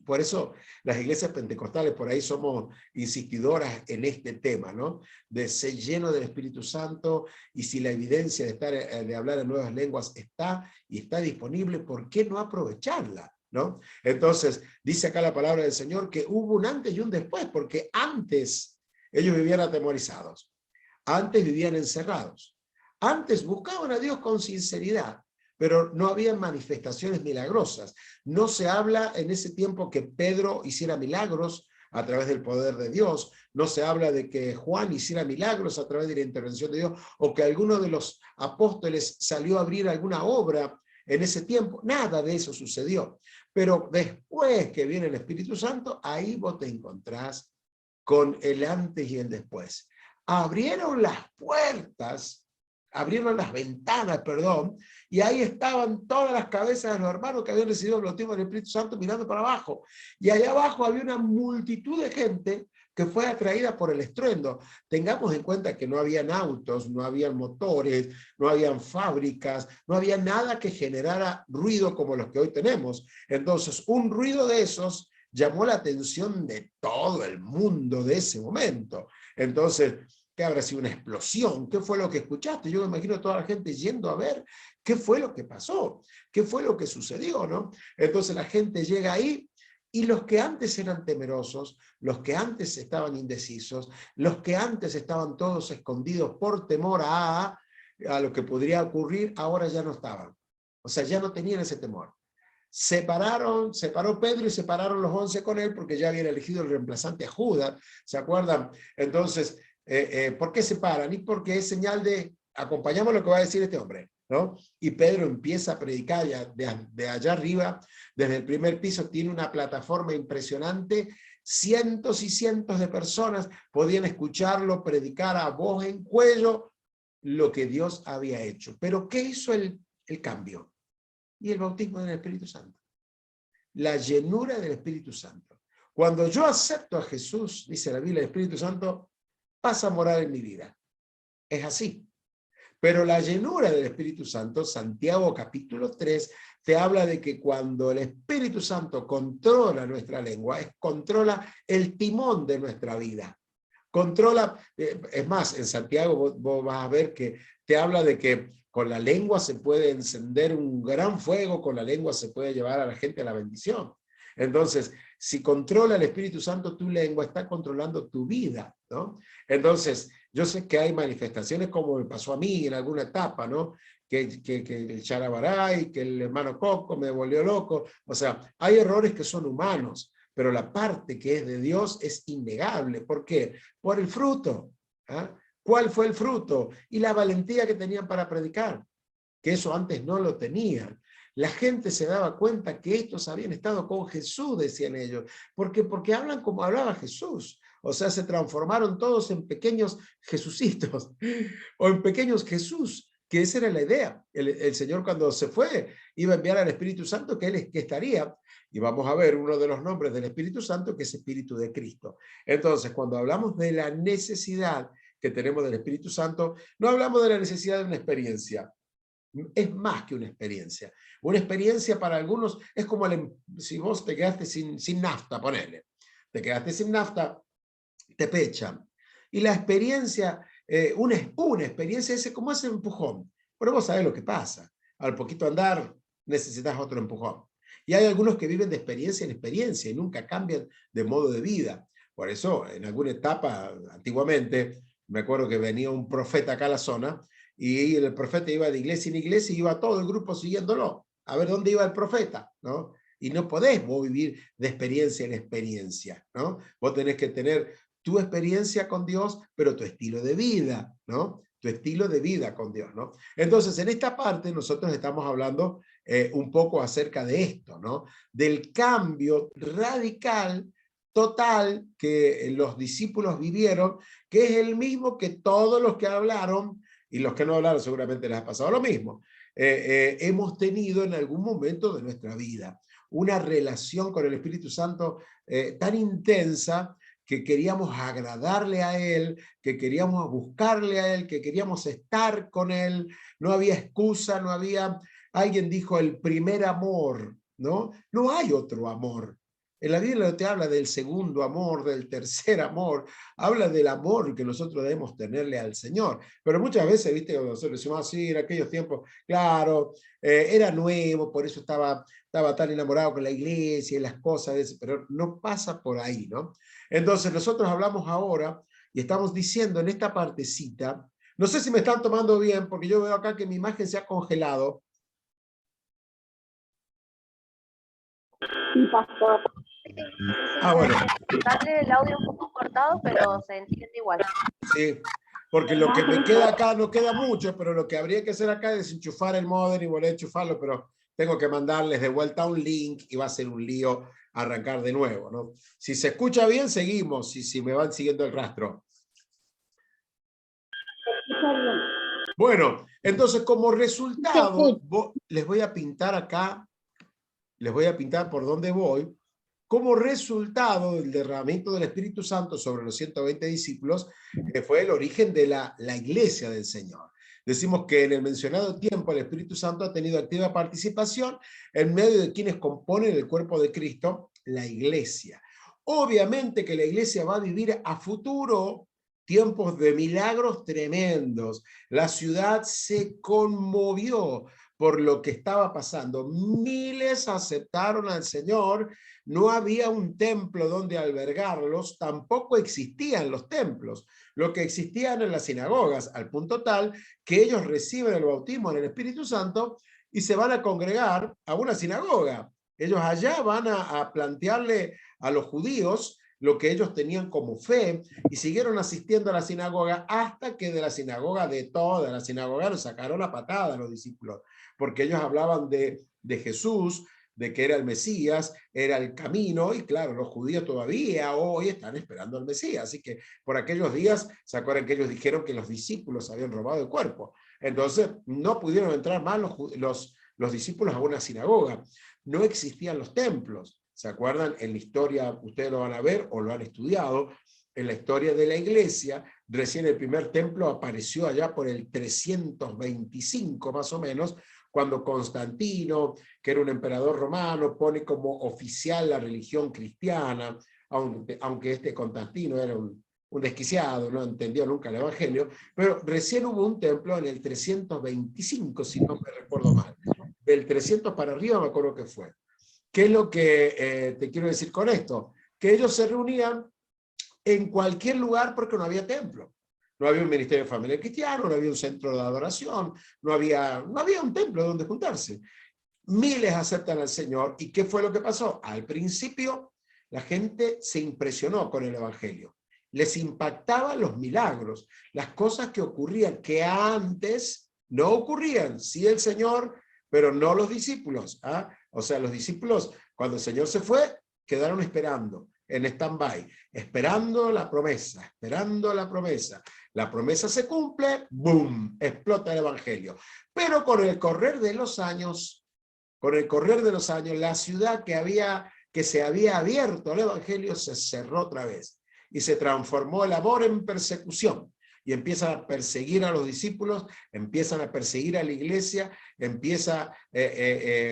Por eso las iglesias pentecostales por ahí somos insistidoras en este tema, ¿no? De ser lleno del Espíritu Santo, y si la evidencia de hablar en nuevas lenguas está disponible, ¿por qué no aprovecharla? ¿No? Entonces, dice acá la palabra del Señor que hubo un antes y un después, porque antes ellos vivían atemorizados, antes vivían encerrados, antes buscaban a Dios con sinceridad, pero no había manifestaciones milagrosas. No se habla en ese tiempo que Pedro hiciera milagros a través del poder de Dios, no se habla de que Juan hiciera milagros a través de la intervención de Dios, o que alguno de los apóstoles salió a abrir alguna obra en ese tiempo. Nada de eso sucedió. Pero después que viene el Espíritu Santo, ahí vos te encontrás con el antes y el después. Abrieron las puertas, abrieron las ventanas, perdón, y ahí estaban todas las cabezas de los hermanos que habían recibido el bautismo del Espíritu Santo mirando para abajo. Y allá abajo había una multitud de gente que fue atraída por el estruendo. Tengamos en cuenta que no habían autos, no habían motores, no habían fábricas, no había nada que generara ruido como los que hoy tenemos. Entonces, un ruido de esos llamó la atención de todo el mundo de ese momento. Entonces, ¿qué habrá sido? Una explosión. ¿Qué fue lo que escuchaste? Yo me imagino a toda la gente yendo a ver qué fue lo que pasó, qué fue lo que sucedió, ¿no? Entonces la gente llega ahí, y los que antes eran temerosos, los que antes estaban indecisos, los que antes estaban todos escondidos por temor a lo que podría ocurrir, ahora ya no estaban. O sea, ya no tenían ese temor. Separó Pedro y separaron los 11 con él, porque ya habían elegido el reemplazante a Judas, ¿se acuerdan? Entonces, ¿por qué separan? Y porque es señal de acompañamos lo que va a decir este hombre, ¿no? Y Pedro empieza a predicar de allá arriba, desde el primer piso, tiene una plataforma impresionante, cientos y cientos de personas podían escucharlo predicar a voz en cuello lo que Dios había hecho. Pero ¿qué hizo el cambio? Y el bautismo del Espíritu Santo. La llenura del Espíritu Santo. Cuando yo acepto a Jesús, dice la Biblia, el Espíritu Santo pasa a morar en mi vida. Es así. Pero la llenura del Espíritu Santo, Santiago capítulo 3, te habla de que cuando el Espíritu Santo controla nuestra lengua, controla el timón de nuestra vida. Controla, es más, en Santiago vos vas a ver que te habla de que con la lengua se puede encender un gran fuego, con la lengua se puede llevar a la gente a la bendición. Entonces, si controla el Espíritu Santo tu lengua, está controlando tu vida, ¿no? Entonces, yo sé que hay manifestaciones como me pasó a mí en alguna etapa, ¿no? Que el charabaray, que el hermano Coco me volvió loco. O sea, hay errores que son humanos, pero la parte que es de Dios es innegable. ¿Por qué? Por el fruto. ¿Ah? ¿Cuál fue el fruto? Y la valentía que tenían para predicar, que eso antes no lo tenían. La gente se daba cuenta que estos habían estado con Jesús, decían ellos. Porque hablan como hablaba Jesús. O sea, se transformaron todos en pequeños Jesucitos o en pequeños Jesús, que esa era la idea. El Señor cuando se fue iba a enviar al Espíritu Santo que estaría, y vamos a ver uno de los nombres del Espíritu Santo, que es Espíritu de Cristo. Entonces, cuando hablamos de la necesidad que tenemos del Espíritu Santo, no hablamos de la necesidad de una experiencia. Es más que una experiencia. Una experiencia para algunos es como si vos te quedaste sin nafta, ponele. Te quedaste sin nafta, te pechan. Y la experiencia, una experiencia es como ese empujón. Pero vos sabés lo que pasa. Al poquito andar necesitas otro empujón. Y hay algunos que viven de experiencia en experiencia y nunca cambian de modo de vida. Por eso, en alguna etapa, antiguamente, me acuerdo que venía un profeta acá a la zona y el profeta iba de iglesia en iglesia y iba todo el grupo siguiéndolo, a ver dónde iba el profeta, ¿no? Y no podés vos vivir de experiencia en experiencia, ¿no? Vos tenés que tener tu experiencia con Dios, pero tu estilo de vida, ¿no? Tu estilo de vida con Dios, ¿no? Entonces, en esta parte nosotros estamos hablando un poco acerca de esto, ¿no? Del cambio radical, total, que los discípulos vivieron, que es el mismo que todos los que hablaron, y los que no hablaron seguramente les ha pasado lo mismo, hemos tenido en algún momento de nuestra vida una relación con el Espíritu Santo tan intensa que queríamos agradarle a Él, que queríamos buscarle a Él, que queríamos estar con Él, no había excusa, no había, alguien dijo el primer amor, ¿no? No hay otro amor. En la Biblia no te habla del segundo amor, del tercer amor, habla del amor que nosotros debemos tenerle al Señor. Pero muchas veces, viste, cuando nosotros decimos así, en aquellos tiempos, claro, era nuevo, por eso estaba tan enamorado con la iglesia y las cosas, pero no pasa por ahí, ¿no? Entonces nosotros hablamos ahora y estamos diciendo en esta partecita, no sé si me están tomando bien, porque yo veo acá que mi imagen se ha congelado. Sí, pastor. Ah, bueno. Sale el audio un poco cortado, pero se entiende igual. Sí, porque lo que me queda acá no queda mucho, pero lo que habría que hacer acá es desenchufar el módem y volver a enchufarlo, pero tengo que mandarles de vuelta un link y va a ser un lío arrancar de nuevo, ¿no? Si se escucha bien, seguimos, si me van siguiendo el rastro. Bueno, entonces como resultado, les voy a pintar acá, les voy a pintar por dónde voy. Como resultado del derramamiento del Espíritu Santo sobre los 120 discípulos, fue el origen de la iglesia del Señor. Decimos que en el mencionado tiempo el Espíritu Santo ha tenido activa participación en medio de quienes componen el cuerpo de Cristo, la iglesia. Obviamente que la iglesia va a vivir a futuro tiempos de milagros tremendos. La ciudad se conmovió por lo que estaba pasando. Miles aceptaron al Señor. No había un templo donde albergarlos, tampoco existían los templos. Lo que existían en las sinagogas, al punto tal que ellos reciben el bautismo en el Espíritu Santo y se van a congregar a una sinagoga. Ellos allá van a plantearle a los judíos lo que ellos tenían como fe, y siguieron asistiendo a la sinagoga hasta que de la sinagoga, de toda la sinagoga, los sacaron a patada a los discípulos, porque ellos hablaban de Jesús, de que era el Mesías, era el camino, y claro, los judíos todavía hoy están esperando al Mesías, así que por aquellos días, ¿se acuerdan que ellos dijeron que los discípulos habían robado el cuerpo? Entonces, no pudieron entrar más los discípulos a una sinagoga, no existían los templos. ¿Se acuerdan? En la historia, ustedes lo van a ver o lo han estudiado, en la historia de la iglesia, recién el primer templo apareció allá por el 325 más o menos, cuando Constantino, que era un emperador romano, pone como oficial la religión cristiana, aunque este Constantino era un desquiciado, no entendió nunca el evangelio, pero recién hubo un templo en el 325, si no me recuerdo mal. Del 300 para arriba me acuerdo que fue. ¿Qué es lo que te quiero decir con esto? Que ellos se reunían en cualquier lugar porque no había templo. No había un ministerio familiar cristiano, no había un centro de adoración, no había un templo donde juntarse. Miles aceptan al Señor. ¿Y qué fue lo que pasó? Al principio, la gente se impresionó con el evangelio. Les impactaban los milagros, las cosas que ocurrían, que antes no ocurrían. Sí el Señor, pero no los discípulos. ¿Ah? O sea, los discípulos, cuando el Señor se fue, quedaron esperando, en stand-by, esperando la promesa, esperando la promesa. La promesa se cumple, ¡boom!, explota el evangelio. Pero con el correr de los años, la ciudad que se había abierto al evangelio se cerró otra vez y se transformó el amor en persecución. Y empiezan a perseguir a los discípulos, empiezan a perseguir a la iglesia, empieza,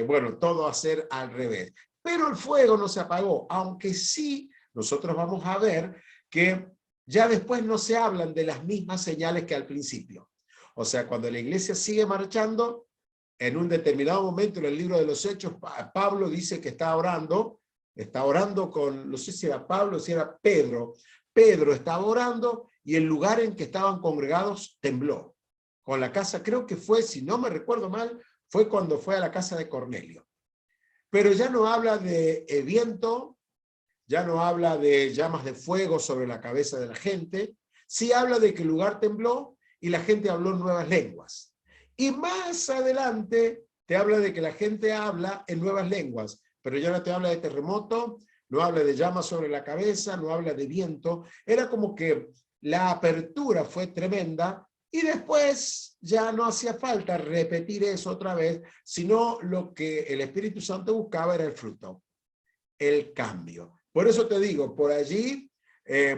bueno, todo a ser al revés. Pero el fuego no se apagó, aunque sí nosotros vamos a ver que ya después no se hablan de las mismas señales que al principio. O sea, cuando la iglesia sigue marchando, en un determinado momento en el libro de los Hechos, Pablo dice que está orando con, no sé si era Pablo o si era Pedro. Pedro estaba orando y el lugar en que estaban congregados tembló. Con la casa, creo que fue, si no me recuerdo mal, fue cuando fue a la casa de Cornelio. Pero ya no habla de viento, ya no habla de llamas de fuego sobre la cabeza de la gente, sí habla de que el lugar tembló y la gente habló en nuevas lenguas. Y más adelante te habla de que la gente habla en nuevas lenguas, pero ya no te habla de terremoto, no habla de llamas sobre la cabeza, no habla de viento. Era como que la apertura fue tremenda y después ya no hacía falta repetir eso otra vez, sino lo que el Espíritu Santo buscaba era el fruto, el cambio. Por eso te digo, por allí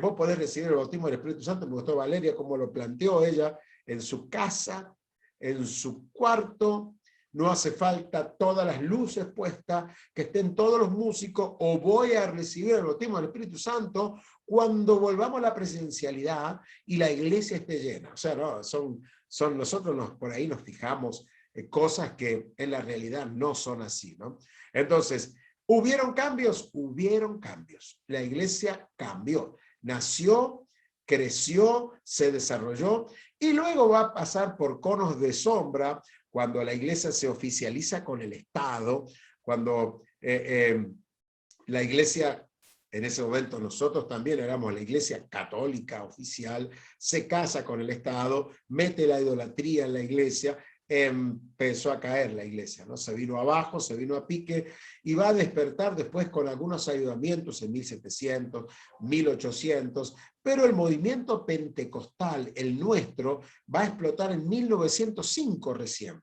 vos podés recibir el bautismo del Espíritu Santo. Me gustó Valeria como lo planteó ella, en su casa, en su cuarto. No hace falta todas las luces puestas, que estén todos los músicos, o voy a recibir el bautismo del Espíritu Santo cuando volvamos a la presencialidad y la iglesia esté llena. O sea, no, son nosotros por ahí nos fijamos cosas que en la realidad no son así, ¿no? Entonces, ¿hubieron cambios? Hubieron cambios. La iglesia cambió, nació, creció, se desarrolló y luego va a pasar por conos de sombra cuando la iglesia se oficializa con el Estado, cuando la iglesia, en ese momento nosotros también éramos la iglesia católica oficial, se casa con el Estado, mete la idolatría en la iglesia, empezó a caer la iglesia, ¿no? Se vino abajo, se vino a pique y va a despertar después con algunos ayudamientos en 1700, 1800, pero el movimiento pentecostal, el nuestro, va a explotar en 1905 recién.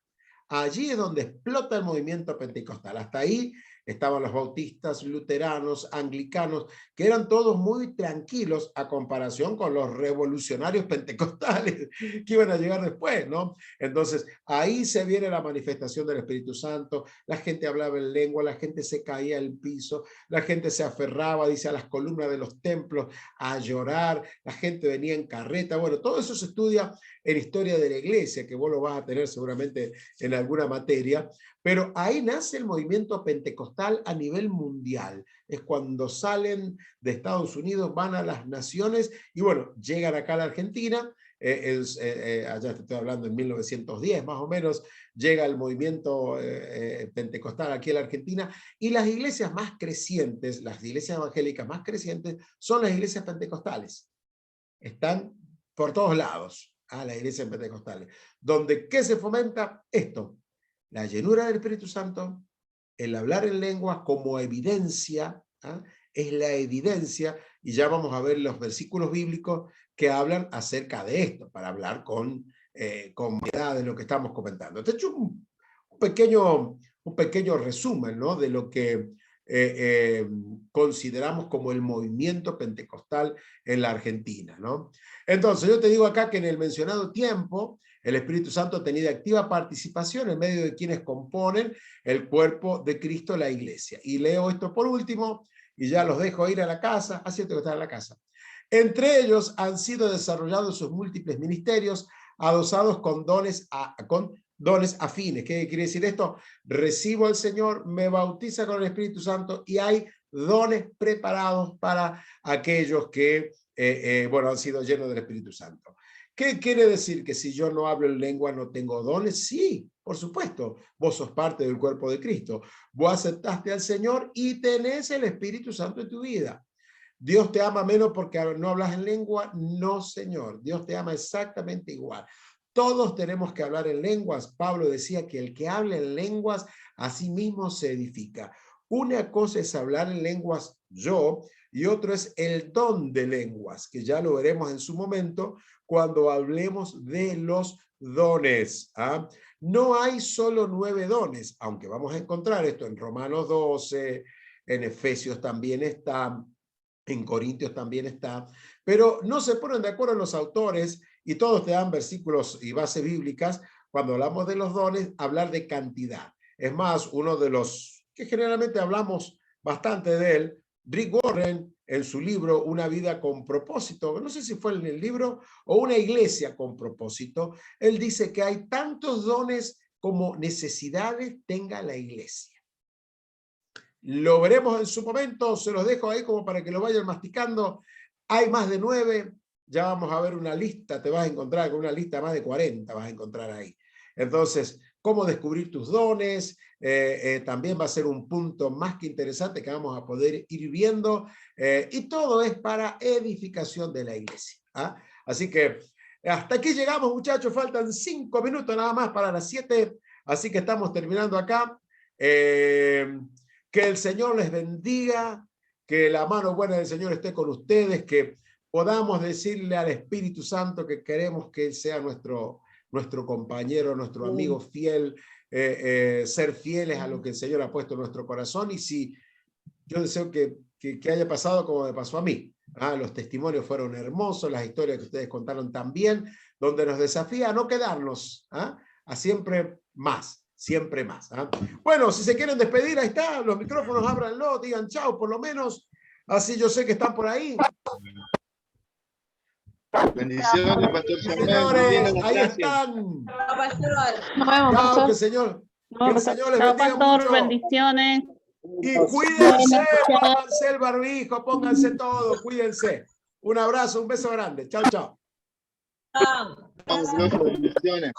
Allí es donde explota el movimiento pentecostal. Hasta ahí estaban los bautistas, luteranos, anglicanos, que eran todos muy tranquilos a comparación con los revolucionarios pentecostales que iban a llegar después, ¿no? Entonces, ahí se viene la manifestación del Espíritu Santo, la gente hablaba en lengua, la gente se caía al piso, la gente se aferraba, dice, a las columnas de los templos a llorar, la gente venía en carreta. Bueno, todo eso se estudia en historia de la iglesia, que vos lo vas a tener seguramente en alguna materia, pero ahí nace el movimiento pentecostal a nivel mundial. Es cuando salen de Estados Unidos, van a las naciones y bueno, llegan acá a la Argentina allá te estoy hablando en 1910 más o menos, llega el movimiento pentecostal aquí en la Argentina, y las iglesias más crecientes, las iglesias evangélicas más crecientes, son las iglesias pentecostales. Están por todos lados, las iglesias pentecostales, donde ¿qué se fomenta? Esto, la llenura del Espíritu Santo, el hablar en lenguas como evidencia, es la evidencia, y ya vamos a ver los versículos bíblicos que hablan acerca de esto, para hablar con verdad de lo que estamos comentando. Te he hecho un pequeño resumen, ¿no?, de lo que consideramos como el movimiento pentecostal en la Argentina, ¿no? Entonces, yo te digo acá que en el mencionado tiempo, el Espíritu Santo ha tenido activa participación en medio de quienes componen el cuerpo de Cristo, la iglesia. Y leo esto por último, y ya los dejo ir a la casa, así que están en la casa. Entre ellos han sido desarrollados sus múltiples ministerios, adosados con dones afines. ¿Qué quiere decir esto? Recibo al Señor, me bautiza con el Espíritu Santo, y hay dones preparados para aquellos que bueno, han sido llenos del Espíritu Santo. ¿Qué quiere decir? ¿Que si yo no hablo en lengua no tengo dones? Sí, por supuesto. Vos sos parte del cuerpo de Cristo. Vos aceptaste al Señor y tenés el Espíritu Santo en tu vida. ¿Dios te ama menos porque no hablas en lengua? No, Señor. Dios te ama exactamente igual. Todos tenemos que hablar en lenguas. Pablo decía que el que habla en lenguas a sí mismo se edifica. Una cosa es hablar en lenguas yo, y otro es el don de lenguas, que ya lo veremos en su momento cuando hablemos de los dones. No hay solo 9 dones, aunque vamos a encontrar esto en Romanos 12, en Efesios también está, en Corintios también está, pero no se ponen de acuerdo los autores, y todos te dan versículos y bases bíblicas cuando hablamos de los dones, hablar de cantidad. Es más, uno de los que generalmente hablamos bastante de él, Rick Warren, en su libro Una vida con propósito, no sé si fue en el libro o Una iglesia con propósito, él dice que hay tantos dones como necesidades tenga la iglesia. Lo veremos en su momento, se los dejo ahí como para que lo vayan masticando. Hay más de 9, ya vamos a ver una lista, te vas a encontrar con una lista más de 40, vas a encontrar ahí. Entonces, cómo descubrir tus dones, también va a ser un punto más que interesante que vamos a poder ir viendo, y todo es para edificación de la iglesia. Así que hasta aquí llegamos, muchachos, faltan 5 minutos nada más para las 7, así que estamos terminando acá. Que el Señor les bendiga, que la mano buena del Señor esté con ustedes, que podamos decirle al Espíritu Santo que queremos que Él sea nuestro compañero, nuestro amigo fiel, ser fieles a lo que el Señor ha puesto en nuestro corazón. Y si yo deseo que haya pasado como me pasó a mí. Los testimonios fueron hermosos, las historias que ustedes contaron también, donde nos desafía a no quedarnos, a siempre más. Siempre más. Bueno, si se quieren despedir, ahí está, los micrófonos, ábranlo, digan chao por lo menos, así yo sé que están por ahí. Bendiciones, Pastor Samuel. Señores, ahí están. Chao, que el Señor les bendiga mucho. Bendiciones. Y cuídense, pónganse el barbijo, pónganse todo, cuídense. Un abrazo, un beso grande. Chao, chao. Bendiciones.